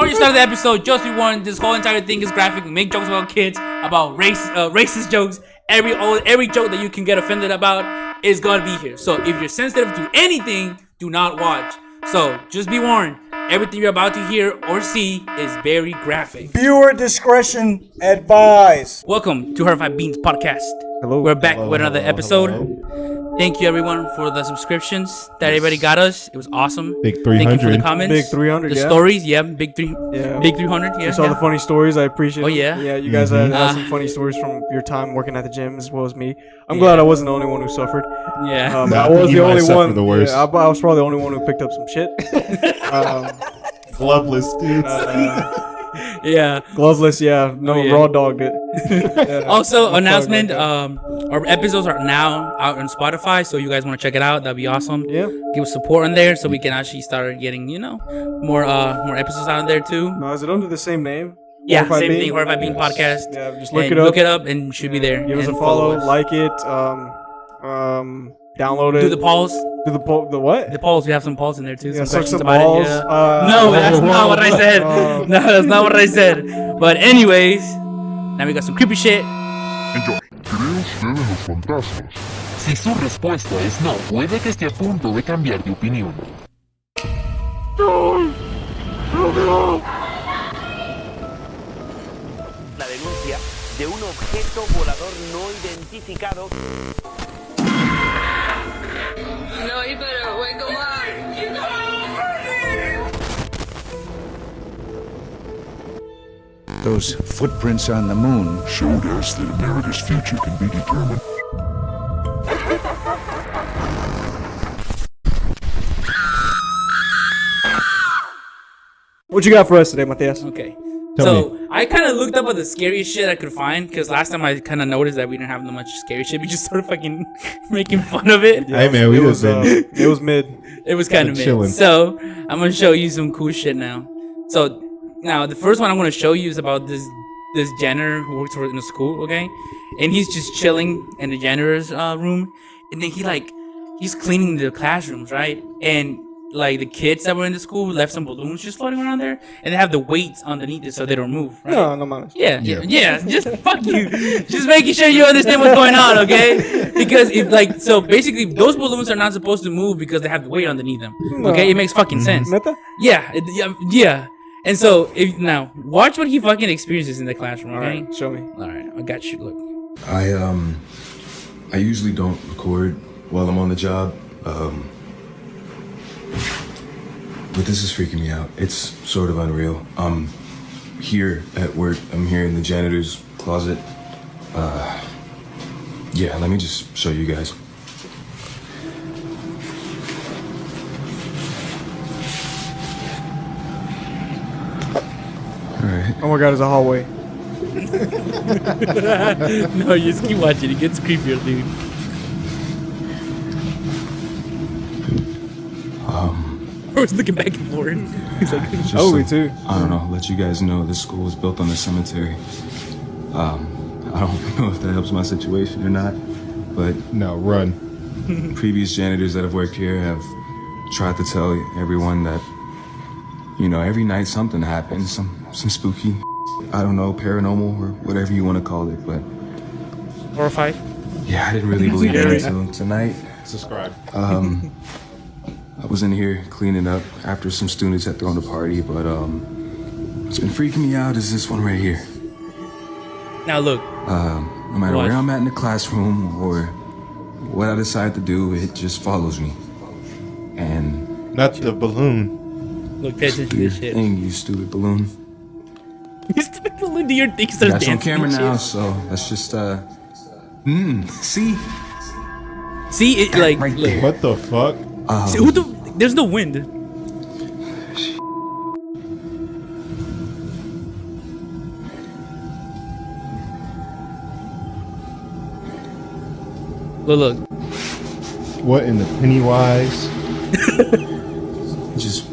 you started the episode, just rewarn, this whole entire thing is graphic. We make jokes about kids, about racist jokes. Every joke that you can get offended about is gonna be here. So if you're sensitive to anything, do not watch. So just be warned. Everything you're about to hear or see is very graphic. Viewer discretion advised. Welcome to Horrifying Beans podcast. Hello. We're back with another episode. Thank you everyone for the subscriptions that everybody got us. It was awesome. Big 300. Thank you for the comments. Big 300. The yeah. stories, yeah. Big 300. Yeah. I saw the funny stories. I appreciate it. Oh, yeah? Yeah, you guys had some funny stories from your time working at the gym as well as me. I'm glad I wasn't the only one who suffered. Yeah. I was the only one. The worst. Yeah, I was probably the only one who picked up some shit. Gloveless dudes. Yeah. Gloveless, yeah. No, raw dogged it. Yeah. Also, announcement, our episodes are now out on Spotify, so you guys want to check it out, that'd be awesome. Yeah. Give us support on there so we can actually start getting, more episodes out there too. No, is it under the same name? Yeah, same thing, Horrifying Bean Podcast. Yeah, just look it up. Look it up and it should be there. Give us a follow, like it, download it. Do the polls. Do the poll. The what? The polls. We have some polls in there too. Yeah, some suck some about balls. it. Yeah. No, that's not what I said. No, that's not what I said. But anyways, now we got some creepy shit. Enjoy. ¿Cree usted en los fantasmas? Si su respuesta es no, puede que esté a punto de cambiar de opinión. La denuncia de un objeto volador no identificado. No, you better wake him up. Those footprints on the moon Showed us that America's future can be determined. What you got for us today, Matias? Okay. Tell So I kind of looked up at the scariest shit I could find because last time I kind of noticed that we didn't have that much scary shit. We just started fucking making fun of it. Hey man, it was mid. It was kind of mid. chilling. So I'm gonna show you some cool shit now. So now the first one I'm gonna show you is about this janitor who works in a school, okay? And he's just chilling in the janitor's room, and then he's cleaning the classrooms, right? And like the kids that were in the school left some balloons just floating around there, and they have the weights underneath it so they don't move, right? No man. Yeah. Just fuck you. Just making sure you understand what's going on, okay? Because so basically those balloons are not supposed to move because they have the weight underneath them. Okay, it makes fucking sense. Neta? Yeah. And so now watch what he fucking experiences in the classroom. Okay. Alright, show me. All right, I got you. Look. I usually don't record while I'm on the job. But this is freaking me out. It's sort of unreal. I'm here at work. I'm here in the janitor's closet. Yeah, let me just show you guys. Alright. Oh my God, it's a hallway. No, you just keep watching. It gets creepier, dude. I was looking back and forth. He's like, Just me too. I don't know, let you guys know this school was built on a cemetery. I don't know if that helps my situation or not, but No, run. previous janitors that have worked here have tried to tell everyone that, every night something happens, some spooky, I don't know, paranormal or whatever you want to call it, but horrified. yeah, I didn't really believe it until tonight. Subscribe. I was in here cleaning up after some students had thrown a party, but what's been freaking me out is this one right here. Now look. No matter where I'm at in the classroom or what I decide to do, it just follows me. And Not the balloon. Look, pay attention to this shit. dang, you stupid balloon. You stupid balloon to your thing starts That's dancing. on camera and shit. now, so let's just see? See it like right look. there. What the fuck? See, there's no wind. Look. What in the Pennywise Just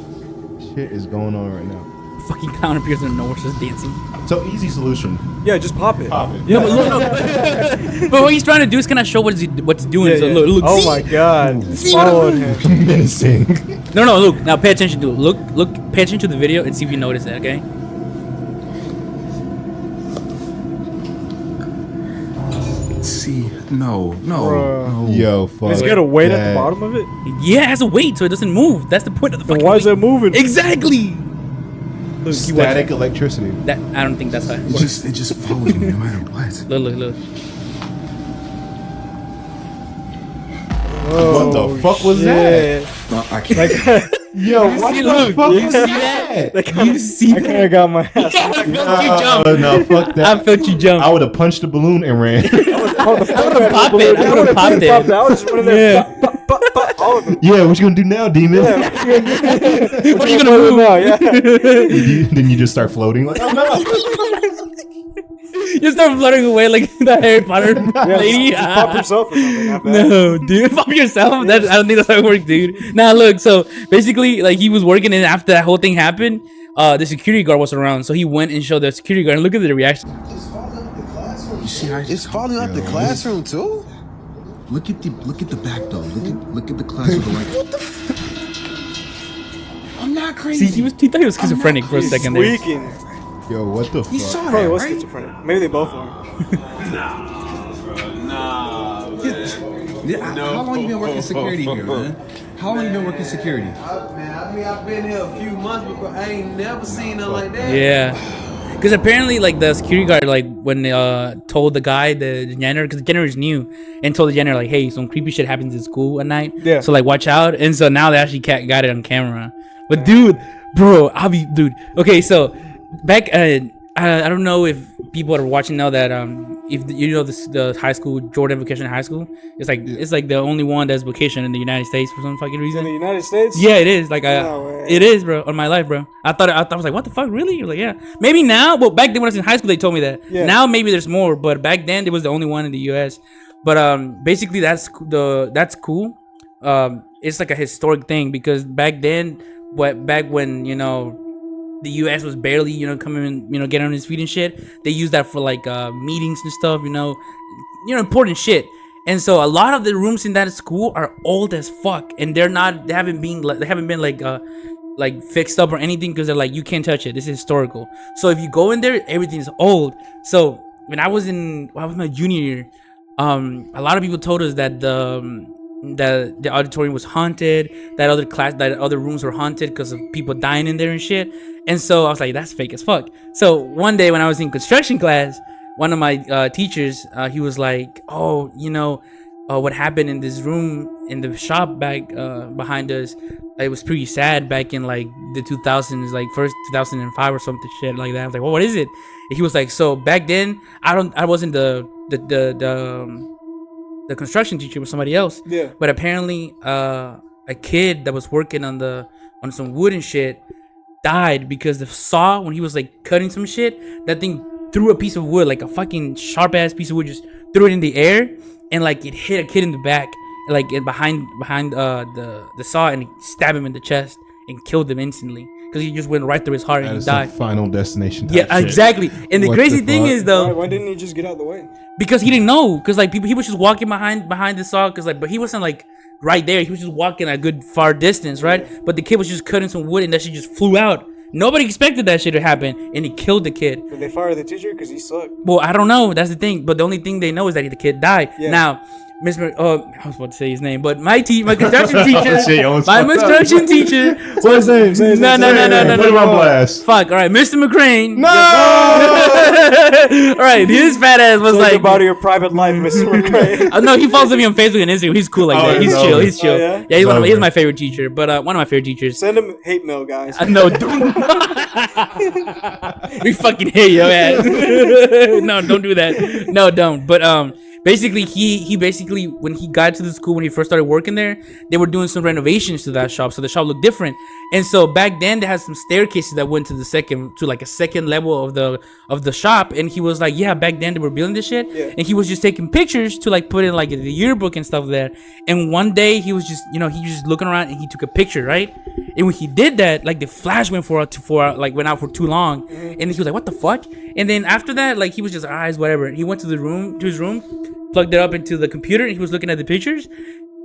shit is going on right now? fucking clown appears in nowhere, just dancing. So easy solution. Yeah, just pop it. Pop it. Yeah, but look, but what he's trying to do is kind of show what's doing. Yeah, So yeah. look, Oh see? my god. See? Followed him. Menacing. No, look. Now pay attention to it. Look, pay attention to the video and see if you notice that, okay? See, no. Bruh. Yo, fuck. He's got a weight at that. the bottom of it? Yeah, it has a weight so it doesn't move. That's the point of the Then fucking why is weight. that moving? Exactly. Look, you watch Static electricity. that. I don't think that's how it It works. just follows me no matter what. Look. What the fuck was that? No, I can't. Yo, what see- the look, fuck you was see that? You see I kind of got my ass. I felt you jump. No, fuck that. I felt you jump. I would have punched the balloon and ran. I would have popped it. I would have popped it. I was just running there. Yeah. Pop, pop, pop, all of them. Yeah, what you gonna do now, demon? What are you gonna move? now? Yeah. Then you just start floating like, oh no. You start fluttering away like the Harry Potter lady. Just pop yourself or something. Not bad. No, dude, pop yourself. I don't think that's how it works, dude. Nah, look. So basically, like he was working, and after that whole thing happened, the security guard was around, so he went and showed the security guard. And look at the reaction. You see, It's falling out the classroom too. Look at the back though. Look at the class with the light. What the? I'm not crazy. See, he thought he was schizophrenic for a second there. Squeaking. Yo, what the You fuck? saw Probably that, was right? schizophrenic. Maybe they both are. How long you been working security here, man? How long you been working security? I've been here a few months, but I ain't never seen nothing like that. Yeah, because apparently, like the security guard, like when told the guy, the janitor, because the janitor is new, and told the janitor like, hey, some creepy shit happens in school at night. Yeah. So like, watch out. And so now they actually got it on camera. But dude, bro, okay, so back I don't know if people are watching now that if you know the high school, Jordan Vacation High School, it's like the only one that's vacation in the United States for some fucking In reason. the United States? Yeah, it is. Like No way. it is, bro. On my life, bro. I was like, what the fuck, really? You're like, yeah. Maybe now. Well, back then when I was in high school, they told me that. Yeah. Now maybe there's more, but back then it was the only one in the U.S. But basically that's cool. It's like a historic thing because back then, back when the U.S. was barely coming getting on his feet and shit, they used that for like meetings and stuff, important shit. And so a lot of the rooms in that school are old as fuck, and they haven't been like fixed up or anything because they're like, you can't touch it. This is historical. So if you go in there, everything's old. So when I was my junior year, a lot of people told us that the auditorium was haunted, that other rooms were haunted because of people dying in there and shit. And so I was like, that's fake as fuck. So one day when I was in construction class, one of my teachers, he was like, oh, what happened in this room in the shop back behind us, it was pretty sad back in like the 2000s, like first 2005 or something shit like that. I was like, well, what is it? And he was like, so back then I wasn't the construction teacher, was somebody else. Yeah. But apparently a kid that was working on some wood and shit died because the saw, when he was like cutting some shit, that thing threw a piece of wood, like a fucking sharp ass piece of wood, just threw it in the air, and like it hit a kid in the back, like behind the saw, and it stabbed him in the chest and killed him instantly because he just went right through his heart and he died. Final Destination type Yeah, shit. exactly. And the What crazy the thing fuck? is though, Why didn't he just get out of the way? because he didn't know, because like he was just walking behind the saw, because like, but he wasn't like right there, he was just walking a good far distance, right? But the kid was just cutting some wood and that shit just flew out. Nobody expected that shit to happen, and he killed the kid. Did they fire the teacher because he sucked? Well, I don't know, that's the thing, but the only thing they know is that the kid died. Yeah. Now I was about to say his name, but my construction teacher, Shit, almost my fucked up. construction teacher was Say his name. no, Put him on blast. fuck. All right, Mr. McCrane. No! All right, his fat ass was Talk like, about your private life, Mr. McCray. no, he follows me on Facebook and Instagram. He's cool like Oh, that. He's he's chill. over. He's chill. Oh, yeah? Yeah, he's Over. he's my favorite teacher. But one of my favorite teachers. Send him hate mail, guys. No, don't. We fucking hate your ass. No, don't do that. No, don't. But basically he basically when he got to the school, when he first started working there, they were doing some renovations to that shop, so the shop looked different. And so back then they had some staircases that went to a second level of the shop. And he was like, yeah, back then they were building this shit. And he was just taking pictures to like put in like the yearbook and stuff there. And one day he was just looking around and he took a picture, right? And when he did that, like the flash went went out for too long. And he was like, what the fuck? And then after that, like he was just eyes, whatever. He went to his room, plugged it up into the computer, and he was looking at the pictures.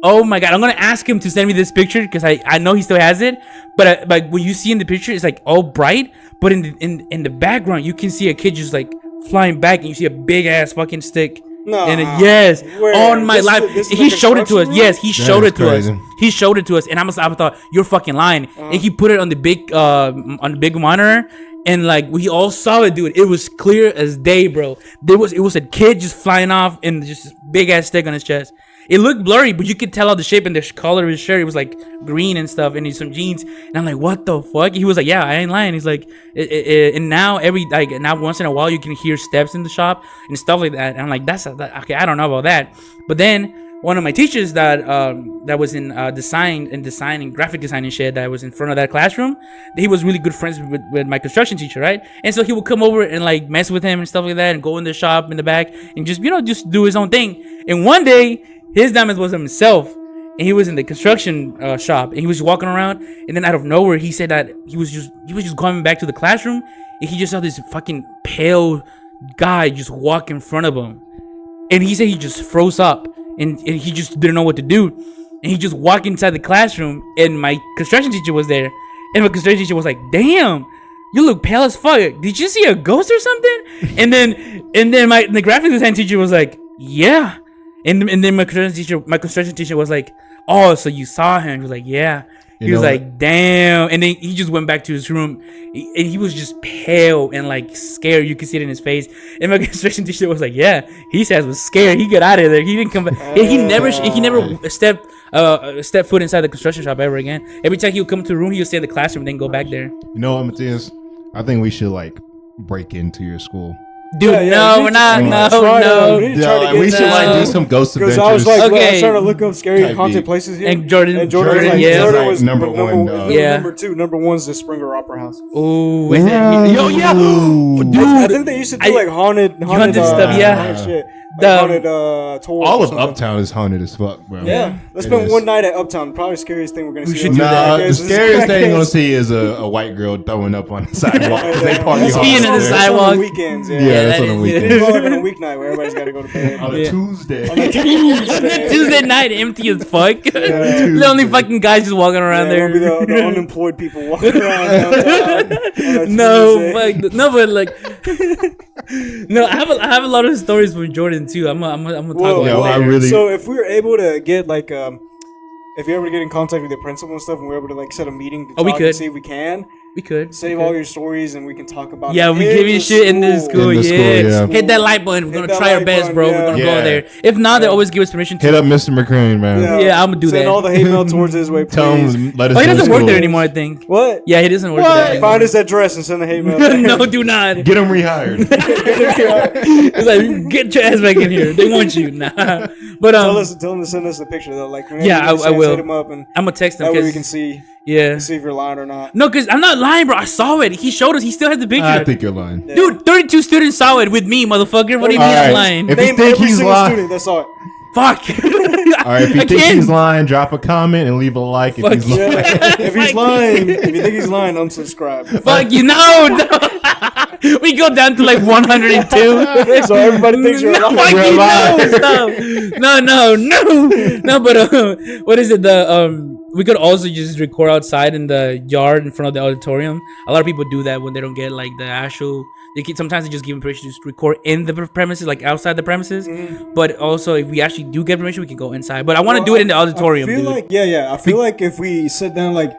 Oh my god, I'm gonna ask him to send me this picture because I know he still has it. But like what you see in the picture is like all bright, but in the background you can see a kid just like flying back, and you see a big ass fucking stick. No. And yes, on my life, he showed it to us. room? Yes, he showed it to crazy. us. He showed it to us, and I thought you're fucking lying. And he put it on the big monitor, and like we all saw it, dude. It was clear as day, bro. It was a kid just flying off and just big ass stick on his chest. It looked blurry, but you could tell all the shape and the color of his shirt. It was like green and stuff, and he's some jeans. And I'm like, what the fuck? He was like, yeah, I ain't lying. He's like, and now now once in a while you can hear steps in the shop and stuff like that. And I'm like, okay. I don't know about that. But then one of my teachers that was in design and graphic design and shit, that was in front of that classroom, he was really good friends with my construction teacher, right? And so he would come over and like mess with him and stuff like that, and go in the shop in the back and just just do his own thing. And one day, his diamonds was himself, and he was in the construction shop, and he was walking around, and then out of nowhere he said that he was just coming back to the classroom, and he just saw this fucking pale guy just walk in front of him, and he said he just froze up, and he just didn't know what to do, and he just walked inside the classroom, and my construction teacher was there, and my construction teacher was like, damn, you look pale as fuck, did you see a ghost or something? And then the graphic design teacher was like, yeah. And then my construction teacher was like, oh, so you saw him? He was like, yeah. He was like, damn. And then he just went back to his room, and he was just pale and like scared. You could see it in his face. And my construction teacher was like, yeah, he says was scared. He got out of there. He didn't come back. He never stepped foot inside the construction shop ever again. Every time he would come to the room, he would stay in the classroom and then go back there. You know what, Matthias? I think we should like break into your school. Dude, no, we're not. No. We should like do some ghost adventures. Because I was like, Okay. I was trying to look up scary Type haunted beat. places here. And Jordan was yeah. Jordan was Number one, dog. Yeah. Number two. Number one's the Springer Opera House. Oh, is it? Yo, yeah. Dude, I think they used to do like haunted stuff, yeah. haunted shit. The- Like haunted tours. All or of something. Uptown is haunted as fuck, bro. Yeah, let's It spend is. one night at Uptown. Probably the scariest thing we're gonna see. should on do the that. The podcast is scariest thing you're gonna crackheads. see is a white girl throwing up on the sidewalk. They party That's hard. Peeing in the that's sidewalk. on the weekends. Yeah, Yeah, that's on the that is- They weekend. call it on a weeknight where everybody's got to go to bed. On a Yeah. Tuesday. Tuesday night, empty as fuck. The only fucking guys just walking around Yeah, there. it'll be the unemployed people walking around downtown on a No, Tuesday. fuck, no, but like, no, I have a lot of stories from Jordan too. I'm gonna talk Whoa, about Yo, it I later. really- So if we were able to get like if you're able to get in contact with the principal and stuff, and we're able to like set a meeting to Oh, we talk could. and see if we can we could save we all could. your stories and we can talk about Yeah, it we in give you the shit in the school. In the school, Yeah. yeah. Hit that like button. We're Hit gonna that try our like best, button, bro. yeah. We're gonna go Yeah. there. If not, they always give us permission to. Hit up Mr. McCrane, man. Yeah, I'ma do Send that. all the hate mail towards his way, please. Tell him, let us Oh, he know doesn't the work school. there anymore, I think. What? Yeah, he doesn't work What? there anymore. Find his address and send the hate mail. No, do not. Get him rehired. It's like, get your ass back in here. They want you. Nah. But tell him to send us a picture though. Like, Yeah, I will. Hit him up and I'm gonna text him that way we because can see yeah. if you're lying or not. No, because I'm not lying, bro. I saw it. He showed us. He still has the picture. I think you're lying. Dude, 32 students saw it with me, motherfucker. What do you mean All I'm right. lying? If you Name think every he's single lying, student that saw it. Fuck. all right. If you think he's lying, drop a comment and leave a like. If Fuck he's lying, Yeah. If he's lying, if you think he's lying, unsubscribe. Fuck you. No. We go down to like 102. So everybody thinks you're No, lying. fuck you, lying. no, stop. No, but what is it? We could also just record outside in the yard in front of the auditorium. A lot of people do that when they don't get like the actual. Sometimes they just give them permission to just record in the premises, like outside the premises. But also, if we actually do get permission, we can go inside. But I want to do it in the auditorium, I feel dude. like I feel like if we sit down, like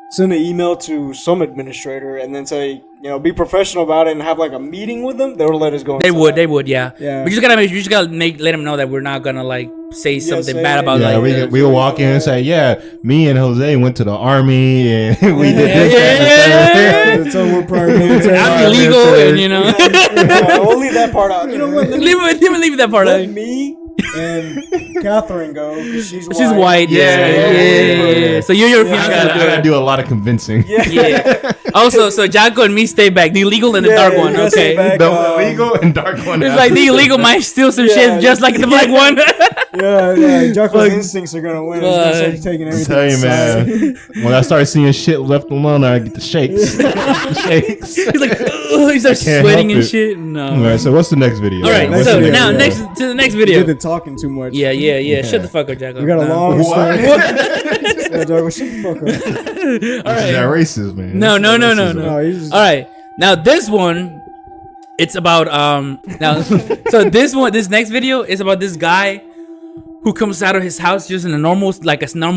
send an email to some administrator and then say, be professional about it and have like a meeting with them, they'll let us go. They inside. would, yeah. Yeah. We just gotta let them know that we're not gonna like say something say bad it. about yeah, like. we'll walk in and say, yeah, me and Jose went to the army and we did this. Yeah. Tell them we're prior military. I'm illegal, and you know. We'll leave that part out. You know what? leave that part Let out. me and Catherine go. 'Cause she's She's white. Yeah. So you're your I fiance. gotta do a lot of convincing. Yeah. Also, so Jocko and me stay back. The illegal and the dark one. you gotta stay Okay. back, The illegal and dark one. It's like the illegal might steal some shit just like the black one. Yeah. Jocko's instincts are gonna win. He's gonna start taking everything. Tell you, aside. man. When I start seeing shit left alone, I get the shakes. The shakes. He's like, ugh, he starts can't sweating help and it. shit. No. All right, so what's the next video? All right, next so video, now yeah. next to the next You video. did the talking too much. Yeah. Shut the fuck up, Jocko. We got a No. long story. What? Yeah, Jocko, shut the fuck up. All right. That racist, man. No. No, he's just, All right. Now this one, it's about now. So this next video is about this guy who comes out of his house just in a normal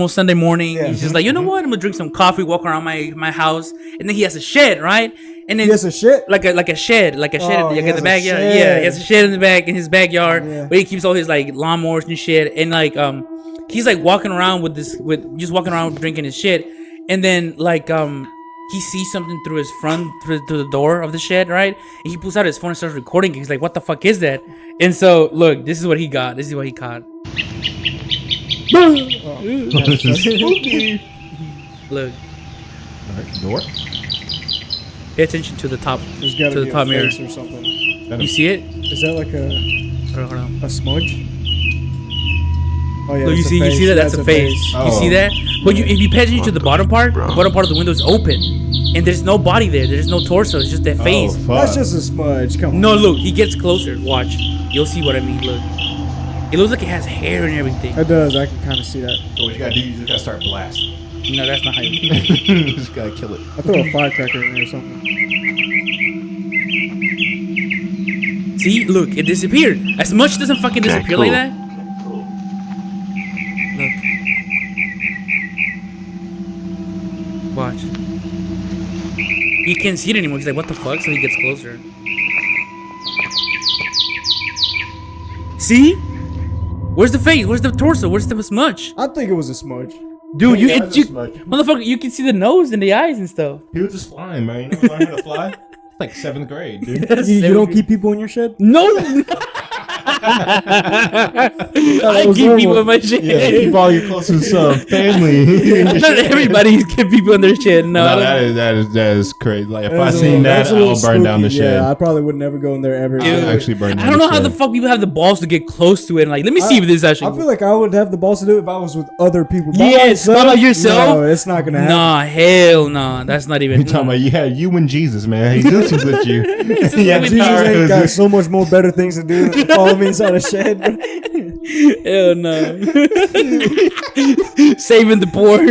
Sunday morning. Yeah. He's just like, you know what? I'm gonna drink some coffee, walk around my house, and then he has a shed, right? And then he has a shit. like a shed Oh, like he in has the a backyard. shed. Yeah, he has a shed in the back in his backyard Yeah. where he keeps all his like lawnmowers and shit. And like he's like walking around with walking around drinking his shit, and then like he sees something through the door of the shed, right? And he pulls out his phone and starts recording. He's like, "What the fuck is that?" And so look, this is what he got. This is what he caught. Spooky. Look, Alright, door. pay attention to the top There's gotta to be the top a mirror. face or something. You see it? Is that like Hold on. a smudge? Oh yeah. Look, you that's a see face. that? That's a face. Oh. You see that? But if you pay attention to the bottom part of the window is open, and there's no body there. There's no torso. It's just that face. Oh, fuck. That's just a smudge. Come on. No, look, he gets closer. Watch, you'll see what I mean. Look, it looks like it has hair and everything. It does. I can kind of see that. So what you gotta do, you just gotta start blasting. No, that's not how you. You just gotta kill it. I throw a firecracker in there or something. See, look, it disappeared. As much doesn't fucking disappear like that. Look. Watch. He can't see it anymore. He's like, what the fuck? So he gets closer. See? Where's the face? Where's the torso? Where's the smudge? I think it was a smudge. Dude, Yeah, it's a smudge. motherfucker, you can see the nose and the eyes and stuff. He was just flying, man. You never learned how to fly? It's like 7th grade, dude. You don't keep people in your shed? No. I was keep normal. people in my shit. Yeah, keep all your closest family. Not everybody keep people in their shit. No, No, that is crazy. Like if I That's a seen little- that, that's a little I'll burn down the spooky. shed. Yeah, I probably would never go in there ever. Dude. I'll actually burn down I don't know how the shed. fuck people have the balls to get close to it. And like, let me see if this actually. I feel like I would have the balls to do it if I was with other people. Yes, myself, by yourself? No, it's not gonna happen. Nah, hell no. That's not even. You talking about you and Jesus, man. Jesus was with you. Yeah, Jesus ain't got so much more better things to do than follow me inside a shed. Hell no. Saving the poor.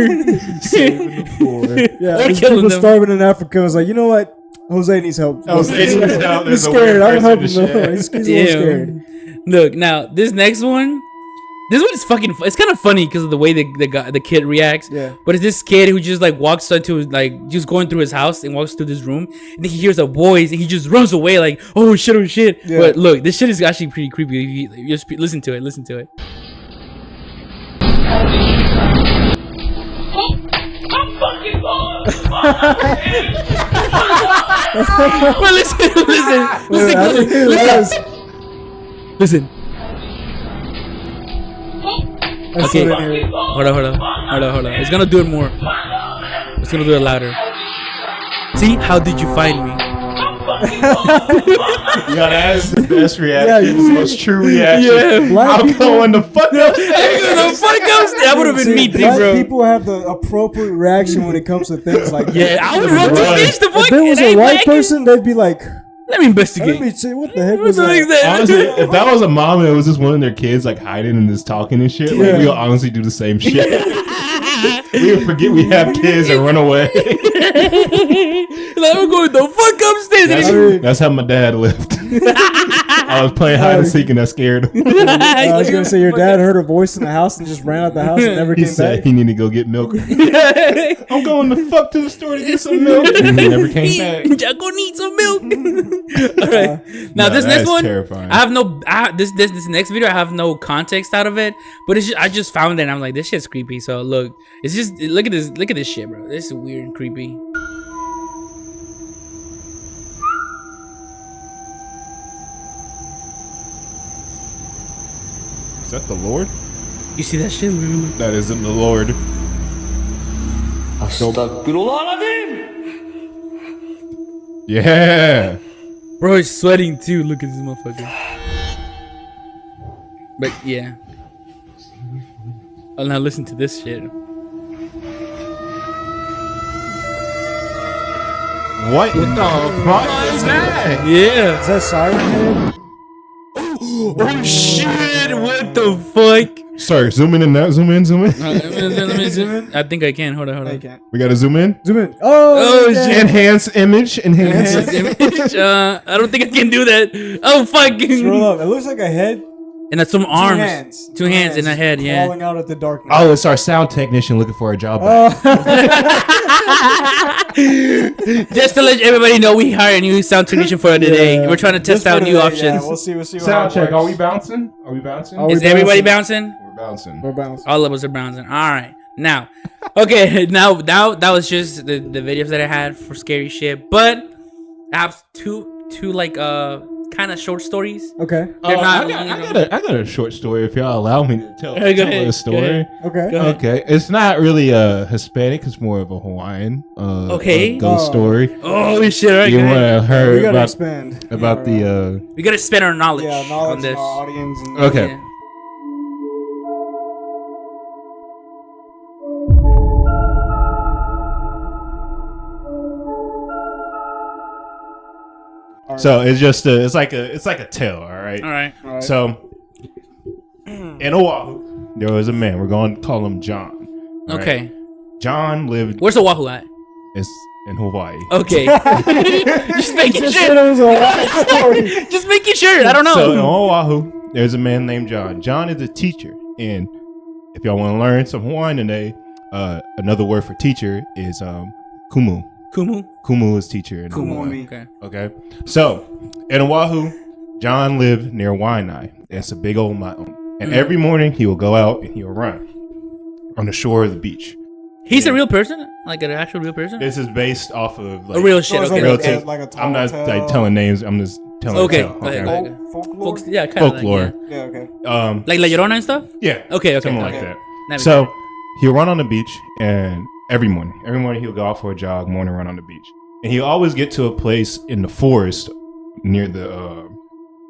Yeah, Or there's killing people them. starving in Africa. I was like, you know what? Jose needs help. Jose needs help. He's There's a scared. weird I'm person in helping the him. shed. He's a little scared. Look, now this next one. This one is fucking. It's kind of funny because of the way the kid reacts. Yeah. But it's this kid who just like walks into like just going through his house and walks through this room and then he hears a voice and he just runs away like oh shit. Yeah. But look, this shit is actually pretty creepy. If you just listen to it. Listen to it. Well, listen. Okay. Hold on. It's gonna do it more. It's gonna do it louder. See? How did you find me? You gotta ask the best reaction. Yeah, the most true reaction. Yeah. Black I'm people, going the fuck up. That would have been me too, black bro. people have the appropriate reaction when it comes to things like that. Yeah, I would run to the bitch the fuck. If there was Hey, a white black, person, they'd be like, let me investigate. let me see, what the heck What was the heck is that? that? Honestly, if that was a mom and it was just one of their kids like hiding and just talking and shit, like Yeah. we'll honestly do the same shit. We would forget we have kids and run away. Like, I'm going the fuck upstairs. That's how my dad lived. I was playing hide and seek and that scared him. I was gonna say your dad heard a voice in the house and just ran out the house and never He came said back. he needed to go get milk. I'm going the fuck to the store to get some milk. And he never came back. Jocko needs some milk. All right. Now No, this that next is one, terrifying. I have no. This next video, I have no context out of it. But it's just, I just found it. and I'm like, this shit's creepy. So look, it's just look at this. Look at this shit, bro. This is weird and creepy. Is that the Lord? You see that shit? That isn't the Lord. Yeah. Bro, he's sweating too. Look at this motherfucker. But yeah. Oh, now listen to this shit. What the fuck is that? Yeah. Is that Siren Head? Oh shit! What the fuck? Sorry, zoom in and out. Zoom in, zoom in. Let me zoom in. I think I can. Hold on. I can't. We gotta zoom in. Zoom in. Oh, Oh, yeah. shit. Enhance image. Enhance. Image. I don't think I can do that. Oh fuck! Scroll up. It looks like a head. And that's some arms. Hands. Two hands and a head. Yeah. Falling out at the darkness. Oh, it's our sound technician looking for a job. Back. Just to let everybody know, we hired a new sound technician for today. We're trying to test Just for out new today, options. Yeah, we'll see. Sound check. Are we bouncing? Are we bouncing? Are we Is everybody bouncing? We're bouncing. We're bouncing. All of us are bouncing. All right. Now, okay. Now that was just the videos that I had for scary shit. But I have two like kind of short stories. Okay. They're not. I got a short story if y'all allow me to tell, Go tell ahead, a go story. ahead. Okay. Go ahead. Okay, it's not really Hispanic. It's more of a Hawaiian Okay. ghost story. Oh shit! All right, You go want ahead. to hear We gotta about expand. about the We gotta spend our knowledge, knowledge on in this. our audience. And okay. Yeah. So it's just it's like a tale, all right. All right. All right. So in Oahu, there was a man. We're going to call him John. all right? Okay. John lived. Where's Oahu at? It's in Hawaii. Okay. Just making Just sure. said it was a wild story. Just making sure. I don't know. So in Oahu, there's a man named John. John is a teacher, and if y'all want to learn some Hawaiian today, another word for teacher is kumu. Kumu. Kumu is teacher in Kumu. Hawaii. Okay. Okay. So in Oahu, John lived near Waianae. It's a big old mountain. And every morning he will go out and he will run on the shore of the beach. He's a real person, like an actual real person. This is based off of like A real shit. So it's Okay. real like tip. like a tall I'm not tale. like telling names. I'm just telling Okay. a tale. Go ahead, go ahead. Folklore? Folks, yeah, kind of Folklore. Like, Yeah, okay. like La Llorona and stuff. Yeah. Okay. Okay. Something okay. like that. That So makes he'll run on the beach, and every morning he'll go out for a jog, morning run on the beach, and he'll always get to a place in the forest near the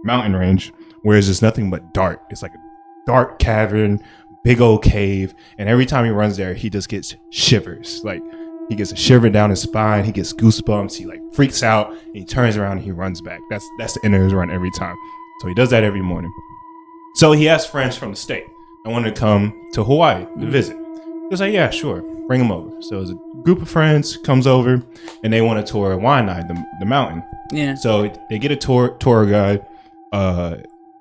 mountain range where it's just nothing but dark. It's like a dark cavern, big old cave, and every time he runs there, he just gets shivers. Like he gets a shiver down his spine, he gets goosebumps, he like freaks out, and he turns around and he runs back. That's the end of his run every time. So he does that every morning. So he asked friends from the state that wanted to come to Hawaii to visit. He was like, yeah, sure, bring them over. So it was a group of friends comes over, and they want to tour Waianae, the mountain. Yeah. So they get a tour guide.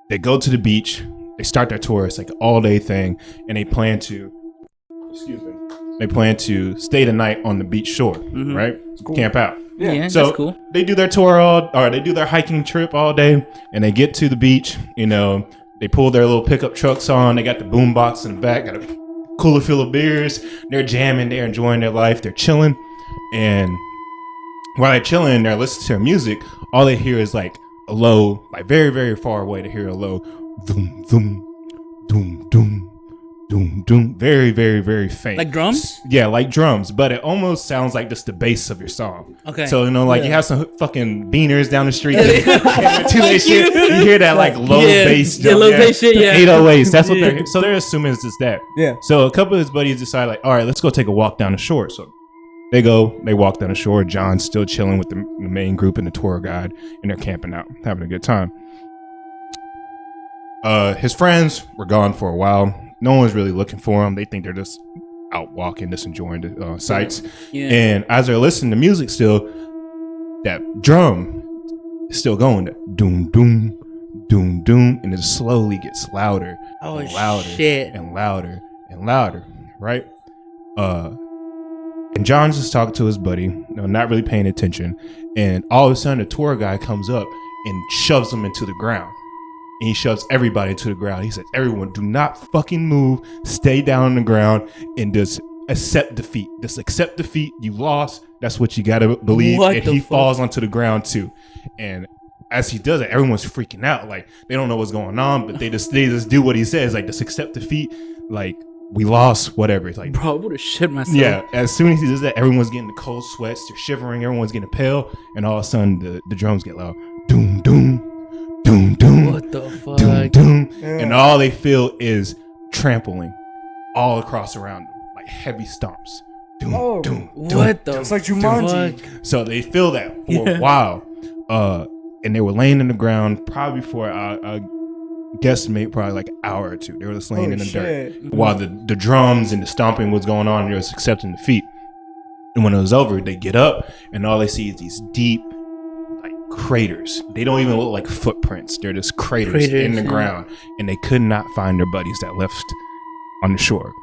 They go to the beach. They start their tour. It's like an all-day thing, and they plan to, they plan to stay the night on the beach shore, right? Camp out. Yeah. So That's cool. they do their they do their hiking trip all day, and they get to the beach. You know, they pull their little pickup trucks on. They got the boom box in the back, got a cooler full of beers. They're jamming. They're enjoying their life. They're chilling, and while they're chilling, they're listening to their music. All they hear is like a low, like very, very far away. To hear a low, doom, doom, doom, doom, doom, doom. Very, very, very faint. Like drums? Yeah, like drums, but it almost sounds like just the bass of your song. Okay. So you know, like you have some fucking beaners down the street. You hear that like low bass Yeah, drum. low bass shit, yeah. 808s. That's what Yeah. they're assuming is just that. Yeah. So a couple of his buddies decide like, all right, let's go take a walk down the shore. So they walk down the shore. John's still chilling with the main group and the tour guide, and they're camping out, having a good time. His friends were gone for a while. No one's really looking for him. They think they're just out walking, just enjoying the sights. Yeah. And as they're listening to music still, that drum is still going. That doom, doom, doom, doom. And it slowly gets louder and louder shit. and louder and louder, right? And John's just talking to his buddy, not really paying attention. And all of a sudden, the tour guide comes up and shoves him into the ground. And he shoves everybody to the ground. He says, everyone, do not fucking move. Stay down on the ground and just accept defeat. Just accept defeat. You lost. That's what you got to believe. What and the he fuck? falls onto the ground too. And as he does it, everyone's freaking out. Like they don't know what's going on, but they just do what he says. Like just accept defeat. Like we lost, whatever. It's like, bro, I would have shit myself. yeah. As soon as he does that, everyone's getting the cold sweats. They're shivering. Everyone's getting pale, and all of a sudden the drums get loud. Doom doom, doom doom. What the fuck? Doom doom, and all they feel is trampling all across around them, like heavy stomps. Doom doom. What the? It's like Jumanji. So they feel that for a while, and they were laying in the ground probably for a guesstimate probably like an hour or two. They were just laying in the dirt while the drums and the stomping was going on, and they was accepting defeat. And when it was over, they get up and all they see is these deep like craters. They don't even look like footprints. They're just craters in the ground, and they could not find their buddies that left on the shore.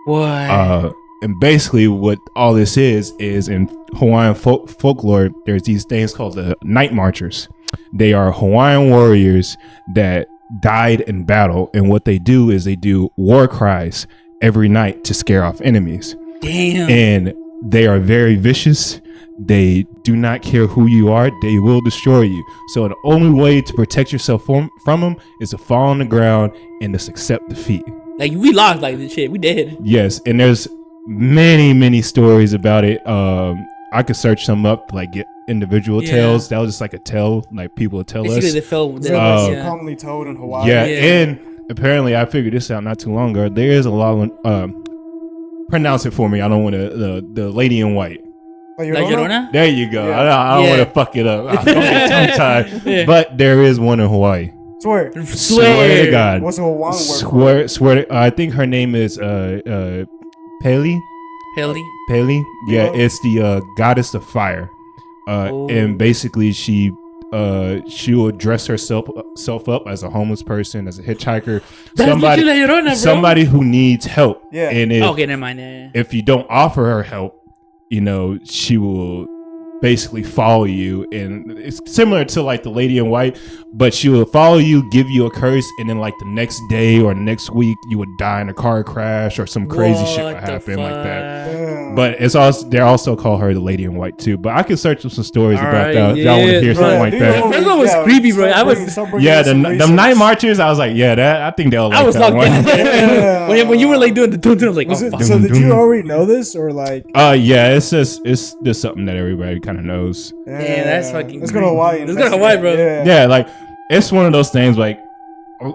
What? And basically what all this is in Hawaiian folklore, there's these things called the night marchers. They are Hawaiian warriors that died in battle, and what they do is they do war cries every night to scare off enemies. Damn. And they are very vicious. They do not care who you are. They will destroy you. So the only way to protect yourself from them is to fall on the ground and just accept defeat. Like we lost, like this shit. We dead. Yes, and there's many stories about it. I could search some up, like get individual tales. That was just like a tale, like people would tell Basically, us. they felt Commonly told in Hawaii. Yeah, and apparently I figured this out not too long ago. There is a law. Pronounce it for me. I don't want to. The lady in white. La Llorona? There you go. I don't want to fuck it up. I don't get tongue-tied. But there is one in Hawaii. Swear to God. What's a Hawaiian word? Swear. I think her name is Pele. Pele. Yeah, it's the goddess of fire. And basically she will dress herself up as a homeless person, as a hitchhiker, somebody who needs help. Yeah. And okay, never mind. If you don't offer her help, she will basically follow you, and it's similar to like the lady in white, but she will follow you, give you a curse, and then like the next day or next week you would die in a car crash or some crazy shit would happen like that. Damn. But it's also they also call her the lady in white too. But I could search up some stories about that. Y'all want to hear something like that? First one was creepy, bro. The night marchers. I was like, I think they'll like I was that locked one. in. When you were like doing the tune, I was like, so did you already know this or like? Yeah, it's just something that everybody kind of knows. Yeah, that's fucking. Let's go to Hawaii. Let's go to Hawaii, bro. Yeah, like it's one of those things. Like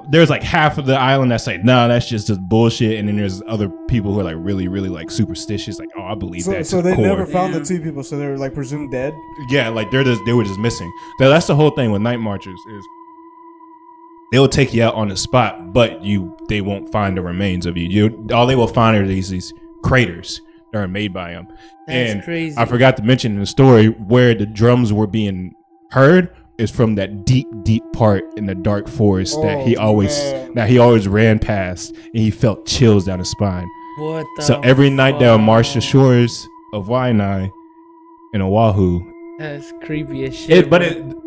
there's like half of the island that's like, nah, that's just bullshit, and then there's other people who are like really like superstitious. Like, oh, I believe that. So they never found the two people, so they were like presumed dead. Yeah, like they were just missing. That's the whole thing with night marchers is they will take you out on the spot, but they won't find the remains of you. All they will find are these craters that are made by them. That's crazy. I forgot to mention in the story where the drums were being heard is from that deep part in the dark forest that he always ran past, and he felt chills down his spine. What the So every night they'll march the shores of Waianae and Oahu. That's creepy as shit.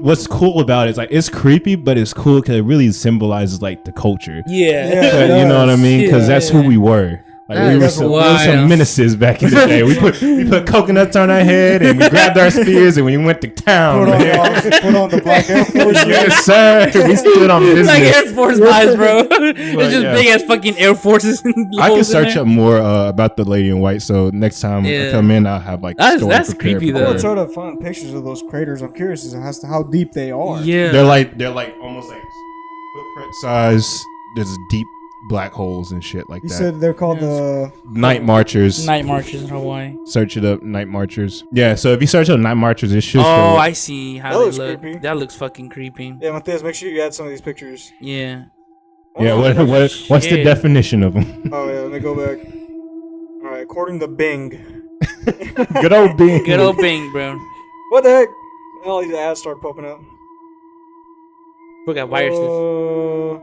What's cool about it is like it's creepy, but it's cool because it really symbolizes like the culture. Yeah. You know what I mean? Because that's who we were. Like we were some menaces back in the day. We put coconuts on our head and we grabbed our spears and we went to town. Put on the black Air Force. Yes, sir. We stood on business. Like Air Force guys, bro. It's just big ass fucking Air Forces. I can search up more about the lady in white. So next time I come in, I'll have like that's creepy though. I'm gonna try to find pictures of those craters. I'm curious as to how deep they are. Yeah, they're like almost like footprint size. There's deep black holes and shit like that. You said they're called the night marchers. Night marchers in Hawaii. Search it up, night marchers. Yeah, so if you search up night marchers, it should show. Oh, I see how that they look. creepy. That looks fucking creepy. Yeah, Matthias, make sure you add some of these pictures. Yeah. Yeah, what's the definition of them? Oh yeah, let me go back. All right, according to Bing. Good old Bing. Good old Bing, bro. What the heck? All these ads start popping up. We got viruses.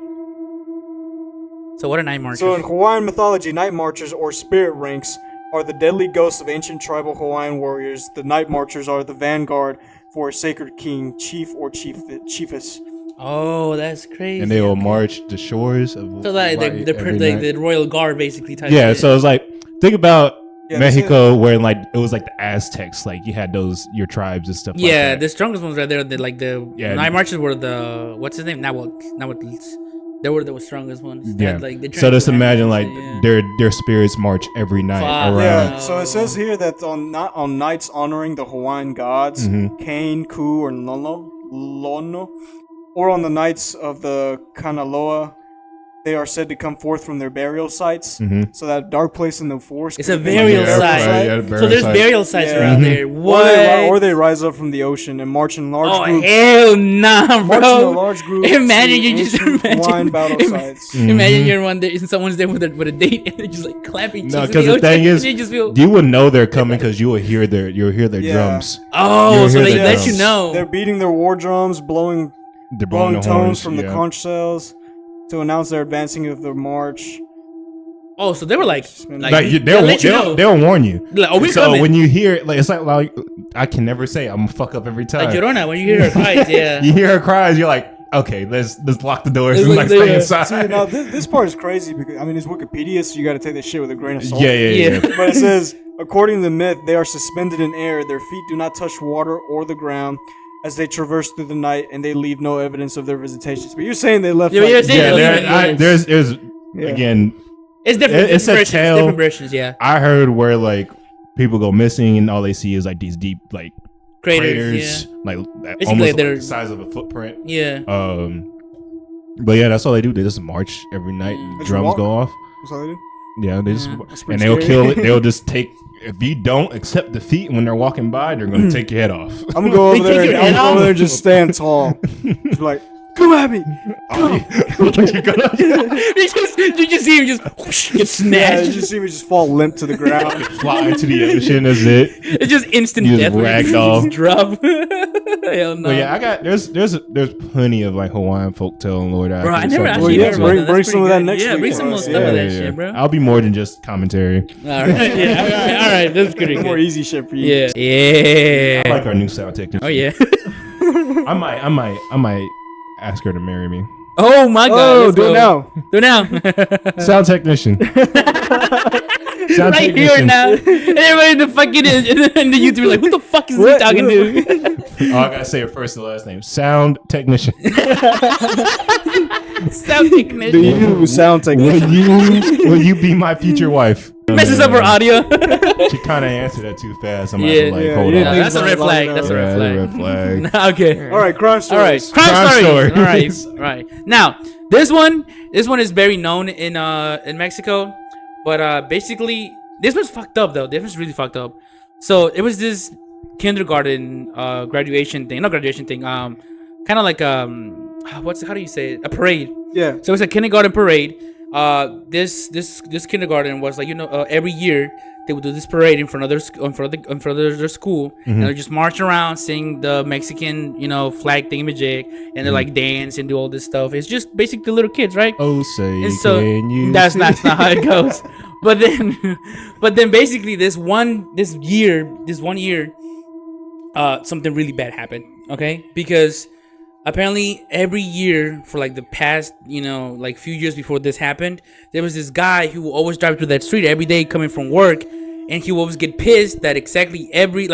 So what are night marchers? So in Hawaiian mythology, night marchers or spirit ranks are the deadly ghosts of ancient tribal Hawaiian warriors. The night marchers are the vanguard for a sacred king, chief, or chiefess. Oh, that's crazy. And they will march the shores of so like the royal guard basically type. Yeah, shit. so it's like think about Yeah, they say- Mexico, where like it was like the Aztecs, like you had those your tribes and stuff. Yeah, like that. the strongest ones right there. The night marches were the what's his name? Nahuatl. They were the strongest ones. Yeah. Like, so just imagine like yeah. their spirits march every night around. Yeah. So it says here that on nights honoring the Hawaiian gods, Kane, Ku, or Lono, or on the nights of the Kanaloa, they are said to come forth from their burial sites. So that dark place in the forest. It's a burial site. So there's burial sites around there. What? Or they rise up from the ocean and march in large groups. Hell nah, bro. March in a large group. Imagine you just Hawaiian battle sites. Imagine you're one day, someone's there with a date, and they're just like clapping. No, because the thing is, you will know they're coming because you will hear their drums. Oh, so they let you know. They're beating their war drums, blowing tones horns, from the conch shells to announce their advancing of their march. Oh, so they were like they'll warn you. Like, oh, we so coming. when you hear it, like it's like I can never say I'm gonna fuck up every time. Like Llorona, when you hear her cries, yeah. You hear her cries, you're like, okay, let's lock the doors and like stay inside. See, now this part is crazy because I mean it's Wikipedia, so you got to take this shit with a grain of salt. Yeah. But it says, according to the myth, they are suspended in air. Their feet do not touch water or the ground as they traverse through the night, and they leave no evidence of their visitations. But you're saying they left. There's again. It's different. It's a tale. Different versions, yeah. I heard where like people go missing and all they see is like these deep like craters like basically almost they're the size of a footprint. Yeah. But yeah, that's all they do. They just march every night. Drums go off. That's all they do. Yeah, they just and they'll kill it. They'll just take. If you don't accept defeat when they're walking by, they're gonna take your head off. I'm gonna go over there. I'm gonna go over there, just stand tall. Just like, come at me. You just see him just whoosh, get snatched. Yeah, you just see me just fall limp to the ground, fly into the ocean. That's it. It's just instant you death. Just ragdoll. Drop. Hell no. But yeah, I got there's plenty of like Hawaiian folktale and lore that. Bro, I never actually heard about that. Bring some of that next week. Yeah, bring some more stuff of that shit, bro. I'll be more than just commentary. All right, yeah, all right. That's good. More easy shit for you. Yeah. I like our new sound technician. Oh yeah. I might ask her to marry me. Oh my god. Oh, do it now. Do it now. Sound technician. Right here now. Everybody in the fucking in the YouTube like, who the fuck is he talking to? Oh, I gotta say her first and last name. Sound technician. Sound technician. Do you sound technician? Will you be my future wife? Messes up her audio. She kind of answered that too fast. I'm gonna have to hold on. That's a red flag. That's a red flag. Okay. All right, crime stories. All right, crime story. All right. Now, this one is very known in Mexico, but basically this was fucked up though. This was really fucked up. So it was this kindergarten graduation thing, kind of like how do you say it? A parade. Yeah. So it's a kindergarten parade. This kindergarten was like, every year they would do this parade in front of their school, and they just march around, sing the Mexican flag thingamajig, and they like dance and do all this stuff. It's just basically little kids, right? Oh, say and so can you that's not how it goes. But then basically this one year something really bad happened. Okay, because apparently every year for like the past few years before this happened, there was this guy who would always drive through that street every day coming from work, and he would always get pissed that exactly every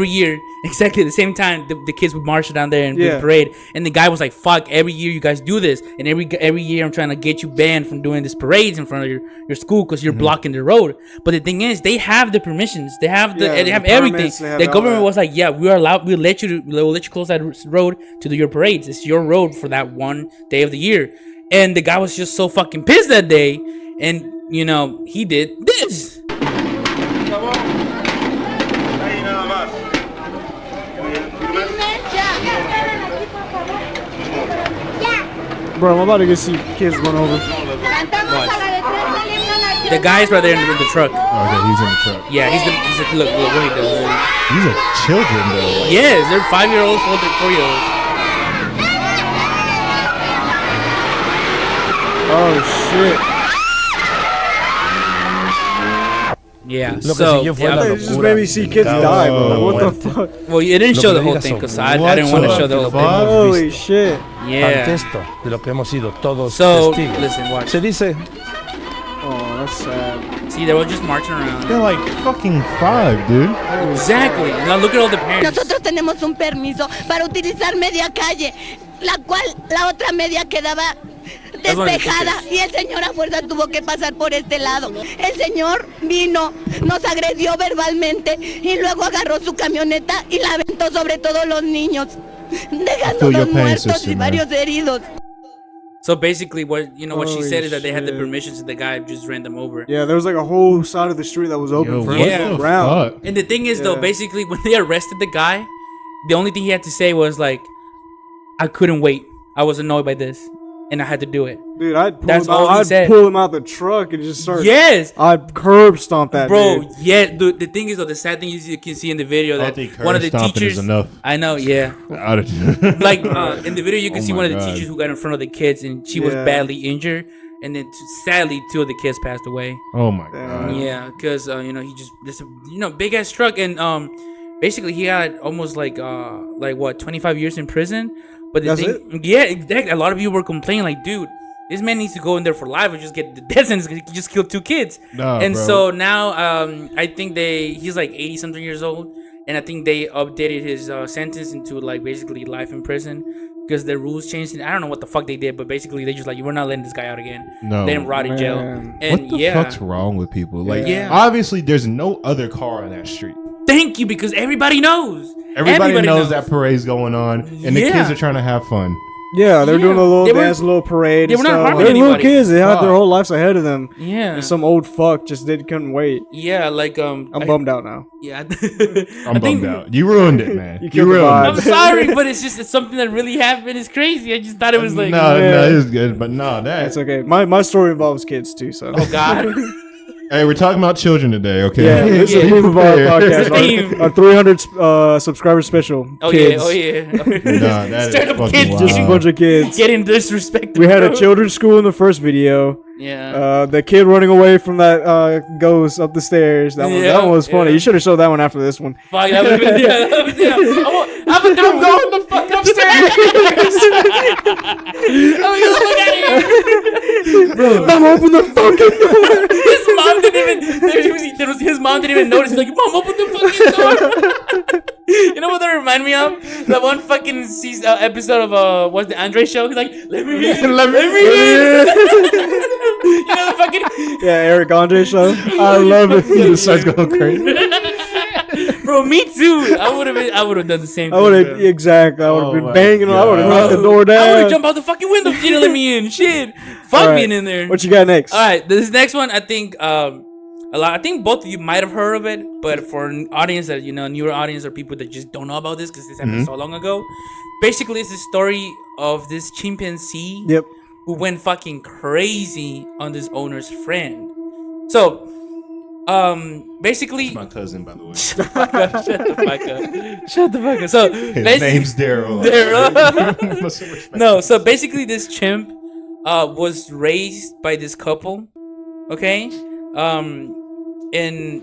year, exactly at the same time the kids would march down there and do the parade, and the guy was like, fuck, every year you guys do this, and every year I'm trying to get you banned from doing these parades in front of your school because you're blocking the road. But the thing is, they have the permissions, they have everything. The government was like, yeah, we'll let you close that road to do your parades. It's your road for that one day of the year. And the guy was just so fucking pissed that day, and he did this. Bro, I'm about to go see kids run over. The guy's right there in the truck. Oh, okay, he's in the truck. Yeah, he's look what he does. These are children though. Yes, they're 5-year-olds, 4-year-olds. Oh shit. Yeah, so it just made me see kids die, bro. Like, what the fuck? Well, it didn't show the whole thing because I didn't want to show the whole thing. Holy shit. Yeah. De lo que hemos sido todos so, testigos. listen, watch. Se dice Oh that's sad. See, they were just marching around. They're like fucking 5, dude. Exactly. Now look at all the parents. Nosotros tenemos un permiso para utilizar media calle, la cual la otra media quedaba despejada y el señor a fuerza tuvo que pasar por este lado. El señor vino, nos agredió verbalmente y luego agarró su camioneta y la aventó sobre todos los niños, dejándolos muertos y varios heridos. So basically, what she Holy said is that they had the shit. permission, so the guy just ran them over. Yeah, there was like a whole side of the street that was open Yo, for what Yeah. the ground. fuck? And the thing is, though, Yeah. basically, when they arrested the guy, the only thing he had to say was like, "I couldn't wait. I was annoyed by this, and I had to do it." Dude, I'd That's all he I'd said. pull him out the truck and just start. Yes. I'd curb stomp that Bro, dude. yeah. The thing is, though, the sad thing is you can see in the video I that think one of the curb stomping is teachers. enough. I know, yeah. Like in the video, you can Oh see my one of the God. teachers who got in front of the kids, and she was Yeah. badly injured, and then sadly, 2 of the kids passed away. Oh my Damn. god. Yeah, because he just this big ass truck, and basically he had almost like what 25 years in prison. But the That's thing, yeah, exactly. A lot of you were complaining like, dude, this man needs to go in there for life or just get the death sentence because he just killed 2 kids. Nah, And bro. so now I think he's like 80 something years old, and I think they updated his sentence into like basically life in prison because the rules changed. And I don't know what the fuck they did, but basically they just like, we're not letting this guy out again. No. Let him rot in jail. Man. And What the yeah, fuck's wrong with people? Like, Yeah. obviously, there's no other car on that street. thank you, because everybody knows. Everybody knows that parade's going on, and the Yeah. kids are trying to have fun. Yeah, they're doing a little They were- dance, a little parade. they and were not stuff. harming They're little anybody. kids. They had Fuck. their whole lives ahead of them. Yeah. And some old fuck just couldn't wait. Yeah, like I'm bummed out now. Yeah, I'm bummed out. You ruined it, man. You killed the ruined vibe. I'm sorry, but it's something that really happened. It's crazy. I just thought it was like, no, Yeah. it's good, but no, It's okay. My story involves kids too, so. oh god. Hey, we're talking about children today, okay? Yeah, this is the theme of our It's the theme. podcast. Our 300 subscriber special. Oh kids. yeah. Nah, that is Straight up fucking kids wild. Just a bunch of kids. Getting disrespected. We had a bro. children's school in the first video. Yeah. The kid running away from that ghost up the stairs. That one was funny. Yeah. You should have showed that one after this one. Fuck, that would've been, yeah, that would've been, I'm going the fuck upstairs. I'm gonna look at you. Bro, Mom, open the fucking door. His mom didn't even. His mom didn't even notice. He's like, Mom, open the fucking door. You know what that remind me of? That one fucking episode of what's the Andre show? He's like, let me in. Let me in. You know the fucking. Yeah, Eric Andre show. I love it. He just starts going crazy. Bro, me too. I would have done the same thing. I would have bro. exactly. I would have Oh been my banging. I would have God. knocked the door I would have down. jumped out the fucking window if you didn't let me in. Shit. Fuck All right. being in there. What you got next? All right, this next one, I think I think both of you might have heard of it, but for an audience that newer audience or people that just don't know about this because this happened so long ago, basically it's the story of this chimpanzee Yep. who went fucking crazy on this owner's friend. So, basically, My cousin, by the way. shut the fuck up. Shut the fuck up. So, His name's Daryl. Daryl. Must have respect. No, so basically this chimp was raised by this couple, okay? And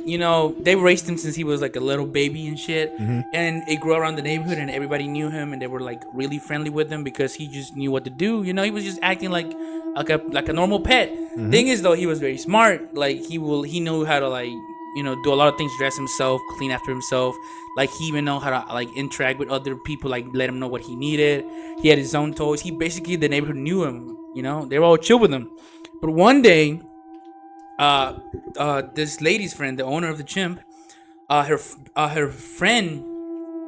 they raised him since he was like a little baby and shit. And it grew around the neighborhood and everybody knew him and they were like really friendly with him because he just knew what to do. He was just acting like a normal pet. Thing is though, he was very smart. Like he knew how to like do a lot of things, dress himself, clean after himself. Like he even know how to like interact with other people, like let him know what he needed. He had his own toys. He basically, the neighborhood knew him. They were all chill with him. But one day, this lady's friend, the owner of the chimp, her friend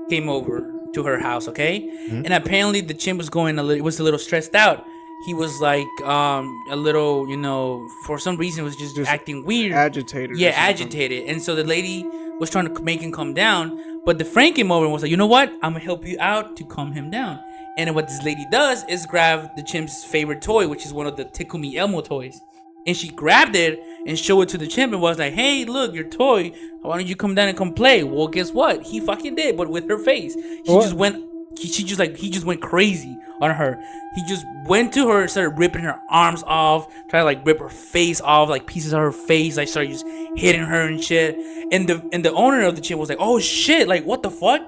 came over to her house, okay? And apparently the chimp was was a little stressed out. He was like a little, for some reason was just acting weird. Agitated. Yeah, or something. agitated. And so the lady was trying to make him calm down, but the friend came over and was like, you know what? I'm gonna help you out to calm him down. And what this lady does is grab the chimp's favorite toy, which is one of the Tickle Me Elmo toys. And she grabbed it and showed it to the chimp and was like, hey, look, your toy. Why don't you come down and come play? Well, guess what? He fucking did, but with her face. He just went crazy on her. He just went to her and started ripping her arms off, trying to like rip her face off, like pieces of her face, like started just hitting her and shit. And the owner of the chimp was like, oh shit, like what the fuck?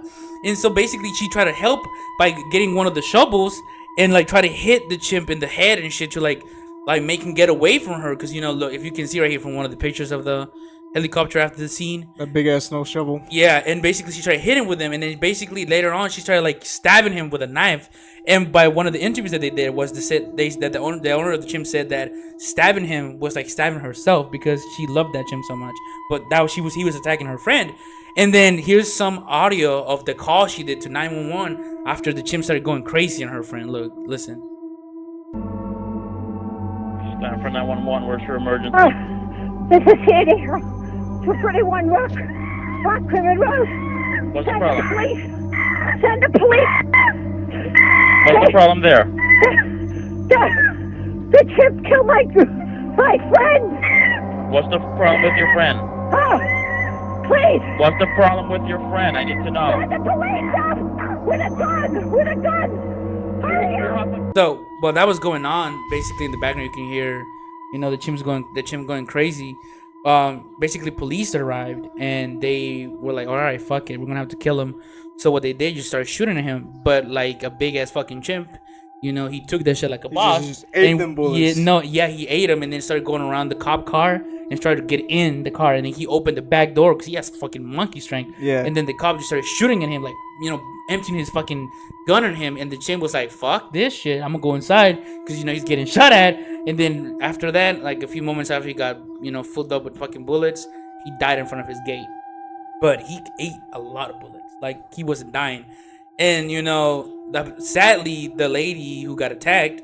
And so basically she tried to help by getting one of the shovels and like try to hit the chimp in the head and shit to like like make him get away from her, because look, if you can see right here from one of the pictures of the helicopter after the scene, That big ass snow shovel. yeah, and basically she tried hitting with him, and then basically later on she started like stabbing him with a knife. And by one of the interviews that they did was that the owner of the chimp said that stabbing him was like stabbing herself because she loved that chimp so much. But he was attacking her friend. And then here's some audio of the call she did to 911 after the chimp started going crazy on her friend. Look, listen. Stand for 911. Where's your emergency? This is Sandy. 231 Rock River Road. What's the Send problem? the police. Send the police. What's the problem there? The chimp killed my friend. What's the problem with your friend? Oh, please. What's the problem with your friend? I need to know. Send the police up with a gun. With a gun. Hurry up. So while that was going on, basically in the background you can hear, the chimp going crazy. Basically police arrived and they were like, all right, fuck it, we're gonna have to kill him. So what they did, just started shooting at him, but like a big ass fucking chimp, he took that shit like a boss. Just ate them bullets. He ate them and then started going around the cop car and started to get in the car, and then he opened the back door because he has fucking monkey strength. Yeah. And then the cop just started shooting at him, like emptying his fucking gun on him, and the chimp was like, fuck this shit, I'm gonna go inside because he's getting shot at. And then after that, like a few moments after he got filled up with fucking bullets, he died in front of his gate. But he ate a lot of bullets, like he wasn't dying. And sadly the lady who got attacked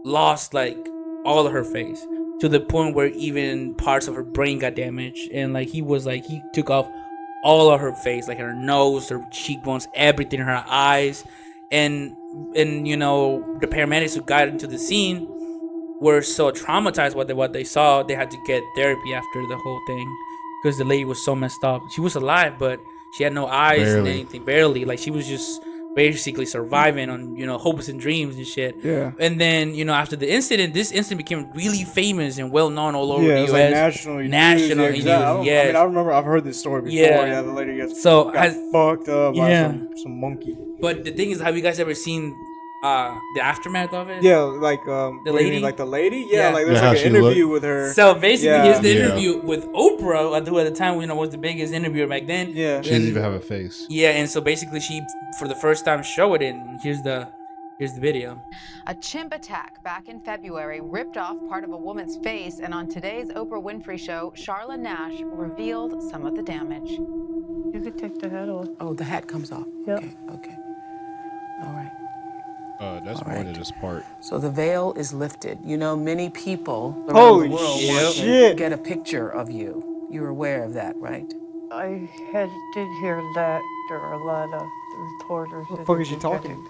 lost like all of her face, to the point where even parts of her brain got damaged. And like he took off all of her face, like her nose, her cheekbones, everything, her eyes. And the paramedics who got into the scene were so traumatized by what they saw, they had to get therapy after the whole thing because the lady was so messed up. She was alive, but she had no eyes and anything, barely. Like she was just basically surviving on hopes and dreams and shit. Yeah. And then after the incident, this incident became really famous and well known all over the it was US. like national news. Yeah. I mean, I remember I've heard this story before. Yeah, the lady got fucked up by some monkey. But the thing is, have you guys ever seen the aftermath of it? Yeah, like the lady, like the lady. Yeah, like there's how like she an interview looked. with her. So basically, here's the interview with Oprah, who at the time was the biggest interviewer back then. Yeah, she doesn't even have a face. Yeah, and so basically, she for the first time showed it. And here's the video. A chimp attack back in February ripped off part of a woman's face, and on today's Oprah Winfrey show, Charla Nash revealed some of the damage. You could take the hat off. Oh, the hat comes off. Yep. Okay. All right. That's more than just part. So the veil is lifted. Many people around Holy the world shit. want to get a picture of you. You're aware of that, right? I did hear that. There are a lot of reporters. What the fuck is she talking?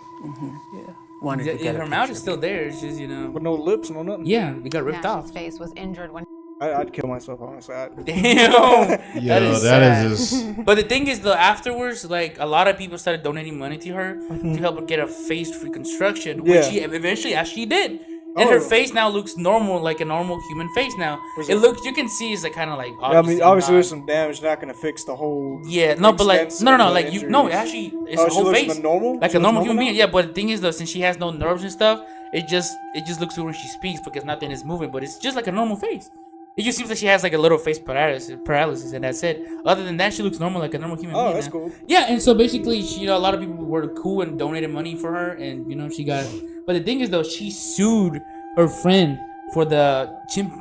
Yeah. Wanted to get her mouth is still there. It's just with no lips, no nothing. Yeah, it got ripped Nash's off. face was injured when. I'd kill myself, honestly. Damn. That is just. But the thing is, though, afterwards, like a lot of people started donating money to her to help her get a face reconstruction, which she eventually actually did. And her face now looks normal, like a normal human face now. It looks, you can see, it's like kind of like. I mean, obviously there's some damage. Not gonna fix the whole. Yeah, no, but like no, like actually, it's a whole face, normal, like a normal human being. Yeah, but the thing is, though, since she has no nerves and stuff, it just looks good when she speaks because nothing is moving. But it's just like a normal face. It just seems like she has like a little face paralysis, and that's it. Other than that, she looks normal, like a normal human being. Oh, that's now. cool. Yeah, and so basically, she, a lot of people were cool and donated money for her, and she got. But the thing is, though, she sued her friend for the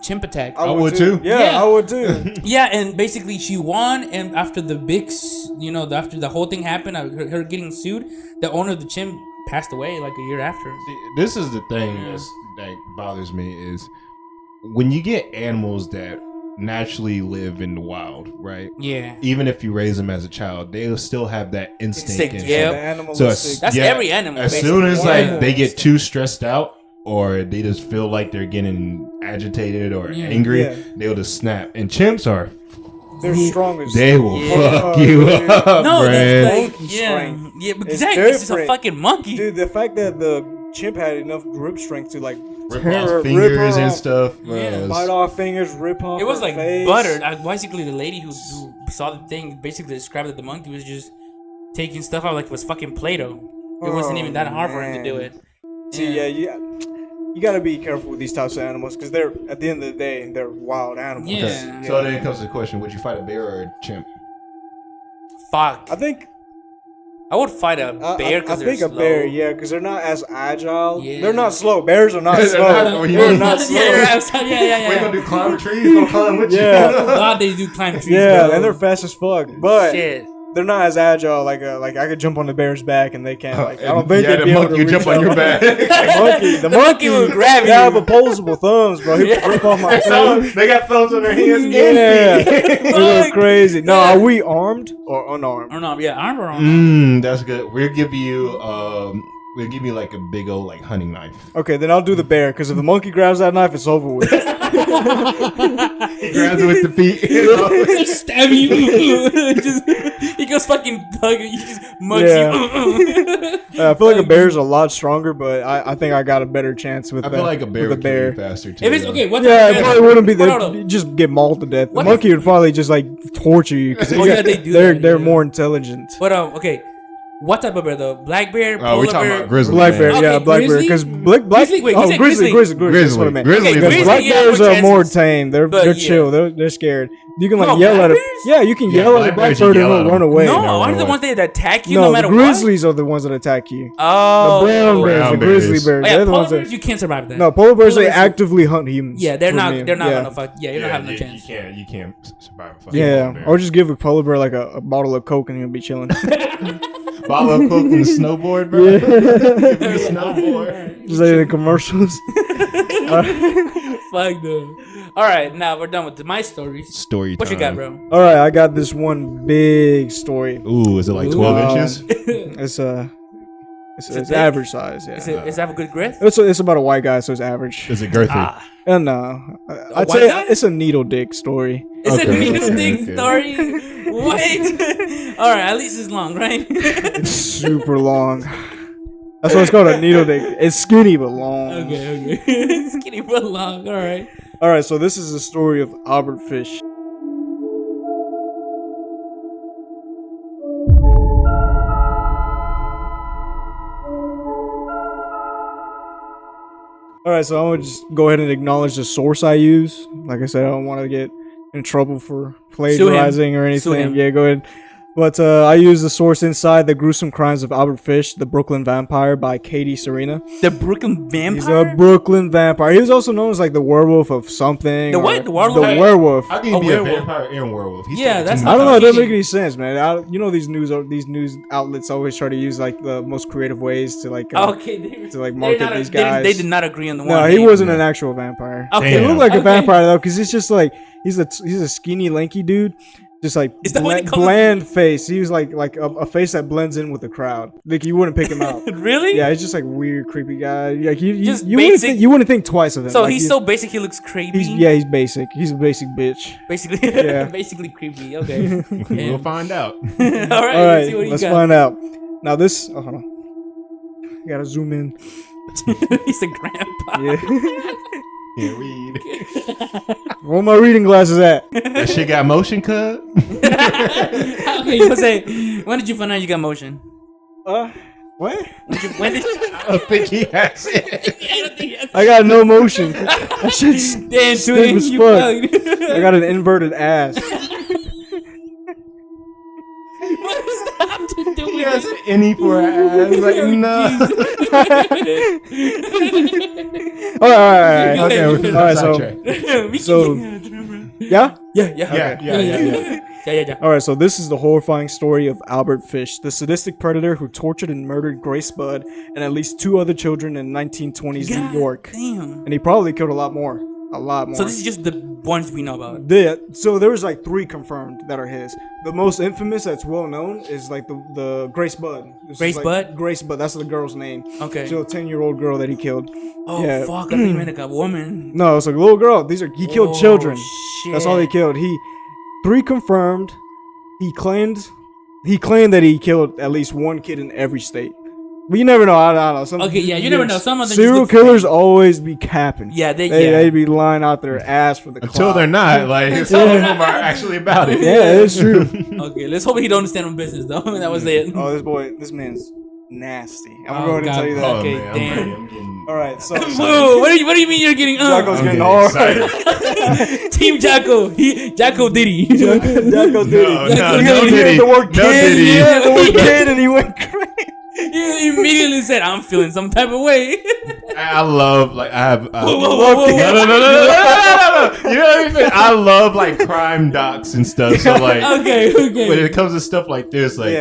chimp attack. I would too. Yeah, I would too. Yeah, and basically she won, and after the big, after the whole thing happened, her getting sued, the owner of the chimp passed away like a year after. See, this is the thing that bothers me is when you get animals that naturally live in the wild, right? Yeah. Even if you raise them as a child, they'll still have that instinct. Yeah. So that's every animal. As soon as they get too stressed out, or they just feel like they're getting agitated or angry, they'll just snap. And chimps are, they're strongest. They will fuck you up, no, man. Yeah, exactly. It's just a fucking monkey. Dude, the fact that the chimp had enough grip strength to like rip off fingers and stuff. Bite off fingers, rip off. It was her like face. butter. Basically, the lady who saw the thing basically described that the monkey was just taking stuff out like it was fucking Play-Doh. It wasn't even that hard for him to do it. See, you gotta be careful with these types of animals because they're at the end of the day they're wild animals. Yeah. So then comes the question: would you fight a bear or a chimp? Fuck. I think I would fight a bear I because think they're a slow. bear, yeah, because they're not as agile. Yeah. They're not slow. Bears are not They're slow. not- They're not slow. Yeah. We're gonna do climb trees. Gonna climb with Yeah. you. God, they do climb trees. Yeah, bro. and they're fast as fuck. But Shit. they're not as agile. Like I could jump on the bear's back and they can't. Like I don't think Yeah, they'd the be able monkey to would jump reach on your out. back. The monkey will grab They you. have opposable thumbs, bro. He would rip off my thumb. They got thumbs on their hands. Yeah, they look crazy. No, are we armed or unarmed? Or not? Yeah, arm or arm. That's good. We'll give you like a big old like hunting knife. Okay, then I'll do the bear because if the monkey grabs that knife, it's over with. He grabs it with the feet. Just stab you. He goes fucking thug. He just mugs you. I feel like a bear's a lot stronger, but I think I got a better chance with. I feel like a bear with would the bear. kill you faster too. If it's okay, what? Yeah, type it of probably bear? wouldn't be Hold that. on. You just get mauled to death. The What- monkey would probably just like torture you because Oh, yeah, they do they're that, yeah. more intelligent. But okay, what type of bear though? Black bear, Oh, polar we're talking bear, about grizzly. Black man. bear, Okay, yeah, black bear. grizzly? Because black, Grizzly? Wait, you oh, said grizzly. That's what I Grizzly. meant. Grizzly. Okay, Because grizzly, black yeah, bears more are more chances. tame. They're But, chill. They're scared. You can like No, yell black at them. bears? Yeah, you can Yeah, yell at a black bears, blackbird you and yell it'll at run them. away. No, No, aren't the no. ones that attack you no No, the matter grizzlies are the ones that attack you. what? Oh, The brown bears, Brown the grizzly bears. bears. Oh, yeah, They're the polar ones that. bears, you can't survive that. No, polar bears Polar they bears- actively hunt humans. Yeah, they're for not. me. They're not Yeah. gonna fuck. Yeah, you're not having a chance. You can't survive a fucking Yeah, polar bear. or just give a polar bear like a bottle of Coke and he'll be chilling. Bottle of Coke and a snowboard, bro. Yeah. Give me a snowboard. Just like the commercials. Fuck though. All right, now we're done with my stories. Story What you got, time. bro? All right, I got this one big story. Ooh, is it like 12 inches? It's Is it it's big? average size. Yeah, Is it have a good grip? it's about a white guy, so it's average. Is it girthy? And no, I'd white say guy? it's a needle dick story. It's a Okay, needle okay, stick okay. story. What? All right, at least it's long, right? It's super long. That's why it's called a needle dick. It's skinny but long. Okay. Skinny but long. All right. All right, so this is the story of Albert Fish. All right, so I'm gonna just go ahead and acknowledge the source I use. Like I said, I don't want to get in trouble for plagiarizing or Sue anything. him. Yeah, go ahead. But I use the source Inside the Gruesome Crimes of Albert Fish, the Brooklyn Vampire by Katie Serena. The Brooklyn Vampire. He's a Brooklyn vampire. He was also known as like the werewolf of something. The what? or The werewolf? The werewolf. How can you be a vampire and werewolf? He's Yeah, that's I don't know. It doesn't cheating. make any sense, man. You know these news outlets always try to use like the most creative ways to like Okay. to like market these They guys. did not agree on the one. No, he name. wasn't an actual vampire. Okay. He looked like a Okay. vampire though, because he's just like he's a skinny, lanky dude, just like Is that what they call bland face. He was like a face that blends in with the crowd. Like you wouldn't pick him out. Really? Yeah, he's just like weird, creepy guy. Like Just you wouldn't basic- think, you wouldn't think twice of him. So Like, he's so basic. He looks creepy. he's basic. He's a basic bitch. basically Yeah. basically creepy. Okay. We'll find out. All right. All Let's see what right, you let's got. find out. Now this. Oh, hold on. I gotta zoom in. He's a grandpa. Yeah. Can't read. Where my reading glasses at? That shit got motion cut. Okay, you say, when did you find out you got motion? What? When did you? I don't think he has it. I don't think that's- I got no motion. That shit's Damn, stiff dude, as you fuck. fucked. I got an inverted ass. What does that have to do He with has it? an innie for an ass. Like, no. All right. Okay. All right. We So. Yeah. Yeah. All right. So this is the horrifying story of Albert Fish, the sadistic predator who tortured and murdered Grace Budd and at least 2 other children in 1920s God New York. damn. And he probably killed a lot more. A lot more. So this is just the ones we know about. So there was like 3 confirmed that are his. The most infamous that's well known is like the Grace Budd. This Grace is, like, Budd? Grace Budd. That's the girl's name. Okay. She's a 10-year-old girl that he killed. Oh Yeah. fuck! I think you meant like a woman. No, it's like a little girl. He killed Oh, children. shit. That's all he killed. 3 confirmed. He claimed that he killed at least 1 kid in every state. But you never know. I don't know. Some, Okay, yeah, you never know. Some of them serial just look killers always be capping. Yeah, they'd be lying out their ass for the Until clout. they're not. Like, some of them are actually about it. Yeah, it's true. Okay, let's hope he don't stand on business though. That was it. Oh, this man's nasty. I'm Oh, going to God. tell you that. Oh, Okay, man, damn. I'm getting All right, so Whoa, what do you mean you're getting? Jocko's getting hard. Team Jocko. Jocko Diddy. Jocko Diddy. No Diddy. The word No kid. Diddy. Yeah, the word kid, and he went crazy. He immediately said, "I'm feeling some type of way." I love like I have. Whoa. No. You know what I mean? I love like crime docs and stuff. So like, okay. when it comes to stuff like this, like,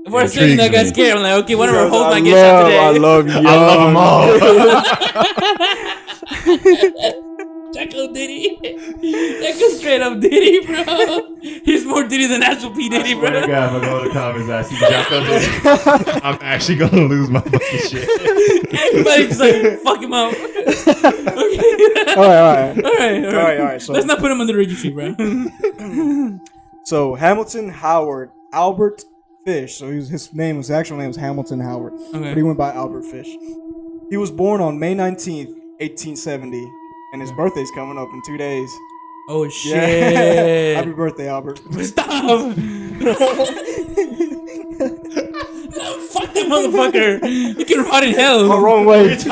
For a second, I got intrigues me. scared. I'm like, okay, one of our hosts I might get shot today. I love you. I love them all. Jocko Diddy. Jocko straight up Diddy, bro. He's more Diddy than actual P Diddy, bro. I swear to God, if I go to the comments, I see Jocko Diddy, I'm actually gonna lose my fucking shit. Everybody's just like, fuck him up. All right. So let's not put him on the registry, bro. So Hamilton Howard Albert Fish. So his actual name was Hamilton Howard, but he went by Albert Fish. He was born on May 19th, 1870, and his birthday's coming up in 2 days. Oh shit! Yeah. Happy birthday, Albert. Stop! Fuck that motherfucker! You can rot in hell. Oh, wrong way. He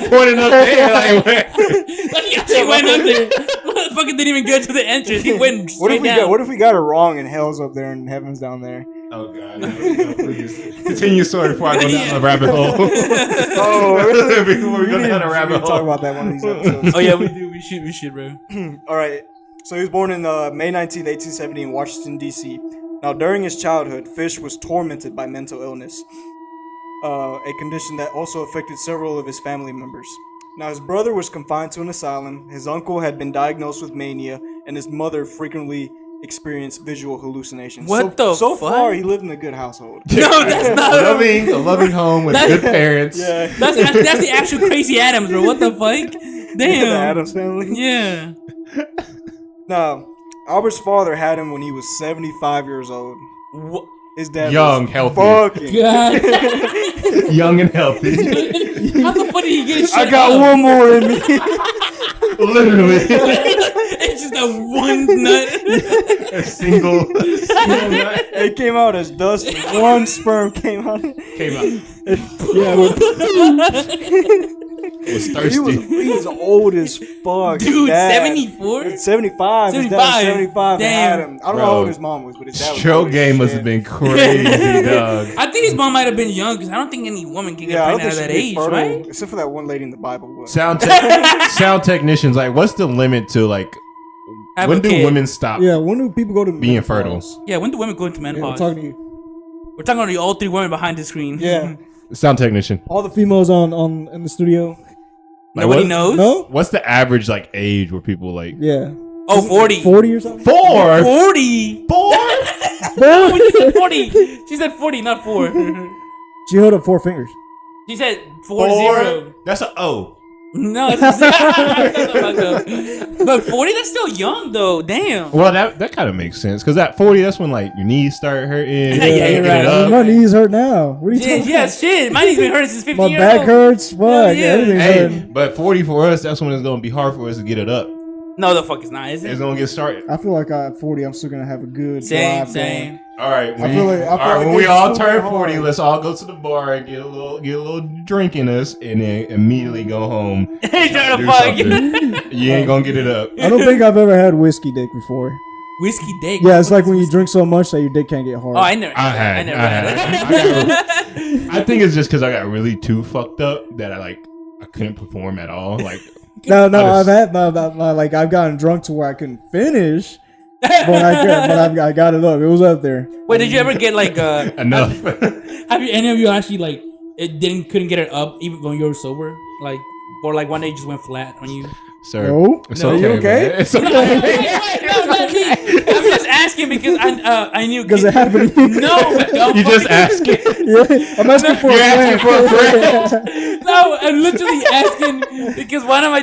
pointed up there. Like he actually went up there. Motherfucker didn't even get to the entrance. He went straight down. What if we got it wrong and hell's up there and heaven's down there? Oh God! No, please continue story before I go down the rabbit hole. Before we go down the rabbit hole. Talk about that one of these episodes. Oh yeah, we do. We should, bro. All right. So he was born in May 19th, 1870 in Washington, D.C. Now, during his childhood, Fish was tormented by mental illness, a condition that also affected several of his family members. Now, his brother was confined to an asylum, his uncle had been diagnosed with mania, and his mother frequently experienced visual hallucinations. So far, he lived in a good household. No, that's not a loving home with good parents. Yeah. That's the actual Crazy Adams, bro. What the fuck? Damn. The Addams family. Yeah. Now, Albert's father had him when he was 75 years old. His dad young, was healthy. Fucking. Young and healthy. How the fuck did he get shit I got up? one more in me. Literally. It's just a one nut. A single nut. It came out as dust. One sperm came out. It was thirsty. He was old as fuck. Dude, 74? 75. His dad was 75. Damn. Had him. I don't know how old his mom was, but his dad was Stroke old game as must shit. have been crazy, dog. I think his mom might have been young because I don't think any woman can get I don't pregnant think at that she'd be age, fertile, right? except for that one lady in the Bible. But. Sound technicians, like, what's the limit to like? Have When a do kid. women stop? Yeah, when do people go to being menopause? fertile? Yeah, when do women go into Yeah, menopause? I'm talking to you. We're talking about all three women behind the screen. Yeah. Sound technician. All the females on in the studio. Like, Nobody what- knows? No? What's the average like age where people like? Yeah. Oh, 40. 40 or something? 4? 40? 4? No, she said 40. She said 40, not 4. She held up 4 fingers. She said 40. That's an O. No, it's but 40, that's still young though. Damn. Well, that kind of makes sense because at 40, that's when like your knees start hurting. Yeah, you're right. Up. My knees hurt now. What are you talking Yeah, about? shit. My kne's been hurting since 15 My years back old. hurts. Fuck. Yeah. Everything's Hey, hurting. but 40 for us, that's when it's gonna be hard for us to get it up. No, the fuck it's not, is it? It's gonna get started. I feel like at 40, I'm still gonna have a good Same, drive same. going. All right, I feel like when we it's all super turn hard. 40, let's all go to the bar and get a little drink in us, and then immediately go home. Ain't trying to do fuck. something. You ain't gonna get it up. I don't think I've ever had whiskey dick before. Whiskey dick. Yeah, it's like when you drink so much that your dick can't get hard. Oh, I never. I never had it. I think it's just because I got really too fucked up that I couldn't perform at all. Like No, I I've had like I've gotten drunk to where I couldn't finish, but I got it up. It was up there. Wait, did you ever get like enough. Have you any of you actually like couldn't get it up even when you were sober, like, or like one day it just went flat on you? Sir, No. it's No, okay, you okay? man. It's No, okay. no, not me. I'm just asking because I knew Because it happened to you. No, but don't You just fucking- asking. Yeah, I'm asking for You're a asking for a friend. No, I'm literally asking because one of my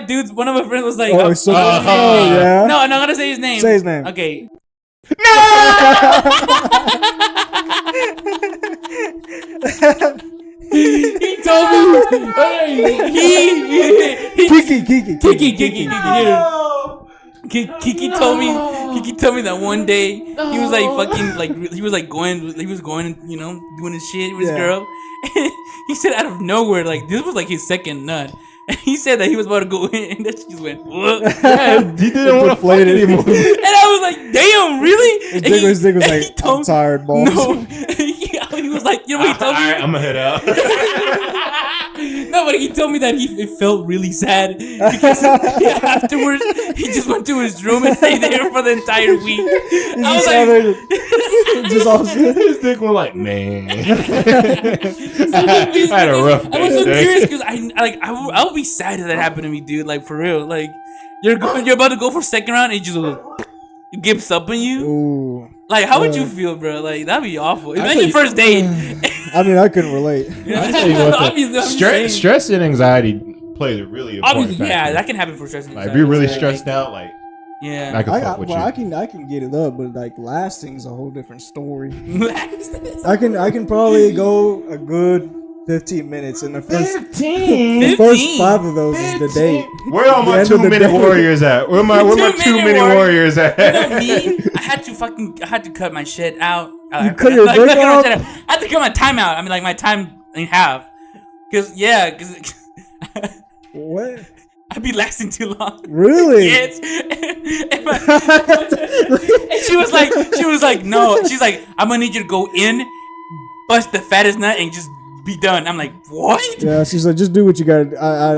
friends was like, Oh, so yeah. No, I'm not gonna say his name. Say his name. Okay. He told me. Kiki. Kiki told me that one day he was like fucking like he was going, you know, doing his shit with his girl, He said out of nowhere, like this was like his second nut. And he said that he was about to go in, and then she just went, "What?" Yeah, he didn't want to fight anymore. And I was like, "Damn, really?" And His dick was like, "I'm tired, boss." No, he was like, "You know what he told me?" Alright, I'm gonna head out. No, but he told me that it felt really sad because afterwards he just went to his room and stayed there for the entire week. I was like, just all his dick was like, man. I had a rough day. I was so curious because I would be sad if that happened to me, dude. Like for real, like you're about to go for second round and it just gives up on you. Ooh. Like how would you feel, bro? Like that'd be awful. Imagine your first date. I mean, I couldn't relate. I tell you what, stress and anxiety plays a really important Obviously, factor. yeah, that can happen for stress and Like anxiety. if you're really stressed out, like yeah, I can fuck with you. I can get it up, but like lasting's a whole different story. I can probably go a good 15 minutes, and the first 5 of those is the date. Where are my 2-minute warriors at? Where my 2-minute warriors at? You know me? I had to cut my shit out. You cut your dick off? I had to cut my time out. I mean, like my time in half. Cause what? I'd be lasting too long. Really? Yes. And she was like, no. She's like, I'm gonna need you to go in, bust the fattest nut, and just be done. I'm like, what? Yeah, she's like, just do what you gotta. Cause I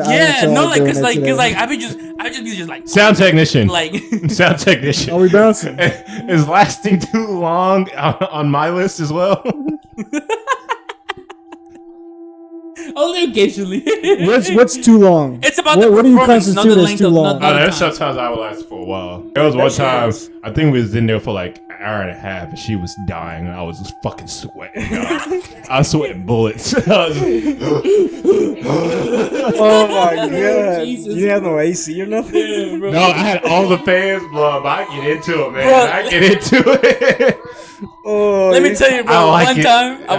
would just be like sound technician. Like sound technician. Are we bouncing? Is lasting too long on my list as well? Only occasionally. What's too long? It's about what do you constitute as too of long? There's sometimes I would last for a while. There was one time I think we was in there for like an hour and a half, and she was dying, and I was just fucking sweating. I was sweating bullets. Oh my god! Jesus. You didn't have no AC or nothing? Yeah, bro. No, I had all the fans blow up. I get into it, man. I get into it. Oh, let me tell you, bro. One it. time, I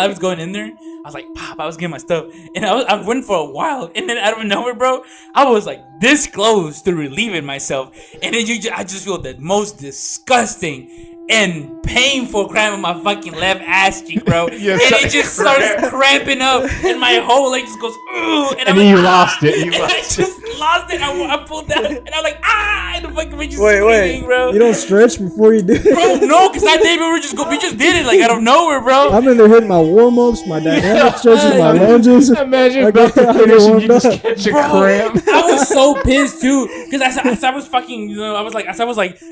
was going in there. I was like, pop. I was getting my stuff, and I went for a while, and then out of nowhere, bro, I was like this close to relieving myself, and then I just feel the most disgusting and painful cramp in my fucking left ass cheek, bro. Yes, and it just starts cramping up, and my whole leg just goes, ooh, and then you lost it. I just lost it. I pulled out, and I was like, and the fucking bitch just wait, screaming, bro. You don't stretch before you do it? Bro, no, because that day we just did it like out of nowhere, bro. I'm in there hitting my warm ups, my dynamic stretches, my lunges. Imagine about to finish and you just catch a cramp. I was so pissed too, because as I was fucking, I was like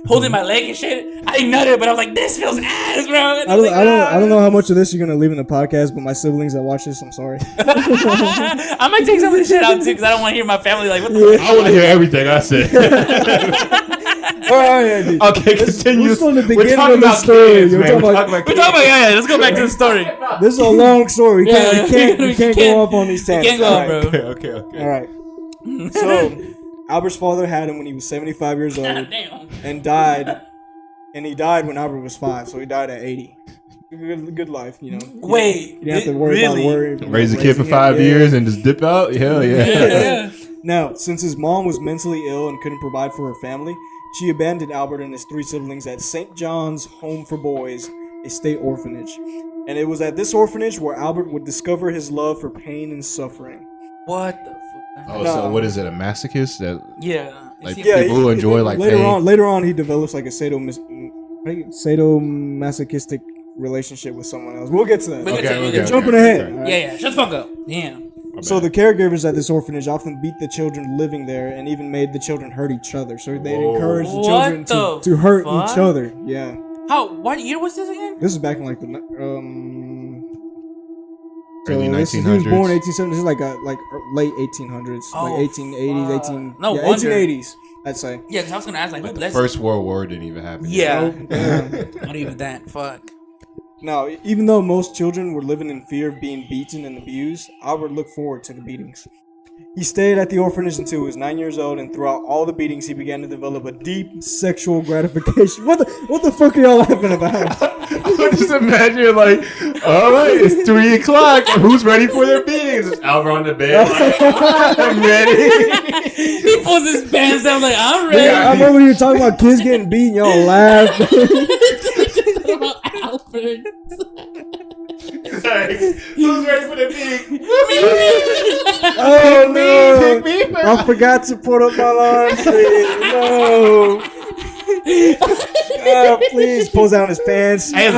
holding my leg and shit. I nutted, but I was like, this feels ass, bro. I don't know how much of this you're gonna leave in the podcast, but my siblings that watch this, I'm sorry. I might take some of this shit out too, because I don't want to hear my family like, what the fuck? I want to hear everything I said. Okay, continue. We're from the beginning of the story. We're talking about Let's go back to the story. This is a long story. We can't go up on these tangents. We can't go, bro. Okay. All right. So, Albert's father had him when he was 75 years old and died. And he died when Albert was 5, so he died at 80. Good life, you know. Wait, you didn't have to worry about worrying. Raise a kid for 5 years and just dip out? Hell yeah. Now, since his mom was mentally ill and couldn't provide for her family, she abandoned Albert and his 3 siblings at St. John's Home for Boys, a state orphanage. And it was at this orphanage where Albert would discover his love for pain and suffering. What the fuck? Oh, so what is it, a masochist? Yeah. Like people who enjoy like pain? Later on, he develops like a sadomasochistic relationship with someone else. We'll get to that. Okay. Jumping ahead. Right? Yeah. Shut the fuck up. Damn. So the caregivers at this orphanage often beat the children living there and even made the children hurt each other. So they encouraged the children to hurt each other. Yeah. What year was this again? This is back in like the early 1900s. He was born 1870s. This is like late 1800s, like 1880s, 1880s. I'd say. Yeah, because I was gonna ask like the First World War didn't even happen. Yeah. Not even that. Fuck. Now, even though most children were living in fear of being beaten and abused, Albert looked forward to the beatings. He stayed at the orphanage until he was 9 years old, and throughout all the beatings, he began to develop a deep sexual gratification. What the fuck are y'all laughing about? I just imagine like, all right, it's 3 o'clock. Who's ready for their beatings? It's Albert on the bed. Like, I'm ready. He pulls his pants down like, I'm ready. Yeah, I remember when you were talking about kids getting beaten, y'all laughed. About Albert. Who's ready for the pig? Oh no! Pick me. I forgot to put up my laundry. No. Please pulls down his pants. I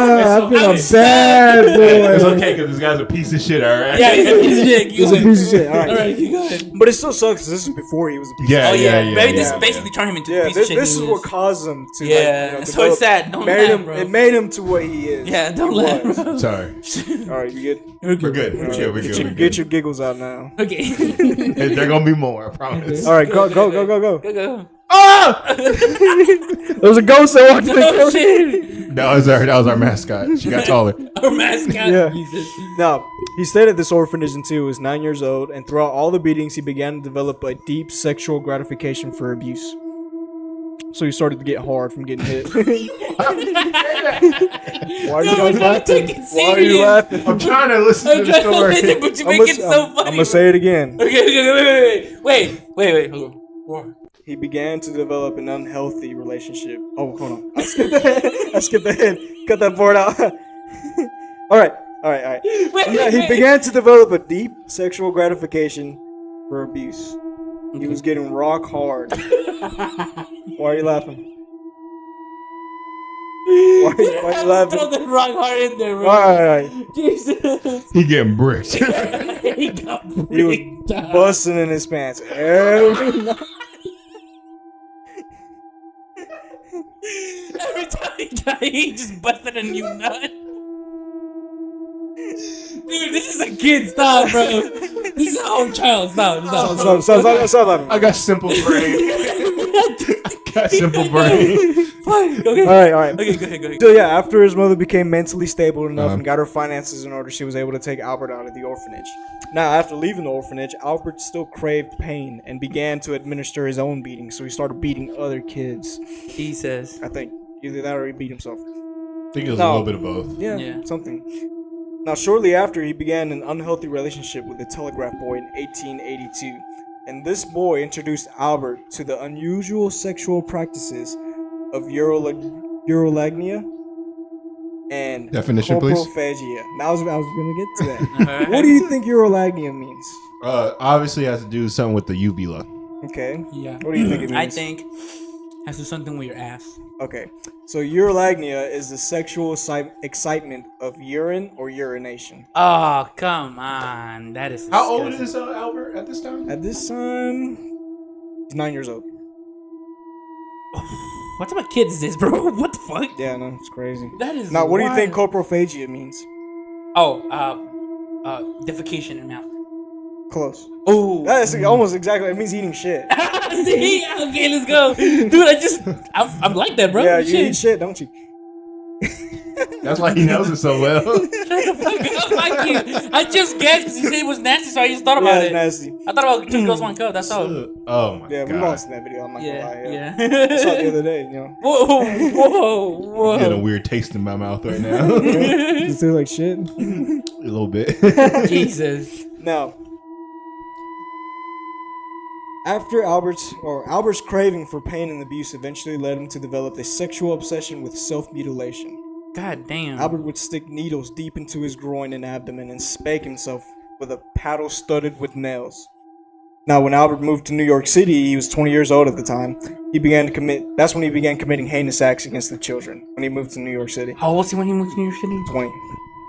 feel I'm sad, boy. It's okay because this guy's a piece of shit. All right. Yeah, he's a piece of shit. He's a piece of shit. All right. All right, keep going. But it still sucks because this is before he was a piece Yeah, of shit. yeah. Maybe this basically turned him into a piece of shit. This is what caused him to. Yeah, so it's sad. Don't laugh, bro. It made him to what he is. Yeah, don't laugh, bro. Sorry. All right, you good? We're good. We're good. Get your giggles out now. Okay. They're gonna be more. I promise. All right, go. Go. Ah! There was a ghost that walked in the Oh shit! That was our mascot. She got taller. Our mascot. Yeah. Jesus. Now, he stayed at this orphanage until he was 9 years old, and throughout all the beatings, he began to develop a deep sexual gratification for abuse. So he started to get hard from getting hit. Why are you guys laughing? Why are you laughing? I'm trying to listen to the story. Listen, but you make it so funny. I'm gonna say it again. Okay, wait. Hold on. He began to develop an unhealthy relationship. Oh, hold on. I skipped ahead. Cut that part out. All right. He began to develop a deep sexual gratification for abuse. He was getting rock hard. Why are you laughing? Why are you laughing? Throw the rock hard in there, bro. All right. Jesus. He getting bricked. He got bricked. He was busting in his pants every night. Every time he got, he just busted a new nut. Dude, this is a kid. Stop, bro. This is a whole child. Stop. Stop. I got simple brain. Got simple brain. Fine. Okay. All right. Okay, go ahead. So yeah, after his mother became mentally stable enough and got her finances in order, she was able to take Albert out of the orphanage. Now, after leaving the orphanage, Albert still craved pain and began to administer his own beating. So he started beating other kids. He says, I think either that or he beat himself. I think it was a little bit of both. Yeah, something. Now, shortly after, he began an unhealthy relationship with a telegraph boy in 1882. And this boy introduced Albert to the unusual sexual practices of urolagnia and definition, please. Corophagia. Now I was going to get to that. What do you think urolagnia means? Obviously, it has to do something with the uvula. Okay. Yeah. What do you think it means? I think it has to do something with your ass. Okay. So urolagnia is the sexual excitement of urine or urination. Oh, come on. That is disgusting. How old is Albert at this time? At this time, he's 9 years old. What type of kid is this, bro? What the fuck? Yeah, no, it's crazy. That is Now, what do you think wild. coprophagia means? Oh, defecation in mouth. Close. Oh, that's almost exactly. It means eating shit. See? Okay, let's go, dude. I'm like that, bro. Yeah, you eat shit, don't you? That's why he knows it so well. Shut the fuck up, fuck you. I just guessed because you said it was nasty, so I just thought about it. Nasty. I thought about 2 girls, 1 cup. That's all. Oh my Yeah, god. we lost in that video. I'm not gonna lie. Yeah. I saw it the other day. You know. Whoa. I'm getting a weird taste in my mouth right now. Does it feel like shit? A little bit. Jesus. Now, after Albert's craving for pain and abuse eventually led him to develop a sexual obsession with self-mutilation. God damn. Albert would stick needles deep into his groin and abdomen and spank himself with a paddle studded with nails. Now, when Albert moved to New York City, he was 20 years old at the time. That's when he began committing heinous acts against the children. When he moved to New York City. How old was he when he moved to New York City? 20.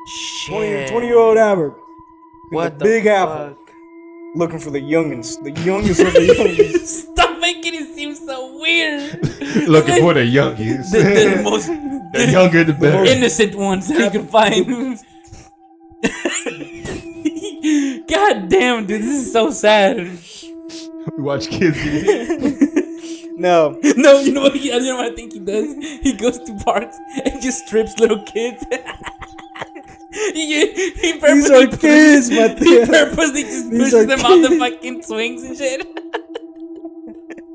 Shit. 20-year-old Albert. What the Big fuck? Apple. Looking for the youngins. The youngest of the youngins. Stop making it seem so weird. Looking for the youngies. The most the younger the better. innocent ones that you can find. God damn, dude, this is so sad. We watch kids get hit. No, you know what? You know what I think he does? He goes to parks and just strips little kids. He purposely These are kids, Mateo. He purposely just These pushes are them off the kids. fucking swings and shit.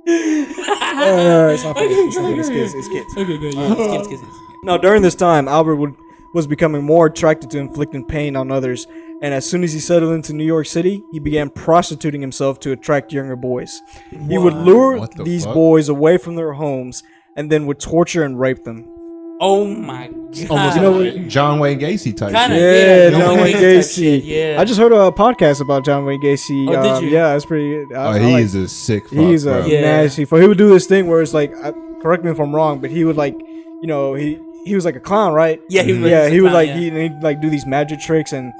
It's not funny. It's kids. Okay, good. Yeah, it's kids. Now, during this time, Albert was becoming more attracted to inflicting pain on others, and as soon as he settled into New York City, he began prostituting himself to attract younger boys. He would lure these boys away from their homes and then would torture and rape them. Oh my god. Almost John Wayne Gacy type Kinda, shit. Yeah, John Wayne type Gacy. shit, yeah. I just heard a podcast about John Wayne Gacy. Oh, did you? Yeah, it's pretty good. He's a sick fuck, He's bro. a nasty fuck. He would do this thing where it's like, correct me if I'm wrong, but he would like, you know, he was like a clown, right? Yeah, he was he would clown, like he'd like do these magic tricks, and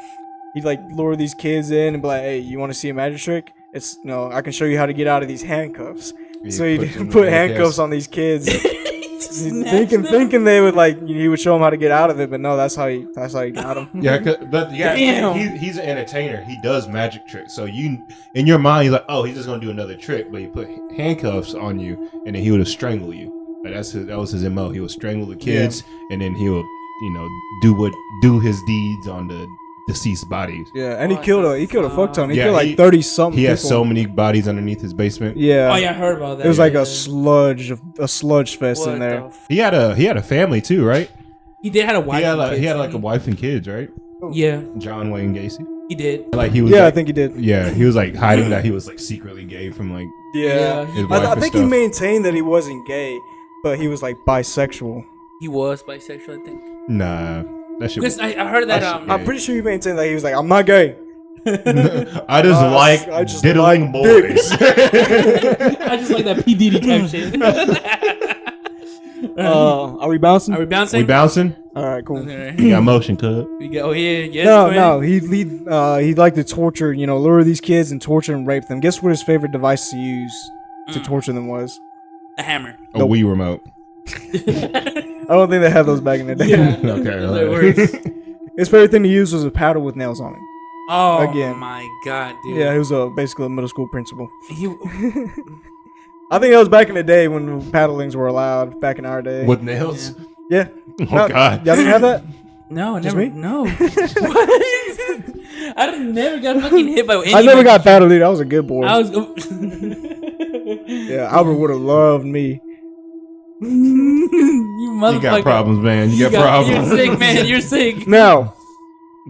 he'd like lure these kids in and be like, hey, you want to see a magic trick? It's I can show you how to get out of these handcuffs. So he'd put handcuffs on these kids. thinking they would he would show them how to get out of it, but no, that's how he got them. He's an entertainer. He does magic tricks. So in your mind, you're like, oh, he's just gonna do another trick, but he put handcuffs on you, and then he would have strangled you. Like that was his MO. He would strangle the kids, and then he would do his deeds on the deceased bodies. Yeah, and he killed a fuck ton. He killed like 30 something. He people. has so many bodies underneath his basement. Yeah. Oh yeah, I heard about that. It was like a sludge fest in there. He had a family too, right? He did had a wife. He had like a wife and kids, right? Yeah. John Wayne Gacy. He did. Like he was. Yeah, I think he did. Yeah, he was like hiding that he was like secretly gay from like. Yeah. His wife I and think he stuff. maintained that he wasn't gay, but he was like bisexual. He was bisexual, I think. Nah, that shit. Because I heard that. I'm pretty sure he maintained that he was like, I'm not gay. I just like diddling like boys. I just like that P Diddy type shit. Are we bouncing? Are we bouncing? We bouncing? All right, cool. You got motion, cuz. We go. Oh yeah, yes. No. He'd like to torture, lure these kids and torture and rape them. Guess what his favorite device to use to torture them was? A hammer. A Wii remote. I don't think they had those back in the day. Yeah. Okay. His favorite thing to use was a paddle with nails on it. Oh Again. my god, dude. Yeah, he was basically a middle school principal. I think that was back in the day when paddlings were allowed. Back in our day. With nails? Yeah. Oh god. Y'all didn't have that? No, Just never. me? No. I never got fucking hit by any. I never got paddled, dude. I was a good boy. I was. Yeah, Albert would have loved me. You motherfucker. You got problems, man. You got problems. You're sick, man. You're sick. Now,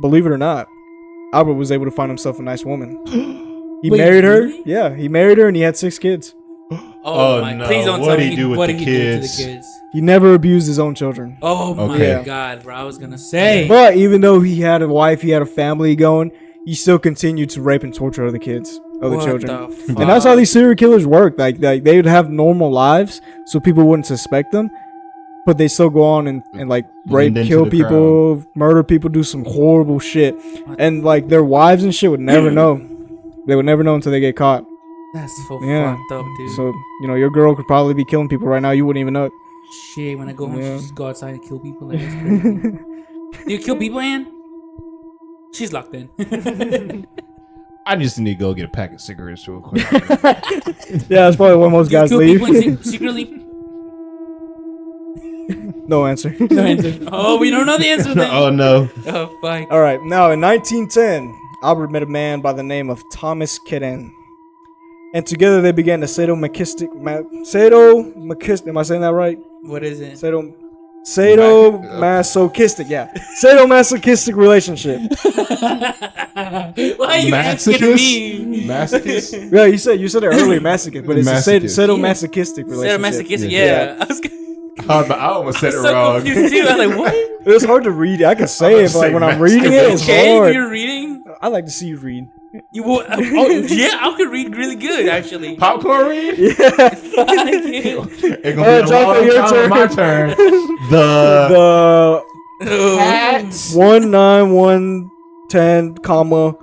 believe it or not, Albert was able to find himself a nice woman. He Wait, married her. really? Yeah, he married her and he had 6 kids. Oh my! no. Please don't What'd tell he me do with what the did he do to kids? the kids. He never abused his own children. Oh Okay. my god, bro! I was gonna say. But even though he had a wife, he had a family going, he still continued to rape and torture other kids, other What children. the fuck? And that's how these serial killers work. Like they would have normal lives, so people wouldn't suspect them. But they still go on and like rape, Blend into kill the people, murder people, do some horrible shit. And like their wives and shit would never know. They would never know until they get caught. That's so Yeah. fucked up, dude. So, your girl could probably be killing people right now. You wouldn't even know it. Shit, when I go home, Yeah. she just go outside and kill people. Like, that's crazy. You kill people, Ann? She's locked in. I just need to go get a pack of cigarettes real quick. Yeah, that's probably when most You guys kill leave. people in secretly? No answer. No answer. Oh, we don't know the answer then. Oh no. Oh, fuck. All right. Now, in 1910, Albert met a man by the name of Thomas Kitten. And together they began a sadomasochistic. Am I saying that right? What is it? Sadomasochistic, yeah. Sadomasochistic relationship. Why are you asking me? Masochist? Yeah, you said it earlier, masochist, but it's a Masochist. sadomasochistic relationship. Sadomasochistic, yeah. I almost said it so wrong. confused too. I was like, what? It was hard to read. I can say it, but like when I'm reading it, it's Okay, hard. you're reading? I like to see you read. You will, oh, yeah, I could read really good, actually. Popcorn read? Yeah. Fuck you. It's gonna be a long time on my turn. The hat 19110 comma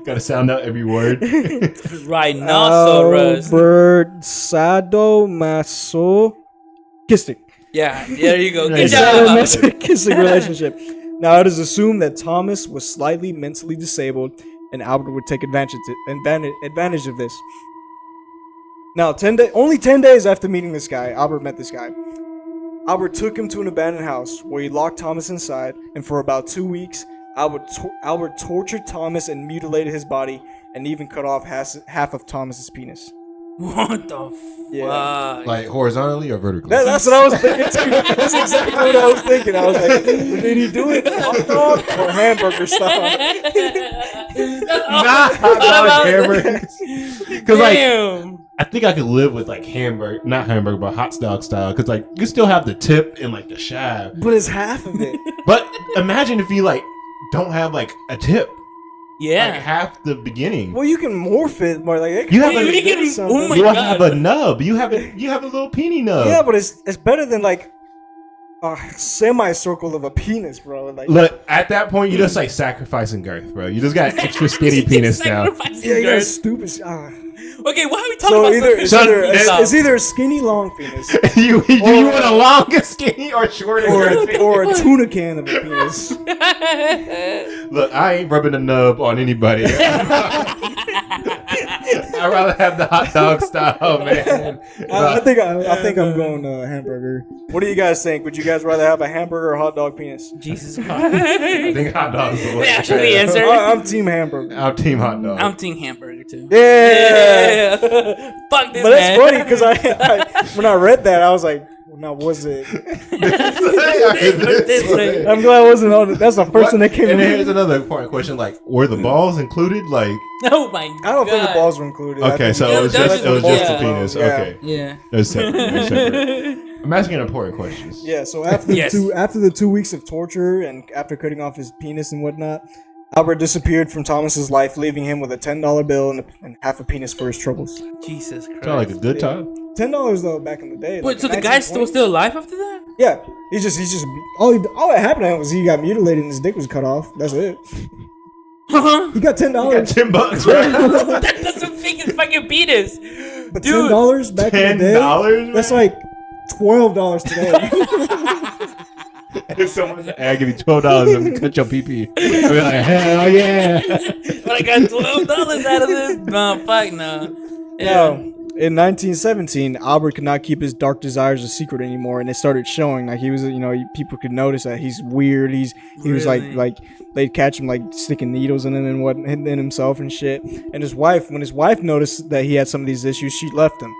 Gotta sound out every word. Rhinoceros. Albert sadomasochistic. Yeah, there you go. Good Nice. job. Sadomasochistic relationship. Now it is assumed that Thomas was slightly mentally disabled, and Albert would take advantage of this. Now, only 10 days after meeting this guy, Albert met this guy. Albert took him to an abandoned house where he locked Thomas inside, and for about 2 weeks, Albert tortured Thomas and mutilated his body, and even cut off half of Thomas's penis. What the fuck? Yeah. Like horizontally or vertically? That's what I was thinking too. That's exactly what I was thinking. I was like, did he do it hot dog or hamburger style? Not hot dog hamburgers. Because like, Damn. I think I could live with like not hamburger, but hot dog style. Because like, you still have the tip and like the shaft. But it's half of it. But imagine if you like don't have like a tip. Yeah. Like half the beginning. Well, you can morph it more. Like You have You can- oh my you God. have a nub. You have a little peenie nub. Yeah, but it's better than like a semicircle of a penis, bro. Like Look, at that point, you just like sacrificing girth, bro. You just got an extra skinny penis now. Sacrificing yeah, you got girth. stupid. Okay, why are we talking So about either something it's either a skinny long penis you want a longer skinny or shorter? or a tuna can of a penis. Look, I ain't rubbing a nub on anybody. I'd rather have the hot dog style, man. I think I'm going hamburger. What do you guys think? Would you guys rather have a hamburger or hot dog penis? Jesus Christ. I think hot dogs. Wait, actually answer. I'm team hamburger. I'm team hot dog. I'm team hamburger too. Yeah. Fuck this, But man. it's funny because I when I read that I was like, well, now was it? I'm glad I wasn't on it. That's the first thing that came And in. here's another important question: like, were the balls included? Like, Oh my God. I don't think the balls were included. I okay, think so Yeah, it was that just was the yeah. penis. Yeah. Okay, Yeah. that's separate. That's separate. I'm asking important questions. Yeah, so after Yes. after the 2 weeks of torture and after cutting off his penis and whatnot, Albert disappeared from Thomas's life, leaving him with a $10 bill and half a penis for his troubles. Jesus Christ. Sound like a good time. $10 though back in the day. Wait, like so the guy's 1920s. still alive after that? Yeah, he's just all that happened to him was he got mutilated and his dick was cut off. That's it. He got $10. $10, right? That doesn't fit his fucking penis. But Dude. $10 back in the day. $10, That's like $12 today. If someone said, "Hey, I give you $12 and cut your pee." I'd be like, hell yeah! But I got $12 out of this. No, fuck no. Now, in 1917, Albert could not keep his dark desires a secret anymore, and it started showing. Like he was, people could notice that he's weird. He was Really? like they'd catch him like sticking needles in him and what in himself and shit. And when his wife noticed that he had some of these issues, she left him.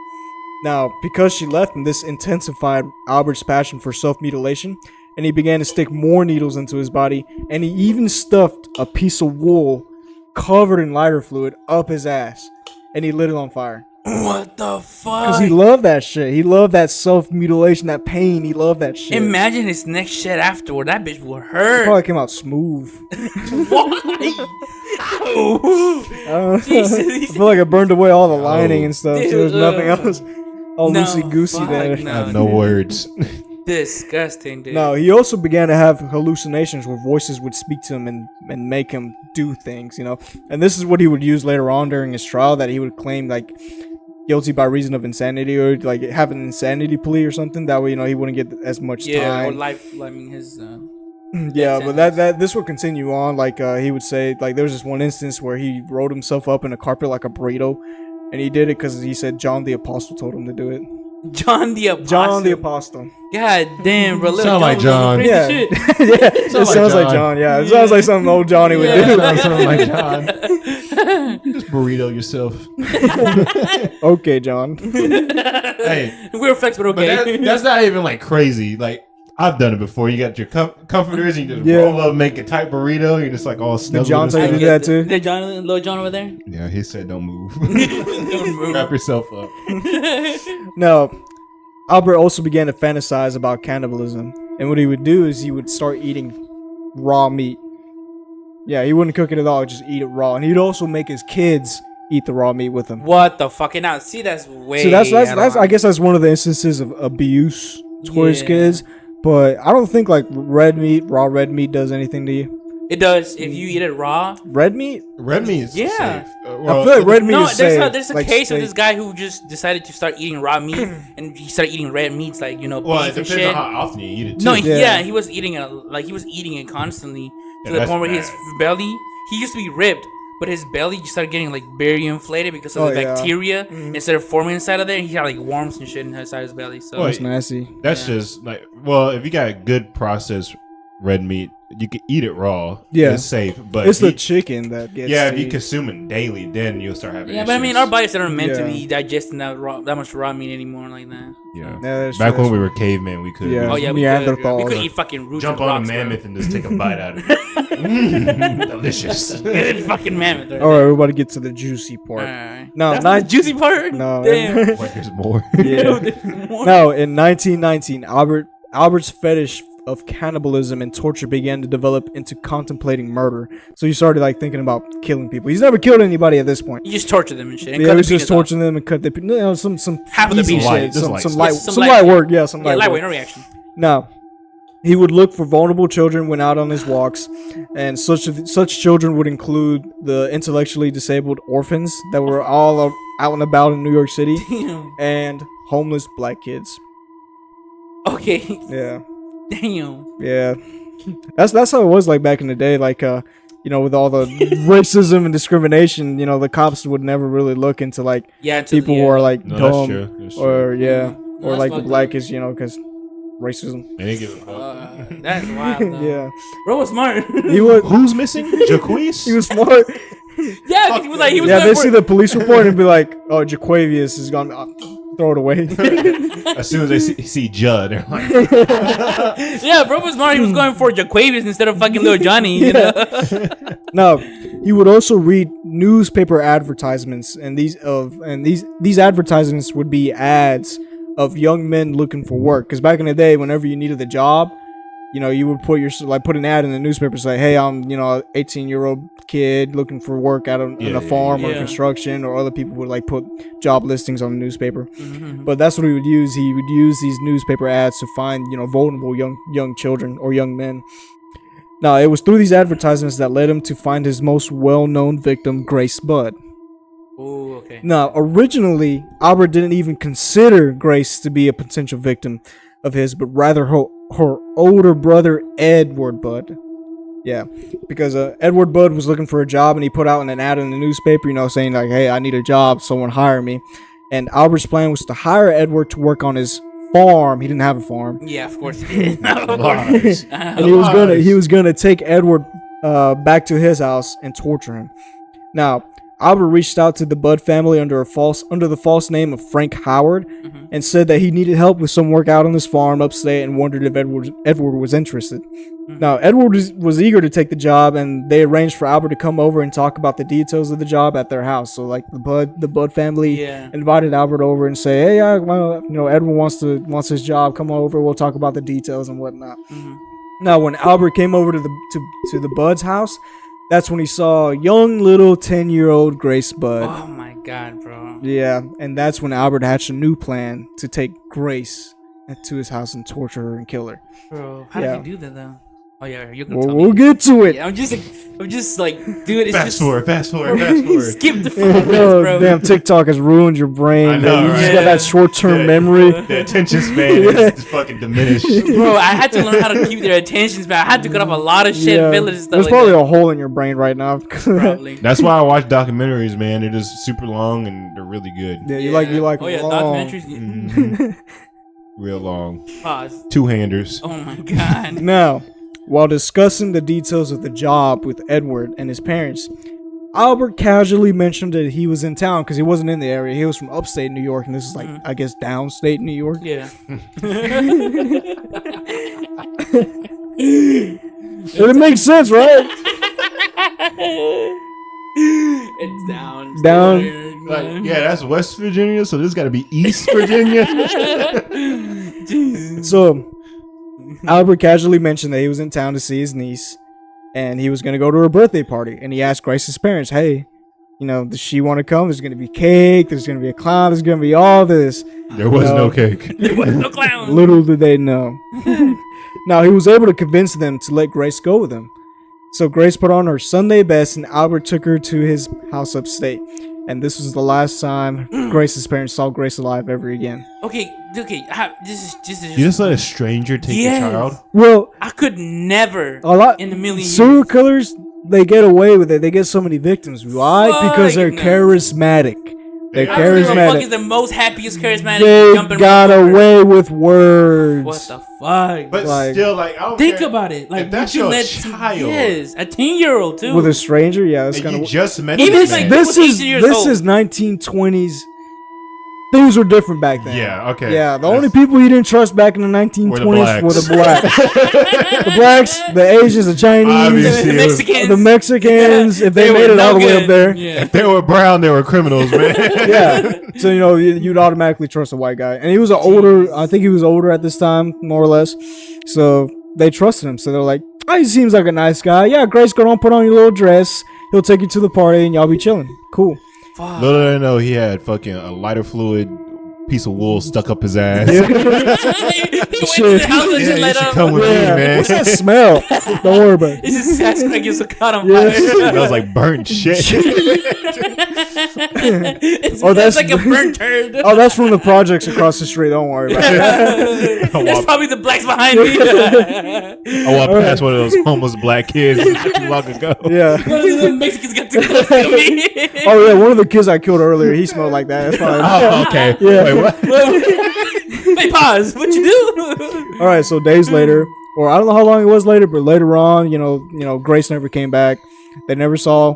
Now, because she left him, this intensified Albert's passion for self-mutilation, and he began to stick more needles into his body, and he even stuffed a piece of wool covered in lighter fluid up his ass, and he lit it on fire. What the fuck? Because he loved that shit. He loved that self-mutilation, that pain. He loved that shit. Imagine his next shit afterward. That bitch will It hurt. probably came out smooth. Why? Jesus. I feel like it burned away all the lining and stuff. So there's Dude, nothing else. All no, loosey-goosey fuck there. I have no dude. words. Disgusting, dude. No, he also began to have hallucinations where voices would speak to him and make him do things, And this is what he would use later on during his trial, that he would claim, like, guilty by reason of insanity or, like, have an insanity plea or something. That way, he wouldn't get as much Yeah, or time. his. Yeah, but that this would continue on. Like, he would say, like, there was this one instance where he rolled himself up in a carpet like a burrito, and he did it because he said John the Apostle told him to do it. John the Apostle. John the Apostle. God damn, bro. Sound like John. Yeah. Shit. Yeah, it sounds like John. Yeah, it sounds like something old Johnny would do. Sounds like John. Just burrito yourself. Okay, John. Hey, we're flexible, but okay? that's not even like crazy. Like, I've done it before. You got your comforters and you just Yeah. roll up, make a tight burrito. You're just like all snuggled. John and tell you stuff. to do that too? Did little John over there? Yeah, he said don't move. Don't move. Wrap yourself up. No, Albert also began to fantasize about cannibalism, and what he would do is he would start eating raw meat. Yeah, he wouldn't cook it at all; just eat it raw, and he'd also make his kids eat the raw meat with him. What the fuck? Now, see, that's way. So that's out of I guess that's one of the instances of abuse towards his Yeah. kids. But I don't think like raw red meat does anything to you. It does if you eat it raw. Red meat? Red meat is Yeah. safe. I feel like red meat No, is safe. there's a like case of steak. this guy who just decided to start eating raw meat, and he started eating red meats like Well, it beef and depends shit. on how often you eat it. Too. No, Yeah. he was eating it constantly to Yeah, the that's point where his bad. belly. He used to be ripped, but his belly just started getting like very inflated because of Oh, the yeah. bacteria instead of forming inside of there. He had like worms and shit inside his belly. So Well, That's nasty. That's just like, well, if you got a good processed red meat. You can eat it raw. Yeah. It's safe, but it's the chicken that gets. Yeah, if you seized. consume it daily, then you'll start having. Yeah, issues. but I mean, our bodies aren't meant to Yeah. be digesting that much raw meat anymore like that. Yeah. that's Back true, when we that's were cavemen, we could. Yeah. Oh yeah, we Neanderthals. could eat fucking roots Jump and on rocks, a mammoth bro. and just take a bite out of it. Delicious. Good fucking mammoth. Right All right, everybody get to the juicy part. Alright. No, That's not the juicy part. No, Damn. Wait, there's more. Yeah. There's more. No, in 1919, Albert's fetish of cannibalism and torture began to develop into contemplating murder. So he started like thinking about killing people. He's never killed anybody at this point. You just torture them and shit. And Yeah, cut he was the just penis off. torturing them and cut the some Half of the easy penis. shit, Just some light. light work. Yeah, some light lightweight, work. no reaction. Now, he would look for vulnerable children when out on his walks, and such children would include the intellectually disabled orphans that were all out and about in New York City, Damn. and homeless black kids. Okay. Yeah, Damn. yeah. That's how it was like back in the day. Like with all the racism and discrimination, the cops would never really look into like people who are like No, that's dumb true. That's true. or or that's like the fucked black is because racism. They didn't give a fuck. That's wild. Though. Yeah, Bro was smart. he was. Who's missing? Jaquez? He was smart. Yeah, 'cause he was like he was. Yeah, going they for see it. the police report and be like, "Oh, Jaquavius is gone. Throw it away." As soon as they see Judd, they're like, Yeah, bro was smart. He was going for Jaquavius instead of fucking little Johnny. You know? No, he would also read newspaper advertisements, and these advertisements would be ads of young men looking for work. Because back in the day, whenever you needed a job, you would put an ad in the newspaper, say, "Hey, I'm an 18-year-old kid looking for work out in a farm or construction," or other people would like put job listings on the newspaper. Mm-hmm. But that's what he would use. He would use these newspaper ads to find vulnerable young children or young men. Now, it was through these advertisements that led him to find his most well-known victim, Grace Budd. Oh, okay. Now, originally, Albert didn't even consider Grace to be a potential victim of his, but rather her older brother, Edward Budd. Yeah, because Edward Budd was looking for a job, and he put out an ad in the newspaper, saying like, "Hey, I need a job, someone hire me." And Albert's plan was to hire Edward to work on his farm. He didn't have a farm. Yeah, of course he did. Of course. Lies. And he was gonna take Edward back to his house and torture him. Now, Albert reached out to the Budd family under the false name of Frank Howard, and said that he needed help with some work out on his farm upstate, and wondered if Edward was interested. Now, Edward was eager to take the job, and they arranged for Albert to come over and talk about the details of the job at their house. So, like the Budd family invited Albert over and say, "Hey, Edward wants his job. Come over. We'll talk about the details and whatnot." Now, when Albert came over to the Budd's house, that's when he saw young little 10-year-old Grace Budd. Oh my god, bro. Yeah, and that's when Albert hatched a new plan to take Grace to his house and torture her and kill her. Bro, how did he do that though? Oh yeah, you can Well, tell we'll me. get to it. Yeah, I'm just like, dude, it's fast just forward. skip the fucking rest, Oh, bro. damn, TikTok has ruined your brain. I know, man. You just right? got that short-term memory. The attention span is fucking diminished. Bro, I had to learn how to keep their attention span. I had to cut off a lot of shit, fillers and stuff There's like probably that. a hole in your brain right now. Probably. That's why I watch documentaries, man. They're just super long and they're really good. Yeah, you like Oh yeah, long. documentaries. Mhm. Real long. Pause. Two-handers. Oh my god. Now, while discussing the details of the job with Edward and his parents, Albert casually mentioned that he was in town because he wasn't in the area. He was from upstate New York, and this is like, I guess, downstate New York. Yeah. It makes sense, right? It's down. Down. Like, yeah, that's West Virginia, so this got to be East Virginia. Jesus. So, Albert casually mentioned that he was in town to see his niece, and he was going to go to her birthday party. And he asked Grace's parents, "Hey, does she want to come? There's going to be cake. There's going to be a clown. There's going to be all this." There was no cake. There was no clown. Little did they know. Now, he was able to convince them to let Grace go with him. So Grace put on her Sunday best, and Albert took her to his house upstate. And this was the last time Grace's parents saw Grace alive ever again. Okay. This is You just let a stranger take your child? Well, I could never a lot in a million serial years. killers, they get away with it. They get so many victims. Why? Because they're Fuck no. charismatic. They're Our little fuck is charismatic. the most happiest charismatic They jumping got motherfucker. away with words. What the fuck? But Like- still, like, I don't Think care. about it. Like, If that's would you your let child, yes, a 10-year-old too. With a stranger, yeah, that's and kind you of. just met Even this if, like, man. This was is 18 years this old. is 1920s. Things were different back then. Yeah, okay. Yeah, the only people you didn't trust back in the 1920s were the blacks. The blacks, the Asians, the Chinese, Obviously, the Mexicans. the Mexicans. If they They made were it all no the way up good. there, Yeah. If they were brown, they were criminals, man. yeah. So you'd automatically trust a white guy, and he was an older. I think he was older at this time, more or less. So they trusted him. So they're like, "Oh, he seems like a nice guy. Yeah, Grace, go on, put on your little dress. He'll take you to the party, and y'all be chilling. Cool." Fuck. Little did I know he had fucking a lighter fluid piece of wool stuck up his ass. He went to the house and Yeah, shit you light should up. come with me, man. What's that smell? Don't worry about it. It's just ass crack gets caught on Yeah. fire. Smells like burnt shit. It's, Oh, it's that's- like a burnt turd. Oh, that's from the projects across the street. Don't worry about it. It's probably the blacks behind me. I walked past one of those homeless black kids not too long ago. Yeah. One of the Mexicans got too close to me. Oh yeah, one of the kids I killed earlier, he smelled like that. That's fine. Oh, okay. Yeah. Wait, what? Hey, pause. What you do? All right, so days later, or I don't know how long it was later, but later on, you know, Grace never came back. They never saw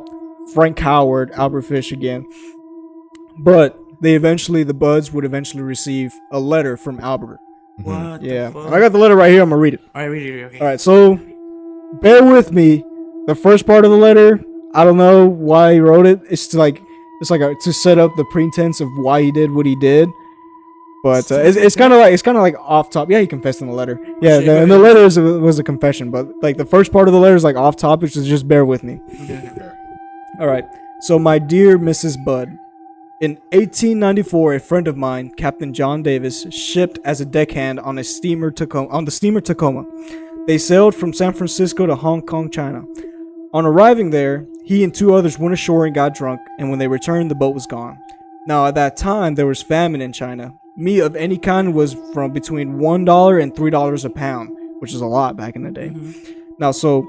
Frank Howard, Albert Fish again. But the Buds would eventually receive a letter from Albert. What Yeah, the fuck? and I got the letter right here. I'm gonna read it. All right, read it. Okay. All right, so bear with me. The first part of the letter, I don't know why he wrote it. It's like to set up the pretense of why he did what he did. But it's kind of like off top. Yeah, he confessed in the letter. Yeah, and the letter was a confession. But like the first part of the letter is like off topic, so just bear with me. All right. So my dear Mrs. Budd, in 1894, a friend of mine, Captain John Davis, shipped as a deckhand on the steamer Tacoma. They sailed from San Francisco to Hong Kong, China. On arriving there, he and two others went ashore and got drunk, and when they returned, the boat was gone. Now, at that time, there was famine in China. Meat of any kind was from between $1 and $3 a pound, which is a lot back in the day. Now, so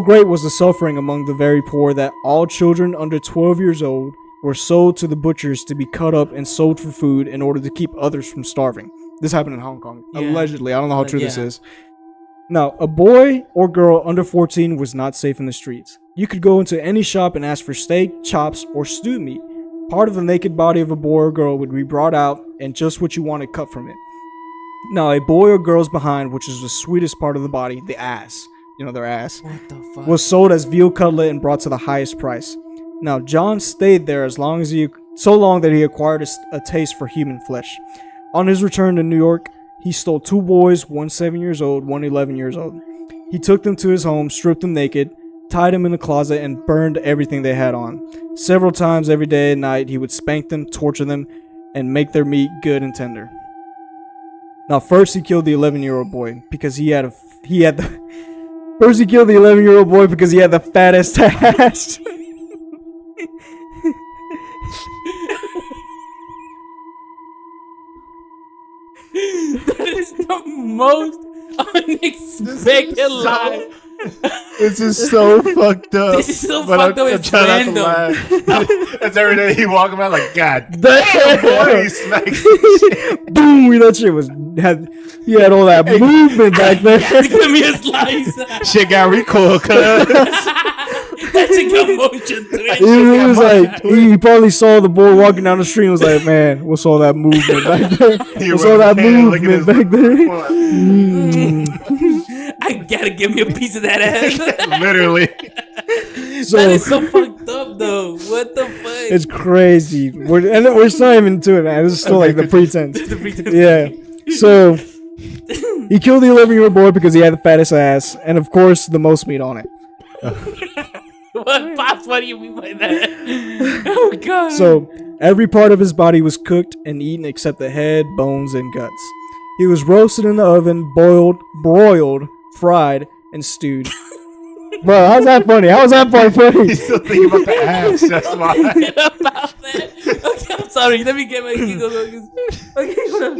great was the suffering among the very poor that all children under 12 years old were sold to the butchers to be cut up and sold for food in order to keep others from starving. This happened in Hong Kong, Yeah. allegedly. I don't know how true this Yeah. is. Now, a boy or girl under 14 was not safe in the streets. You could go into any shop and ask for steak, chops, or stewed meat. Part of the naked body of a boy or girl would be brought out and just what you wanted cut from it. Now, a boy or girl's behind, which is the sweetest part of the body, the ass, their ass, What the fuck? was sold as veal cutlet and brought to the highest price. Now, John stayed there so long that he acquired a taste for human flesh. On his return to New York, he stole two boys, one 7 years old, one 11 years old. He took them to his home, stripped them naked, tied them in the closet, and burned everything they had on. Several times every day and night, he would spank them, torture them, and make their meat good and tender. Now, first he killed the 11-year-old boy because he had First he killed the 11-year-old boy because he had the fattest ass. That is the most unexpected lie. This is so fucked up. This is so But fucked up. I'm It's trying not to random. laugh. That's every day he walk around like, God Damn, boy, he smacks. Boom! That shit he had all that movement back there. Give me a slice. Shit got recoil, cuz. That shit got motion to it. He was like, he probably saw the boy walking down the street and was like, man, what's all that movement back there? What's all that movement back there? I gotta give me a piece of that ass. Literally. So, that is so fucked up, though. What the fuck? it's crazy. We're still not even to it, man. This is still like the pretense. The pretense. Yeah. So, he killed the 11-year-old boy because he had the fattest ass, and of course, the most meat on it. What, Pops? What do you mean by that? Oh god. So, every part of his body was cooked and eaten except the head, bones, and guts. He was roasted in the oven, boiled, broiled, fried, and stewed. Bro, how's that funny? How's that part funny? He's still thinking about the ass. That's why. About that. Okay, I'm sorry. Let me get my giggles. Okay, hold on.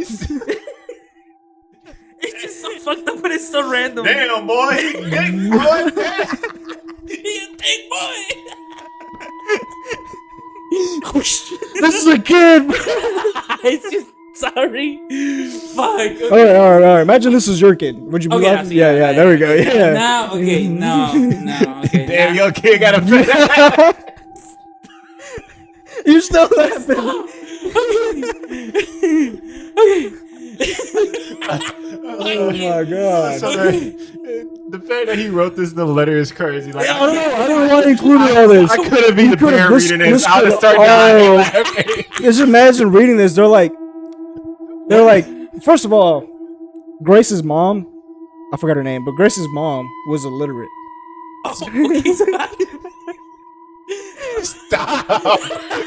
It's just so fucked up, but it's so random. Damn, boy. Big boy. He a big boy. Oh shit! This is a kid. It's just sorry. Fuck. All right. Imagine this is your kid. Would you be Okay, laughing? Yeah. There we go. Yeah. Now, okay, no. Okay. Damn, now- your kid got a You still laughing? Oh my god. So the fact that he wrote this in the letter is crazy. Like, I don't know why he included all this. I could have been the parent reading this. I would have started dying. Just imagine reading this. They're like, first of all, Grace's mom, I forgot her name, but Grace's mom was illiterate. Stop!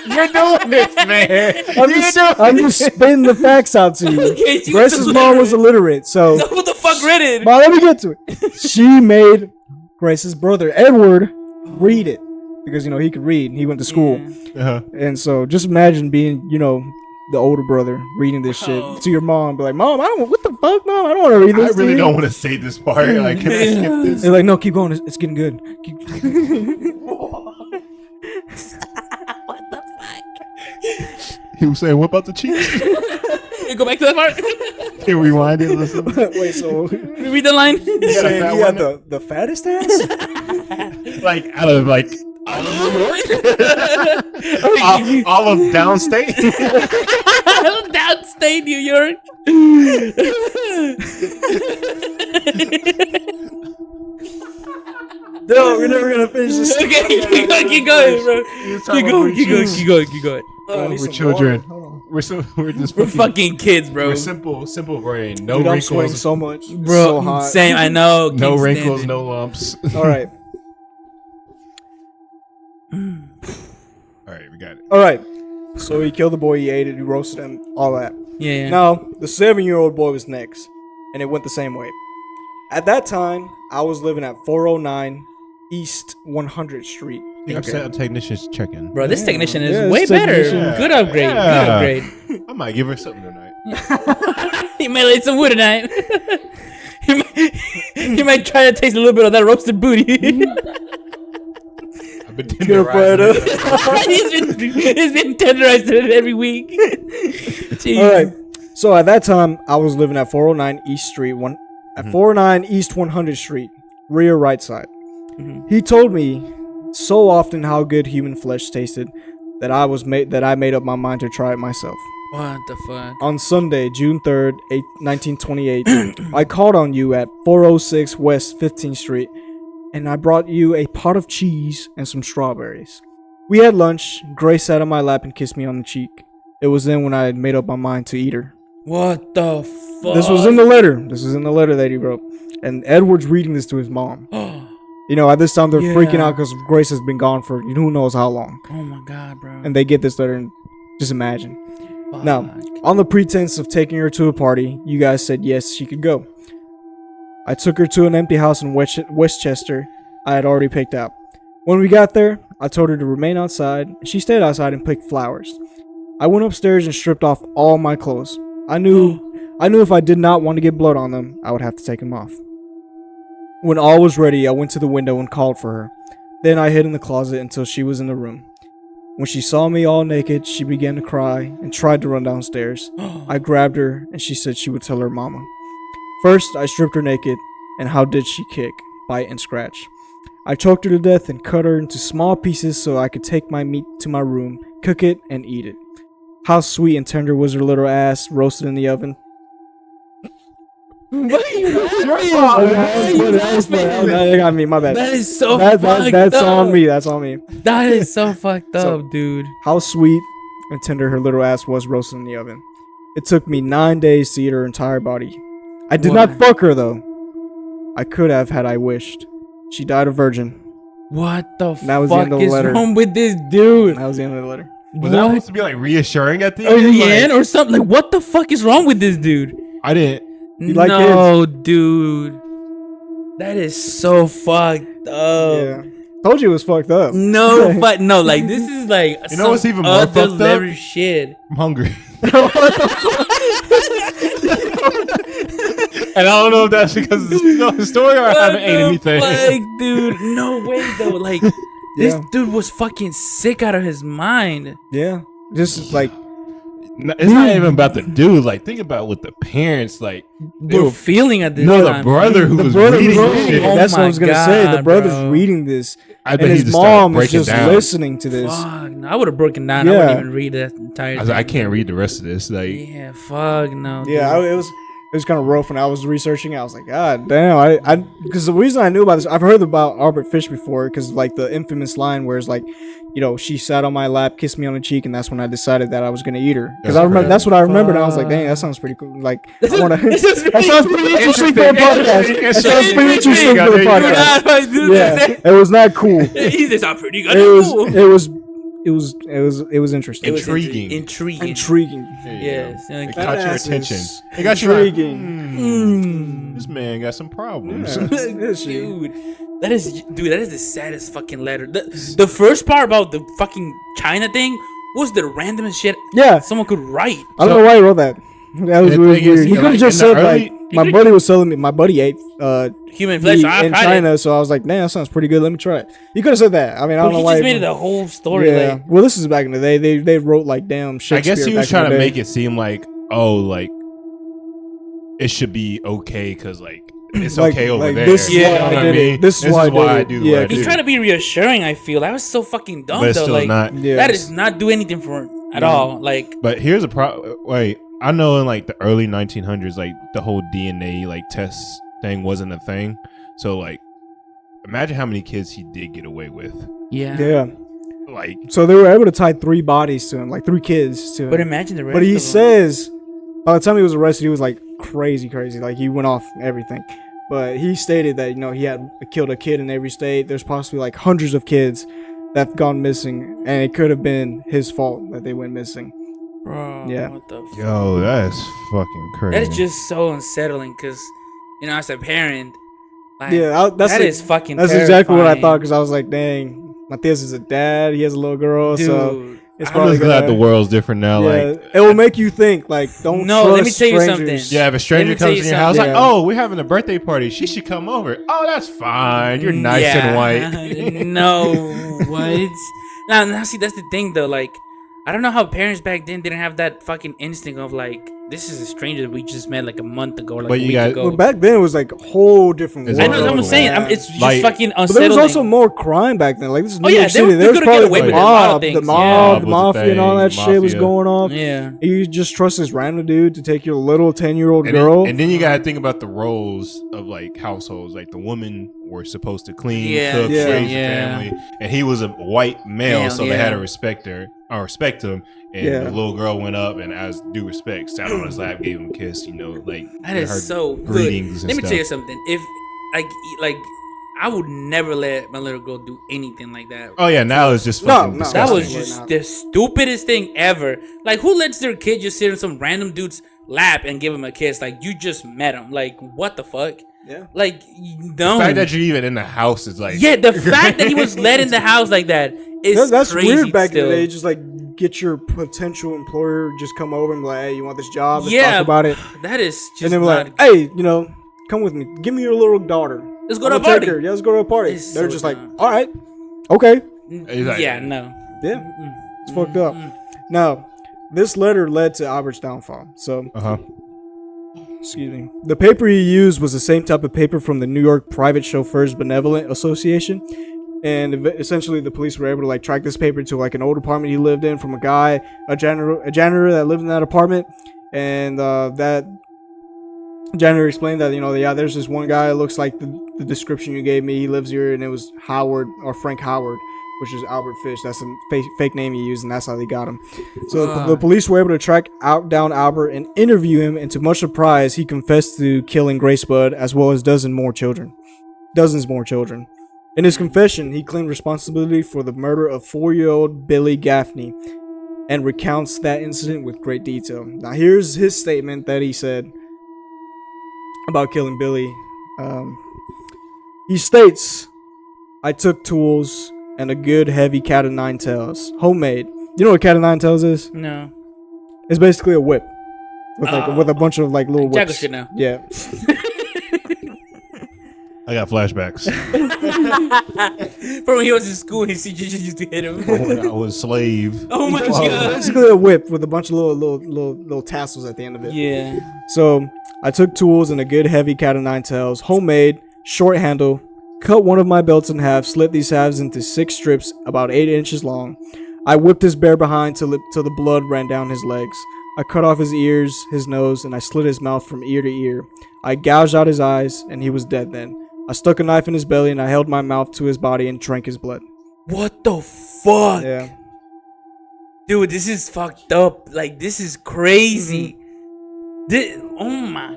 You're doing this, man. I'm just spitting the facts out to you. Okay, she was Grace's mom was illiterate, so Who the fuck read it? Well, let me get to it. She made Grace's brother Edward read it because he could read. He went to school, and so just imagine being the older brother reading this shit to your mom. Be like, Mom, what the fuck, Mom? I don't want to read this. I really don't want to say this part. Like, can I skip this? They're like, no, keep going. It's getting good. What the fuck? He was saying, "What about the cheeks?" Go back to that part. Can we rewind it? Listen. Wait, so read the line. you got the fattest ass? Like out of like all of downstate. Downstate New York. No, we're never gonna finish this. Okay, keep going, bro. Keep going. We're children. We're just fucking kids, bro. We're simple brain. No Dude, I'm wrinkles. sweating so much, bro. So hot. Same, I know. No Can't wrinkles, stand it. no lumps. All right. All right, we got it. All right. So he killed the boy, he ate it, he roasted him, all that. Yeah. Now, the 7-year-old boy was next, and it went the same way. At that time, I was living at 409 East 100th Street. Okay. Technician's checking. Bro, this technician is Yeah, way this better. technician- Good upgrade. Yeah. Good upgrade. I might give her something tonight. He might light some wood tonight. he might try to taste a little bit of that roasted booty. I've been Get her fried up. He's been tenderized every week. Jeez. All right. So at that time, I was living at 409 East Street, 409 East 100th Street, rear right side. He told me so often how good human flesh tasted that I made up my mind to try it myself. What the fuck? On Sunday, June 3rd, 1928, I called on you at 406 West 15th Street, and I brought you a pot of cheese and some strawberries. We had lunch. Grace sat on my lap and kissed me on the cheek. It was then when I had made up my mind to eat her. What the fuck? This was in the letter. This is in the letter that he wrote. And Edward's reading this to his mom. At this time, they're freaking out because Grace has been gone for who knows how long. Oh my god, bro. And they get this letter and just imagine. Fuck. Now, on the pretense of taking her to a party, you guys said yes, she could go. I took her to an empty house in Westchester I had already picked out. When we got there, I told her to remain outside. She stayed outside and picked flowers. I went upstairs and stripped off all my clothes. I knew if I did not want to get blood on them, I would have to take them off. When all was ready, I went to the window and called for her. Then I hid in the closet until she was in the room. When she saw me all naked, she began to cry and tried to run downstairs. I grabbed her and she said she would tell her mama. First, I stripped her naked, and how did she kick, bite, and scratch? I choked her to death and cut her into small pieces so I could take my meat to my room, cook it, and eat it. How sweet and tender was her little ass roasted in the oven. What are you I got me, my bad. That is so fucked That's up. on me, that's on me. That is so fucked up, dude. How sweet and tender her little ass was roasted in the oven. It took me 9 days to eat her entire body. I did not fuck her though. I could have had I wished. She died a virgin. What the And that was the end fuck of the is letter. wrong with this dude? That was the end of the letter. Was that supposed to be like reassuring at the Or end? the end or something? Like, what the fuck is wrong with this dude? I didn't. You like No, dude. That is so fucked up. Yeah. Told you it was fucked up. No, but no, like this is like You know what's even more other fucked up? level shit. I'm hungry. And I don't know if that's because of the story or I haven't ate anything. Like, dude, no way though. Like, This dude was fucking sick out of his mind. Yeah, just like it's not even about the dude. Like, think about what the parents like they were feeling at this time. the brother who was reading this. That's what I was gonna say. The brother's reading this, and his mom is just listening to this. Fuck, no, I would have broken down. I wouldn't even read that entire. I was like, I can't read the rest of this. Like, yeah, fuck no. Yeah, it was kind of rough when I was researching. I was like, God damn, I because the reason I knew about this, I've heard about Albert Fish before, because like the infamous line where it's like, you know, she sat on my lap, kissed me on the cheek, and that's when I decided that I was gonna eat her. Because I remember that's what I remembered, and I was like, dang, that sounds pretty cool. Like, I wanna, that sounds pretty interesting for a podcast. That sounds pretty interesting for the podcast. Yeah, it was not cool. It sounds pretty good. It was interesting. Intriguing. Yes. It caught your attention. It got intriguing. This man got some problems. Dude, that is the saddest fucking letter. The first part about the fucking China thing was the randomest shit. Yeah, someone could write. I don't know why he wrote that. That was weird. He could have just said like, my buddy was telling me. My buddy ate human flesh in China, so I was like, "Damn, that sounds pretty good. Let me try it." You could have said that. I mean, I don't know why. He just made it a whole story. Yeah. Like, well, this is back in the day. They wrote like damn Shakespeare. I guess he was trying to make it seem like, oh, like it should be okay because like it's like, okay over like, there. This is you why know I what I did mean? it. This is why I do. Yeah, he's trying to be reassuring. I feel that was so fucking dumb but though. Still like not. That is not do anything for him at all. Like, but here's a problem. Wait. I know in like the early 1900s, like the whole DNA like test thing wasn't a thing. So like, imagine how many kids he did get away with. Yeah. Like, so they were able to tie 3 bodies to him, like 3 kids to him. But imagine the rest. But he of says, by the time he was arrested, he was like crazy. Like he went off everything. But he stated that, you know, he had killed a kid in every state. There's possibly like hundreds of kids that've gone missing, and it could have been his fault that they went missing. Bro, yeah. What the fuck? Yo, that's fucking crazy. That is just so unsettling because, you know, as a parent, like, that's is fucking That's terrifying. exactly what I thought, because I was like, dang, Matthias is a dad. He has a little girl, Dude, so it's I'm probably just glad the world's different now. Like, it will make you think, like, don't trust let me tell you strangers. something. Yeah, if a stranger comes in your house, Yeah. like, oh, we're having a birthday party. She should come over. Oh, that's fine. You're nice and white. No, what? Now, see, that's the thing, though. Like, I don't know how parents back then didn't have that fucking instinct of like, this is a stranger that we just met like a month ago, or, like But a you week got- ago. Well, back then it was like a whole different world. I know what I'm saying. It's just Like- fucking But unsettling. there was also more crime back then. Like, this is New yeah, York they City. There was could've got probably away the with a lot of mob, things, the yeah. mob, the Mob was a mafia, and all that thing, shit was mafia. going off. Yeah. And you just trust this random dude to take your little 10-year-old And girl. then you gotta think about the roles of like households. Like the women were supposed to clean, Yeah. cook, Yeah. raise the Yeah. family, and he was a white male, Male, so they had yeah. to respect him. And Yeah. the little girl went up and, as due respect, sat on his lap, gave him a kiss. You know, like That is her so good. greetings. Let And me stuff. tell you something. If like I would never let my little girl do anything like that. Oh yeah, now it's just fucking no. That disgusting. was just the stupidest thing ever. Like, who lets their kid just sit in some random dude's lap and give him a kiss? Like, you just met him. Like, what the fuck? Yeah. Like, no. The fact that you're even in the house is like the fact that he was let in the house like that is That's crazy. weird back still. in the day. Just like get your potential employer just come over and be like, hey, you want this job? Let's Yeah, talk about it. That is just And then we're not. like, hey, you know, come with me. Give me your little daughter. Let's go I'm to a gonna take party. her. Yeah, let's go to a party. It's They're so just like, dumb. all right, okay. Exactly. Yeah, no. Yeah, it's fucked up. Now, this letter led to Albert's downfall. So, excuse me. The paper he used was the same type of paper from the New York Private Chauffeurs Benevolent Association. And essentially, the police were able to like track this paper to like an old apartment he lived in from a guy, a janitor that lived in that apartment. And that janitor explained that, you know, yeah, there's this one guy that looks like the description you gave me. He lives here, and it was Howard, or Frank Howard, which is Albert Fish. That's a fake name he used, and that's how they got him. So the police were able to track down Albert and interview him, and to much surprise, he confessed to killing Grace Budd as well as dozens more children. In his confession, he claimed responsibility for the murder of 4-year-old Billy Gaffney and recounts that incident with great detail. Now, here's his statement that he said about killing Billy. He states, I took tools and a good heavy cat of nine tails, homemade. You know what cat of nine tails is? No. It's basically a whip with like with a bunch of like little Jack whips. shit now. Yeah. I got flashbacks. From when he was in school, his teacher just used to hit him. When I was slave. Oh my god! Basically a whip with a bunch of little tassels at the end of it. Yeah. So I took tools and a good heavy cat of nine tails, homemade, short handle, cut one of my belts in half, slit these halves into 6 strips about 8 inches long. I whipped his bear behind till the blood ran down his legs. I cut off his ears, his nose, and I slit his mouth from ear to ear. I gouged out his eyes, and he was dead then. I stuck a knife in his belly, and I held my mouth to his body and drank his blood. What the fuck? Yeah. Dude, this is fucked up. Like, this is crazy. Oh my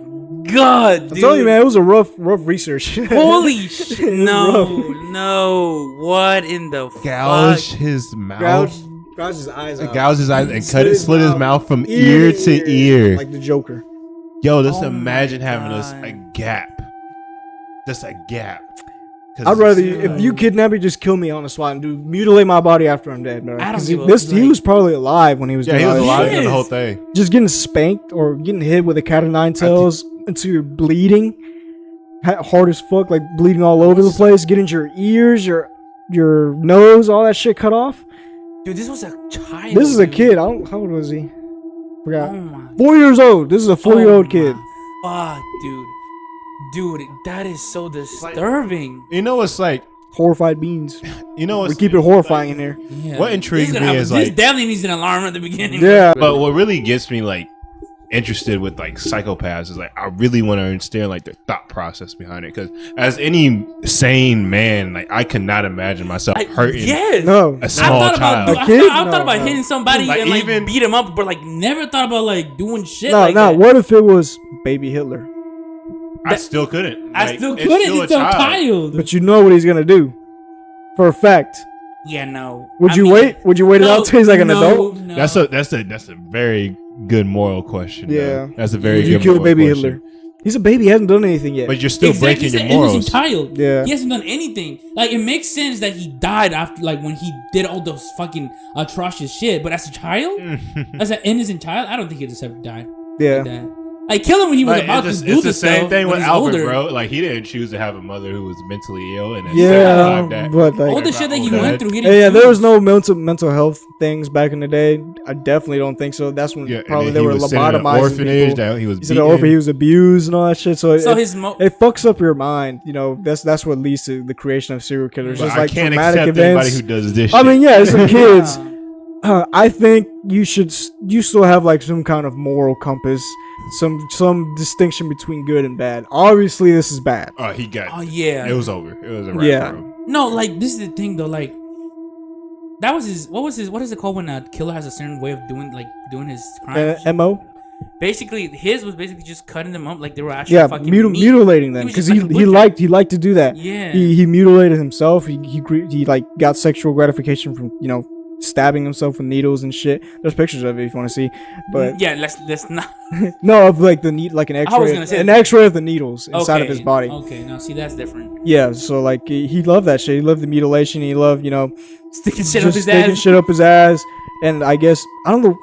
god, dude. I'm telling you, man, it was a rough research. Holy shit. No. What in the Gouge fuck? his mouth. Gouge his eyes out. Gouge his eyes and slit his mouth from ear to ear. Like the Joker. Yo, just imagine having a gap. Just a gap. I'd rather if you kidnap me, just kill me on the spot and mutilate my body after I'm dead, bro. I don't Because he was probably alive when he was doing he was all alive this in shit. the whole thing. Just getting spanked or getting hit with a cat of nine tails until you're bleeding, hard as fuck, like bleeding all over the place, getting your ears, your nose, all that shit cut off. Dude, this was a child. This is a kid. How old was he? Forgot. Oh my 4 years old. This is a 4-year-old kid. Fuck, dude. Dude, that is so disturbing. You know what's like horrified beans. You know we keep it horrifying in here. Yeah. What intrigues me is this like definitely needs an alarm at the beginning. Yeah. But what really gets me like interested with like psychopaths is like I really want to understand like their thought process behind it, because as any sane man, like I cannot imagine myself hurting a small child. I thought about hitting somebody Like, and like even- beat him up, but like never thought about like doing shit No, like that. what if it was baby Hitler? I still couldn't. I Like, still it's couldn't. still It's a child. But you know what he's gonna do, for a fact. Yeah, no. Would you wait? Would you wait it out till he's like an adult? No. That's a very good moral question. Yeah. though. That's a very Would you good kill moral baby question. Hitler? He's a baby. He hasn't done anything yet. But you're still breaking He's your an morals. innocent child. Yeah. He hasn't done anything. Like, it makes sense that he died after, like, when he did all those fucking atrocious shit. But as a child, as an innocent child, I don't think he deserved to die. Yeah. Like that. Like, kill him when he was Like, about to do it's the this same stuff, thing when with he's Albert, older. bro. Like he didn't choose to have a mother who was mentally ill, and then Yeah, survived that. but like All the shit that he went through, he Yeah, didn't there choose. was no mental health things back in the day. I definitely don't think so. That's when and probably then they he were was sent in an lobotomizing orphanage, people. that he was He's in an orphan. He was abused and all that shit. So it fucks up your mind. You know, that's what leads to the creation of serial killers. But Just I like can't traumatic accept events. anybody who does this I shit. mean, yeah, it's some kids. I think you still have like some kind of moral compass, some distinction between good and bad. Obviously, this is bad. Oh, he got. Oh, yeah. It was over. It was a wrap. Yeah. For him. No, like, this is the thing, though. Like, that was his. What is it called when a killer has a certain way of doing his crimes? MO. Basically, his was basically just cutting them up like they were actually Yeah, fucking mutilating them was just because like a he butcher. liked to do that. Yeah. he mutilated himself. He like got sexual gratification from stabbing himself with needles and shit. There's pictures of it if you want to see. But yeah, let's not. no, of like an I was gonna X-ray, say an X-ray of the needles inside of his body. Okay, now see that's different. Yeah, so like he loved that shit. He loved the mutilation. He loved Sticking shit up his sticking ass. shit up his ass. And I guess I don't know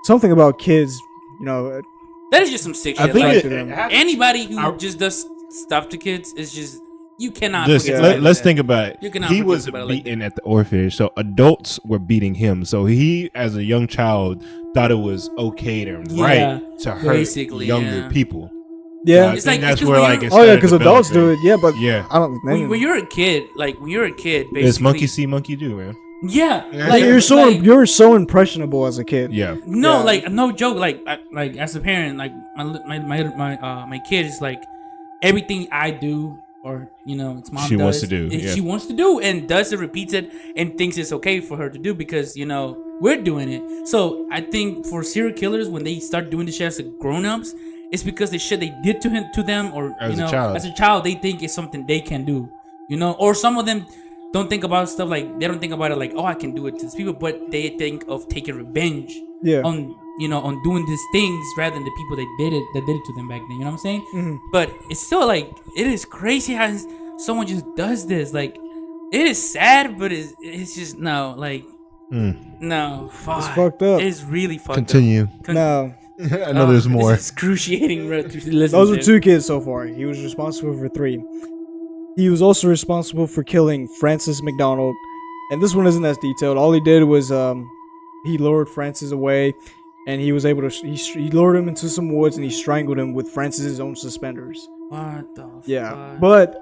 something about kids. That is just some sick I shit. think Like, anybody who just does stuff to kids is just you cannot. Just forget let's that. think about it. You cannot He forget was about it like beaten at the orphanage, so adults were beating him. So he, as a young child, thought it was okay to right to hurt basically, younger people. Yeah, So I think that's where like it oh yeah, started because adults do it. developing. Yeah, but Yeah. I don't. When you're a kid, basically, It's monkey see, monkey do, man. Yeah, Like you're so impressionable as a kid. Yeah. No, Yeah. like no joke. Like as a parent, like my kid is like everything I do, or it's mom. She does, wants to do, is yeah. She wants to do and does it, repeats it, and thinks it's okay for her to do because we're doing it. So I think for serial killers, when they start doing this shit as grown-ups, it's because the shit they did to them, or As a child. as a child, they think it's something they can do. Or some of them don't think about stuff like they don't think about it like, oh, I can do it to these people, but they think of taking revenge Yeah. on on doing these things rather than the people that did it to them back then. You know what I'm saying? Mhm. But it's still like it is crazy how someone just does this. Like it is sad, but it's just no, like no, fuck. It's fucked up. It's really fucked Continue. up. No. I know there's more. It's excruciating, bro. To listen Those to. were 2 kids so far. He was responsible for 3. He was also responsible for killing Francis McDonald, and this one isn't as detailed. All he did was he lured Francis away, and he was able to he lured him into some woods and he strangled him with Francis's own suspenders. What the fuck? But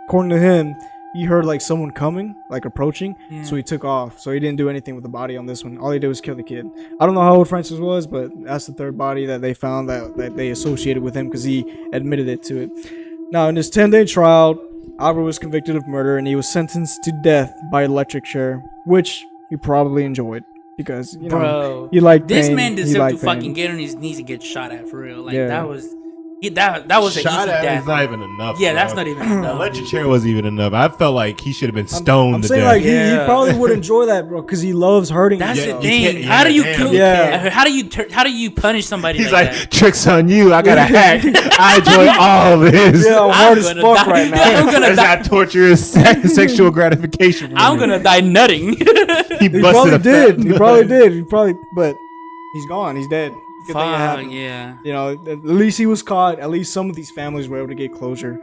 according to him, he heard like someone coming, like approaching, Yeah. so he took off. So he didn't do anything with the body on this one. All he did was kill the kid. I don't know how old Francis was, but that's the third body that they found that they associated with him because he admitted it to it. Now, in his 10-day trial, Albert was convicted of murder and he was sentenced to death by electric chair, which he probably enjoyed because, you know, Bro, he liked this pain. man He deserved liked to fucking pain. get on his knees and get shot at for real. Like Yeah. that was that was an Shot easy at death. is not even enough. Yeah, bro. that's not even enough. Electric chair wasn't even enough. I felt like he should have been stoned I'm to saying death. like he probably would enjoy that, bro, because he loves hurting. That's himself. the thing. can't- How do you yeah, kill? yeah. How do you punish somebody? He's like like, that? tricks on you. I got a hack. I enjoy all of this. Yeah, I'm hard as gonna fuck die. right now. I'm gonna That's die. not torturous sexual gratification. for I'm me. gonna die nutting. He He busted probably a did. fat He nut. probably did. He probably, but he's gone. He's dead. Good thing it Fuck happened. yeah. You know, at least he was caught. At least some of these families were able to get closure.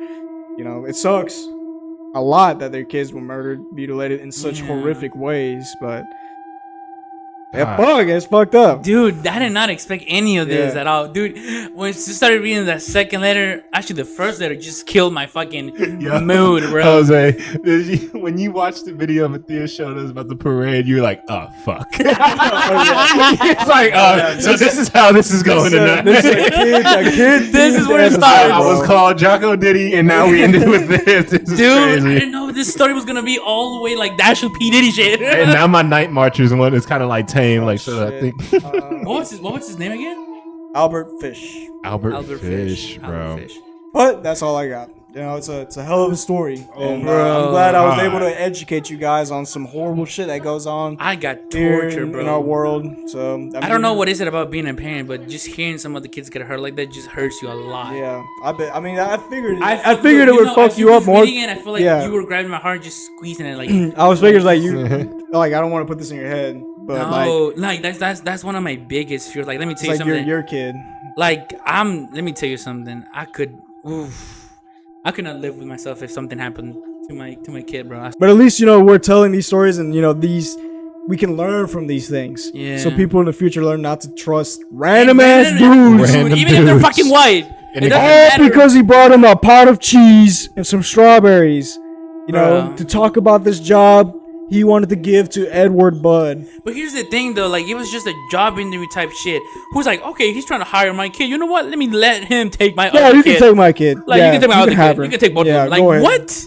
You know, it sucks a lot that their kids were murdered, mutilated in such Yeah. horrific ways, but God. it's fucked up. Dude, I did not expect any of this Yeah. at all. Dude, when I started reading that second letter, actually the first letter just killed my fucking Yo, mood, bro. Jose, when you watched the video Matthias showed us about the parade, you were like, oh, fuck. It's like, so this is how this is going tonight. This is where it started, I was called Jocko Diddy, and now we ended with this. This is Dude, I crazy. didn't know this story was gonna be all the way like Dash with P. Diddy shit. And now my Night Marchers one is kind of like tame, like so. I think what was his name again? Albert Fish. Albert Fish, bro. Albert Fish. But that's all I got. You know, it's a hell of a story. And bro. I'm glad I was God. able to educate you guys on some horrible shit that goes on I got here tortured, in bro. our world. So I don't know what is it about being a parent, but just hearing some other kids get hurt like that just hurts you a lot. Yeah, I bet. I mean, I figured. I figured it would fuck as you up was more. reading it, I feel like Yeah. you were grabbing my heart, just squeezing it like. I was figuring like you, like I don't want to put this in your head, but No, like that's one of my biggest fears. Like, let me it's tell you like you're something. your kid. Like let me tell you something. I could not live with myself if something happened to my kid, bro. But at least, you know, we're telling these stories, and you know, we can learn from these things. Yeah. So people in the future learn not to trust random ass dudes. Random Even if they're dudes. fucking white. And It if- doesn't All matter. because he brought him a pot of cheese and some strawberries. You know, Bruh. to talk about this job he wanted to give to Edward Budd. But here's the thing, though. Like, it was just a job interview type shit. Who's like, okay, he's trying to hire my kid. You know what? Let me let him take my Yeah, other you kid. can take my kid. Like, Yeah, you can take my other have kid. her. You can take both Yeah, of them. go Like, ahead. what?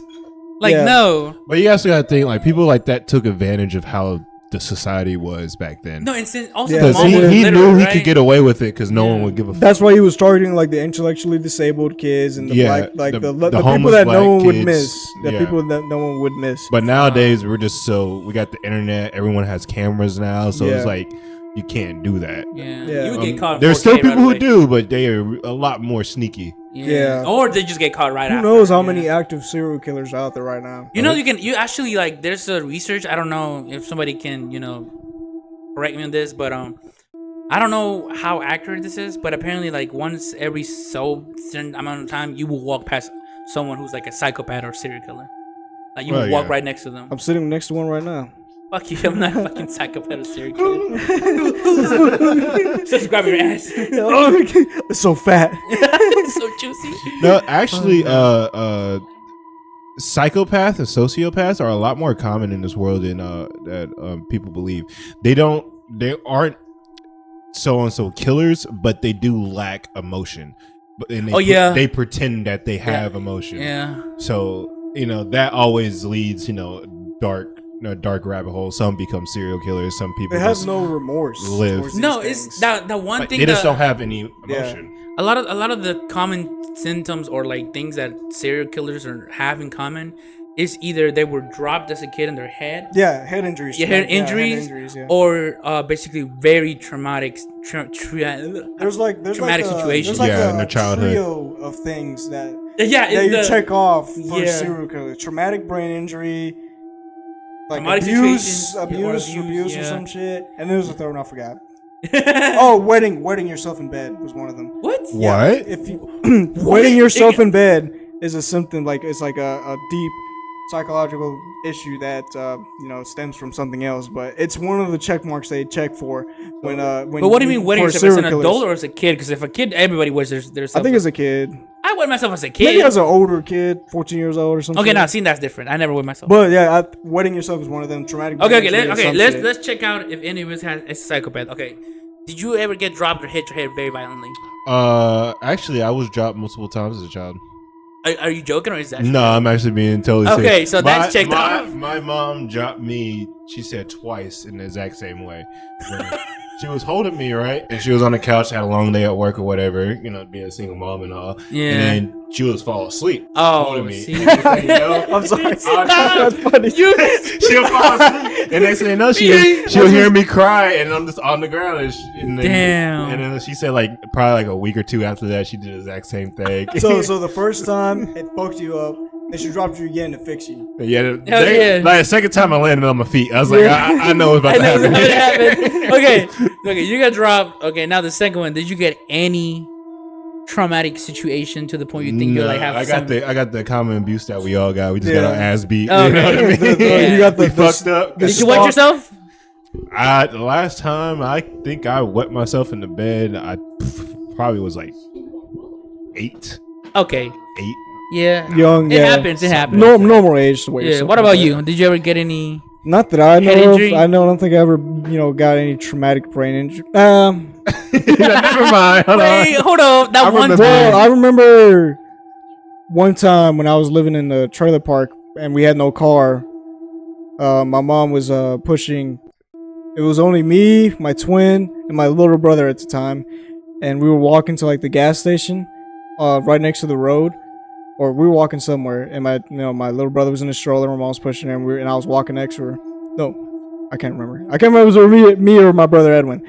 Like, Yeah. no. But you also got to think, like, people like that took advantage of how the society was back then. No, and since also Yeah, the Because mom was he literate, knew he right? could get away with it because no one would give a fuck. That's why he was targeting like the intellectually disabled kids and the Yeah, black, like the the people homeless that no black one would kids, miss. The yeah. people that no one would miss. But nowadays, we're just we got the internet. Everyone has cameras now. So Yeah. it's like, you can't do that. Yeah. You would get caught. There's 4K still right people who away. do, but they are a lot more sneaky. Yeah. Or they just get caught right Who after. knows how Yeah. many active serial killers are out there right now? You know, you actually, like, there's a research. I don't know if somebody can, correct me on this, but I don't know how accurate this is, but apparently, like, once every certain amount of time, you will walk past someone who's like a psychopath or serial killer. Like, you will walk right next to them. I'm sitting next to one right now. Fuck you, I'm not a fucking psychopath or serial killer. Just grab your ass. It's so fat. It's so juicy. No, actually, psychopaths and sociopaths are a lot more common in this world than that people believe. They aren't so killers, but they do lack emotion. But and they pretend that they have emotion. Yeah. So that always leads dark rabbit hole. Some become serial killers. Some people They have just no remorse. live. towards these No, things. it's the one Like, thing they just that don't have any emotion. a lot of the common symptoms or like things that serial killers have in common is either they were dropped as a kid in their head. Yeah, head injuries. Yeah, head injuries, yeah. or basically very traumatic. There's like traumatic situations. There's like in their childhood. trio of things that Yeah, that you it's check off for Yeah. serial killer. Traumatic brain injury, like Traumatic abuse situations, or yeah. some shit. And there was a third one I forgot. Oh, wetting yourself in bed was one of them. What? What? If you wetting yourself in bed, is a symptom, like it's like a deep psychological issue that stems from something else. But it's one of the check marks they check for when. But what do you mean wetting yourself? As an adult or as a kid? Because if a kid, everybody wets their. I think as a kid. I wet myself as a kid. Maybe as an older kid, 14 years old or something. Okay, now see that's different. I never wet myself. But yeah, wetting yourself is one of them traumatic. Okay. Let's check out if any of us has a psychopath. Okay, did you ever get dropped or hit your head very violently? Actually, I was dropped multiple times as a child. Are you joking or is that? No, I'm actually being totally serious. Okay, so that's checked off. My mom dropped me. She said twice in the exact same way. She was holding me, right? And she was on the couch, had a long day at work or whatever, being a single mom and all. Yeah. And then she was falling asleep. Holding me. I'm sorry. That's funny. She'll fall asleep. And next thing you know, she'll hear me cry, and I'm just on the ground. Damn. And then she said, probably a week or two after that, she did the exact same thing. So the first time it fucked you up, and she dropped you again to fix you. Yeah. The second time I landed on my feet, I was like, I know it's about to happen. Okay, you got dropped. Okay, now the second one. Did you get any traumatic situation to the point you think you're like I got the common abuse that we all got. We just got our ass beat. Okay. You know what I mean? You got we fucked up. Did you wet yourself? The last time I think I wet myself in the bed, I probably was like 8. Okay. 8. Yeah. Young. It happens. Normal age to wet Yeah. yourself What about like you? Did you ever get any? Not that I know head of. injury? I don't think I ever, got any traumatic brain injury. Never mind. Hold on. That one time. Well, I remember one time when I was living in the trailer park and we had no car. My mom was pushing. It was only me, my twin, and my little brother at the time, and we were walking to the gas station, right next to the road. Or we were walking somewhere, and my little brother was in the stroller, my mom was pushing her, and I was walking next to her. No, I can't remember. I can't remember if it was me or my brother Edwin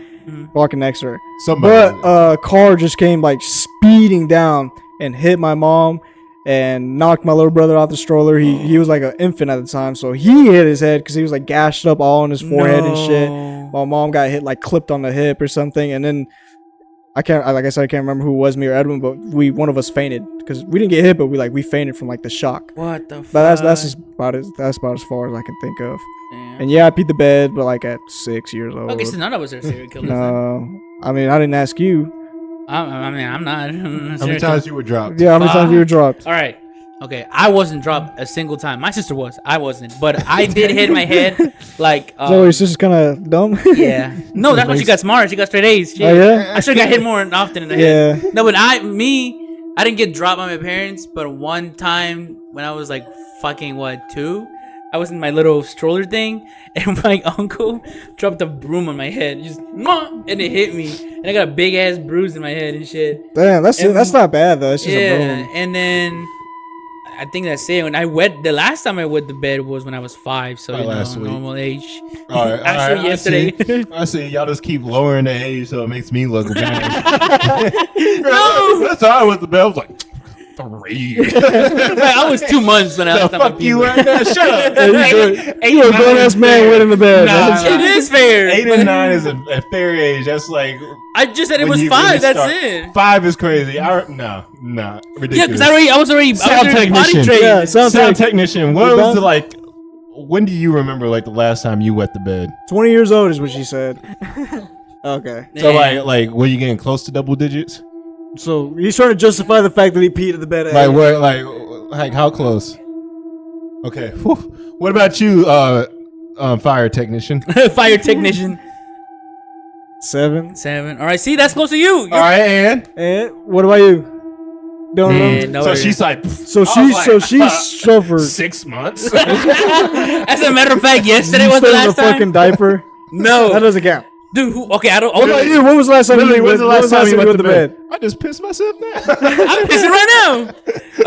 walking next to her. But a car just came speeding down and hit my mom and knocked my little brother off the stroller. He was like an infant at the time, so he hit his head because he was gashed up all on his forehead and shit. My mom got hit clipped on the hip or something, and then I can't remember who it was, me or Edwin, but one of us fainted because we didn't get hit, but we fainted from the shock. What the fuck? But that's about as far as I can think of. Damn. And yeah, I peed the bed, but at 6 years old. Okay, so none of us are serial killers. No, I mean I didn't ask you. I'm not. How many times you were dropped? Yeah, how many times you were dropped? All right. Okay, I wasn't dropped a single time. My sister was. I wasn't, but I did hit my head So your sister's kind of dumb. Yeah. No, that's why she got smart. She got straight A's. Oh yeah. I should have got hit more often in the head. No, but I didn't get dropped by my parents, but one time when I was 2, I was in my little stroller thing, and my uncle dropped a broom on my head, and it hit me, and I got a big ass bruise in my head and shit. Damn, that's not bad though. It's just a broom. And then I think that's it. When the last time I wet the bed was when I was 5, so normal age. All right, actually yesterday. I see y'all just keep lowering the age, so it makes me look bad. No, that's how I went to bed. I was 3. I was 2 months when I was fuck you right now. Shut up. You a grown ass man went in the bed. It is fair. 8 and 9 is a fair age. That's I just said it was 5. That's it. 5 is crazy. No, ridiculous. Yeah, because I was already sound technician. Potty Yeah, sound technician. What was it when do you remember the last time you wet the bed? 20 years old is what she said. Okay. So were you getting close to double digits? So he's trying to justify the fact that he peed at the bed. How close? Okay. Whew. What about you, fire technician? Fire technician. 7. All right, see, that's close to you. All right, and what about you? Don't know. So she's like. So she suffered 6 months. As a matter of fact, yesterday was the last time. Fucking diaper. No, that doesn't count. Dude, okay, I don't. What about you? When was the last time you went to bed? I just pissed myself now. I'm pissing right now.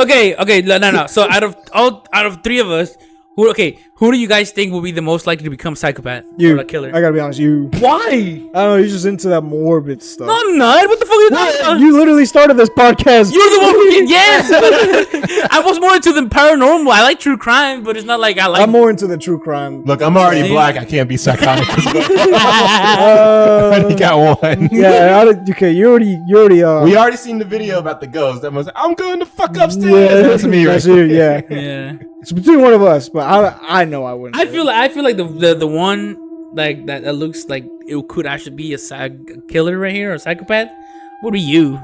Okay, no. So out of 3 of us, Who do you guys think will be the most likely to become psychopath You. or a killer? I gotta be honest, you. Why? I don't know, you're just into that morbid stuff. No, I'm not. What the fuck are you talking about? You literally started this podcast. You're the one who can. Yes, but I was more into the paranormal. I like true crime, but it's not like I like. I'm more into the true crime. Look, I'm already black. I can't be psychotic. I already got one. Yeah, okay. You already. We already seen the video about the ghost. That was, I'm going to fuck upstairs. Yeah, That's me, right? That's you. Yeah. Yeah. It's between one of us, but I know I wouldn't. I feel like the one like that looks like it could actually be a killer right here or a psychopath would be you.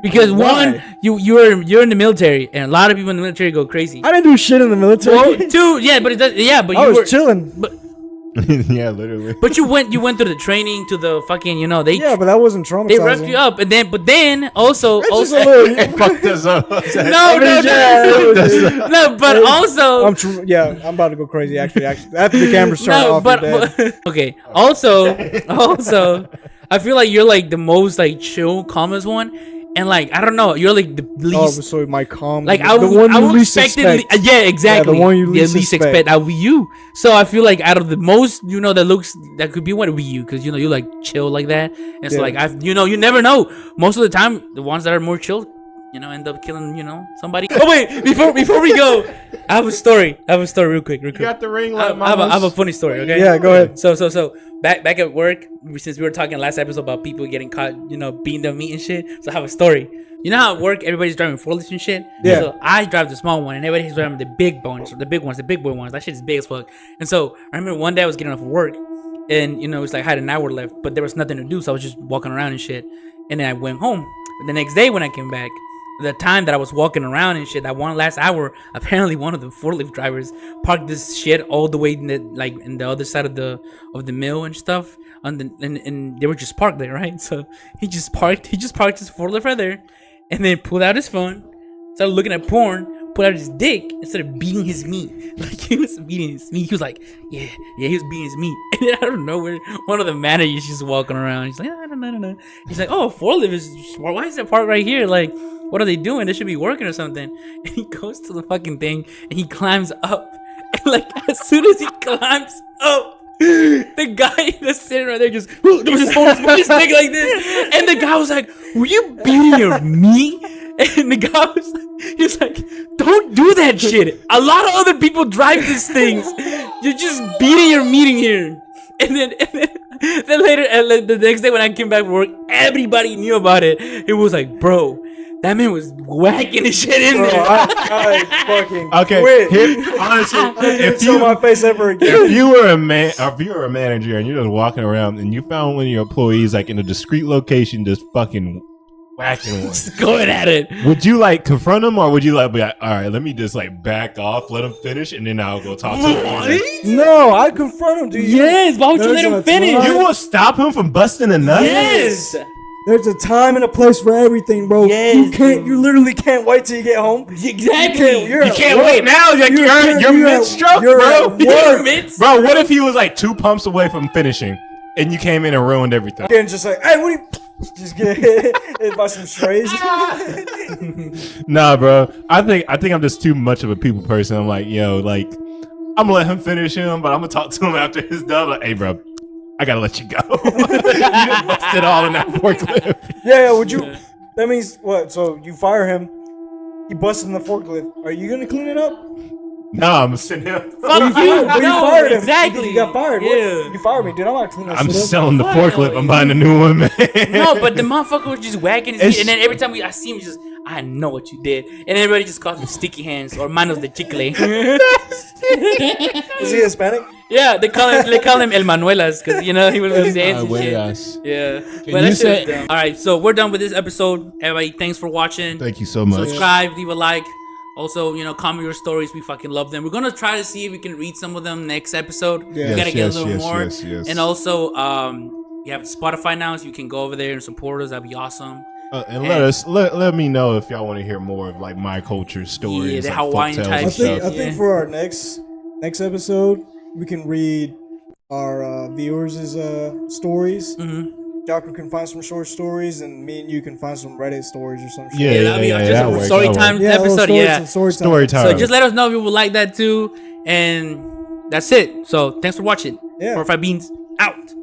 Because one, you're in the military, and a lot of people in the military go crazy. I didn't do shit in the military. Well, two, yeah, but it does, yeah, but I you was chilling. But yeah, literally. But you went through the training to the fucking, they Yeah, but that wasn't traumatizing. they roughed you up, and then also Just a little. Fuck this up. No, but also I'm about to go crazy. Actually, after the cameras turn off, but you're dead. okay. Also, I feel like you're like the most like chill, calmest one, and like I don't know, you're like the least. Oh, so my calm. Like the one you least expect. suspect. Yeah, exactly. Yeah, the one you least suspect. That would be you. So I feel like out of the most, that could be one, it would be you, because you like chill like that. And it's like you never know. Most of the time, the ones that are more chill, end up killing somebody. Oh wait, before we go, I have a story. real quick. You got the ring light, I have a funny story. Okay. Yeah, go ahead. So back at work, since we were talking last episode about people getting caught, beating their meat and shit. So I have a story. You know how at work everybody's driving forklifts and shit? Yeah. So I drive the small one and everybody's driving the big ones, the big boy ones. That shit is big as fuck. And so I remember one day I was getting off of work and it's like I had an hour left, but there was nothing to do, so I was just walking around and shit. And then I went home. But the next day when I came back, the time that I was walking around and shit, that one last hour, apparently one of the forklift drivers parked this shit all the way in the other side of the mill and stuff. And they were just parked there, right? So he just parked his forklift right there, and then pulled out his phone, started looking at porn, pulled out his dick, and started beating his meat. Like he was beating his meat. He was like, yeah, he was beating his meat. And then out of nowhere, one of the managers just walking around. He's like, I don't know. He's like, oh, forklift is, why is that parked right here? Like, what are they doing? They should be working or something. And he goes to the fucking thing and he climbs up. And like as soon as he climbs up, the guy that's sitting right there just with his phone, his dick like this. And the guy was like, were you beating your meat? And the guy was like, don't do that shit. A lot of other people drive these things. You're just beating your meat in here. And then later, the next day when I came back from work, everybody knew about it. It was like, bro, that man was whacking his shit in there. I fucking quit. Honestly, if you my face ever again. If you were a manager and you're just walking around and you found one of your employees like in a discreet location just fucking whacking one, just going at it, would you like confront him or would you like be like, all right, let me just like back off, let him finish, and then I'll go talk to him? No, I confront him, dude. Yes, why would you let him finish? You will stop him from busting a nut? Yes. There's a time and a place for everything, bro. Yes, you literally can't wait till you get home. Exactly. You can't wait now. You're mid-stroke, bro. Bro, what if he was like 2 pumps away from finishing and you came in and ruined everything? And just like, hey, what are you... Just get hit by some strays. Nah, bro. I think I'm just too much of a people person. I'm like, yo, like, I'm gonna let him finish him, but I'm gonna talk to him after his done. Like, hey, bro, I gotta let you go. You just busted all in that forklift. Yeah, would you? That means what? So you fire him, he busts in the forklift. Are you gonna clean it up? No, I'm sitting here. You fired him. Exactly. You got fired. Yeah. You fired me, dude. I'm not cleaning that I'm shit up. selling the forklift. I'm buying a new one, man. No, but the motherfucker was just whacking his meat, and then every time I see him, just, I know what you did, and everybody just calls him sticky hands or manos de chicle. Is he Hispanic? Yeah, they call him El Manuelas because he was with his hands and shit. Yeah, but that shit was dumb. All right, so we're done with this episode. Everybody, thanks for watching. Thank you so much. Subscribe, leave a like. Also, comment your stories. We fucking love them. We're gonna try to see if we can read some of them next episode. Yeah. We gotta get a little more. Yes. And also, you have Spotify now, so you can go over there and support us. That'd be awesome. And let me know if y'all want to hear more of like my culture stories. Yeah, the like Hawaiian type I shit. think for our next episode, we can read our viewers' stories. Mm-hmm. Jocko can find some short stories, and me and you can find some Reddit stories or some shit. Yeah, that'd be just a story time episode. Story time. So just let us know if you would like that too. And that's it. So thanks for watching. Yeah. Horrifying Beans out.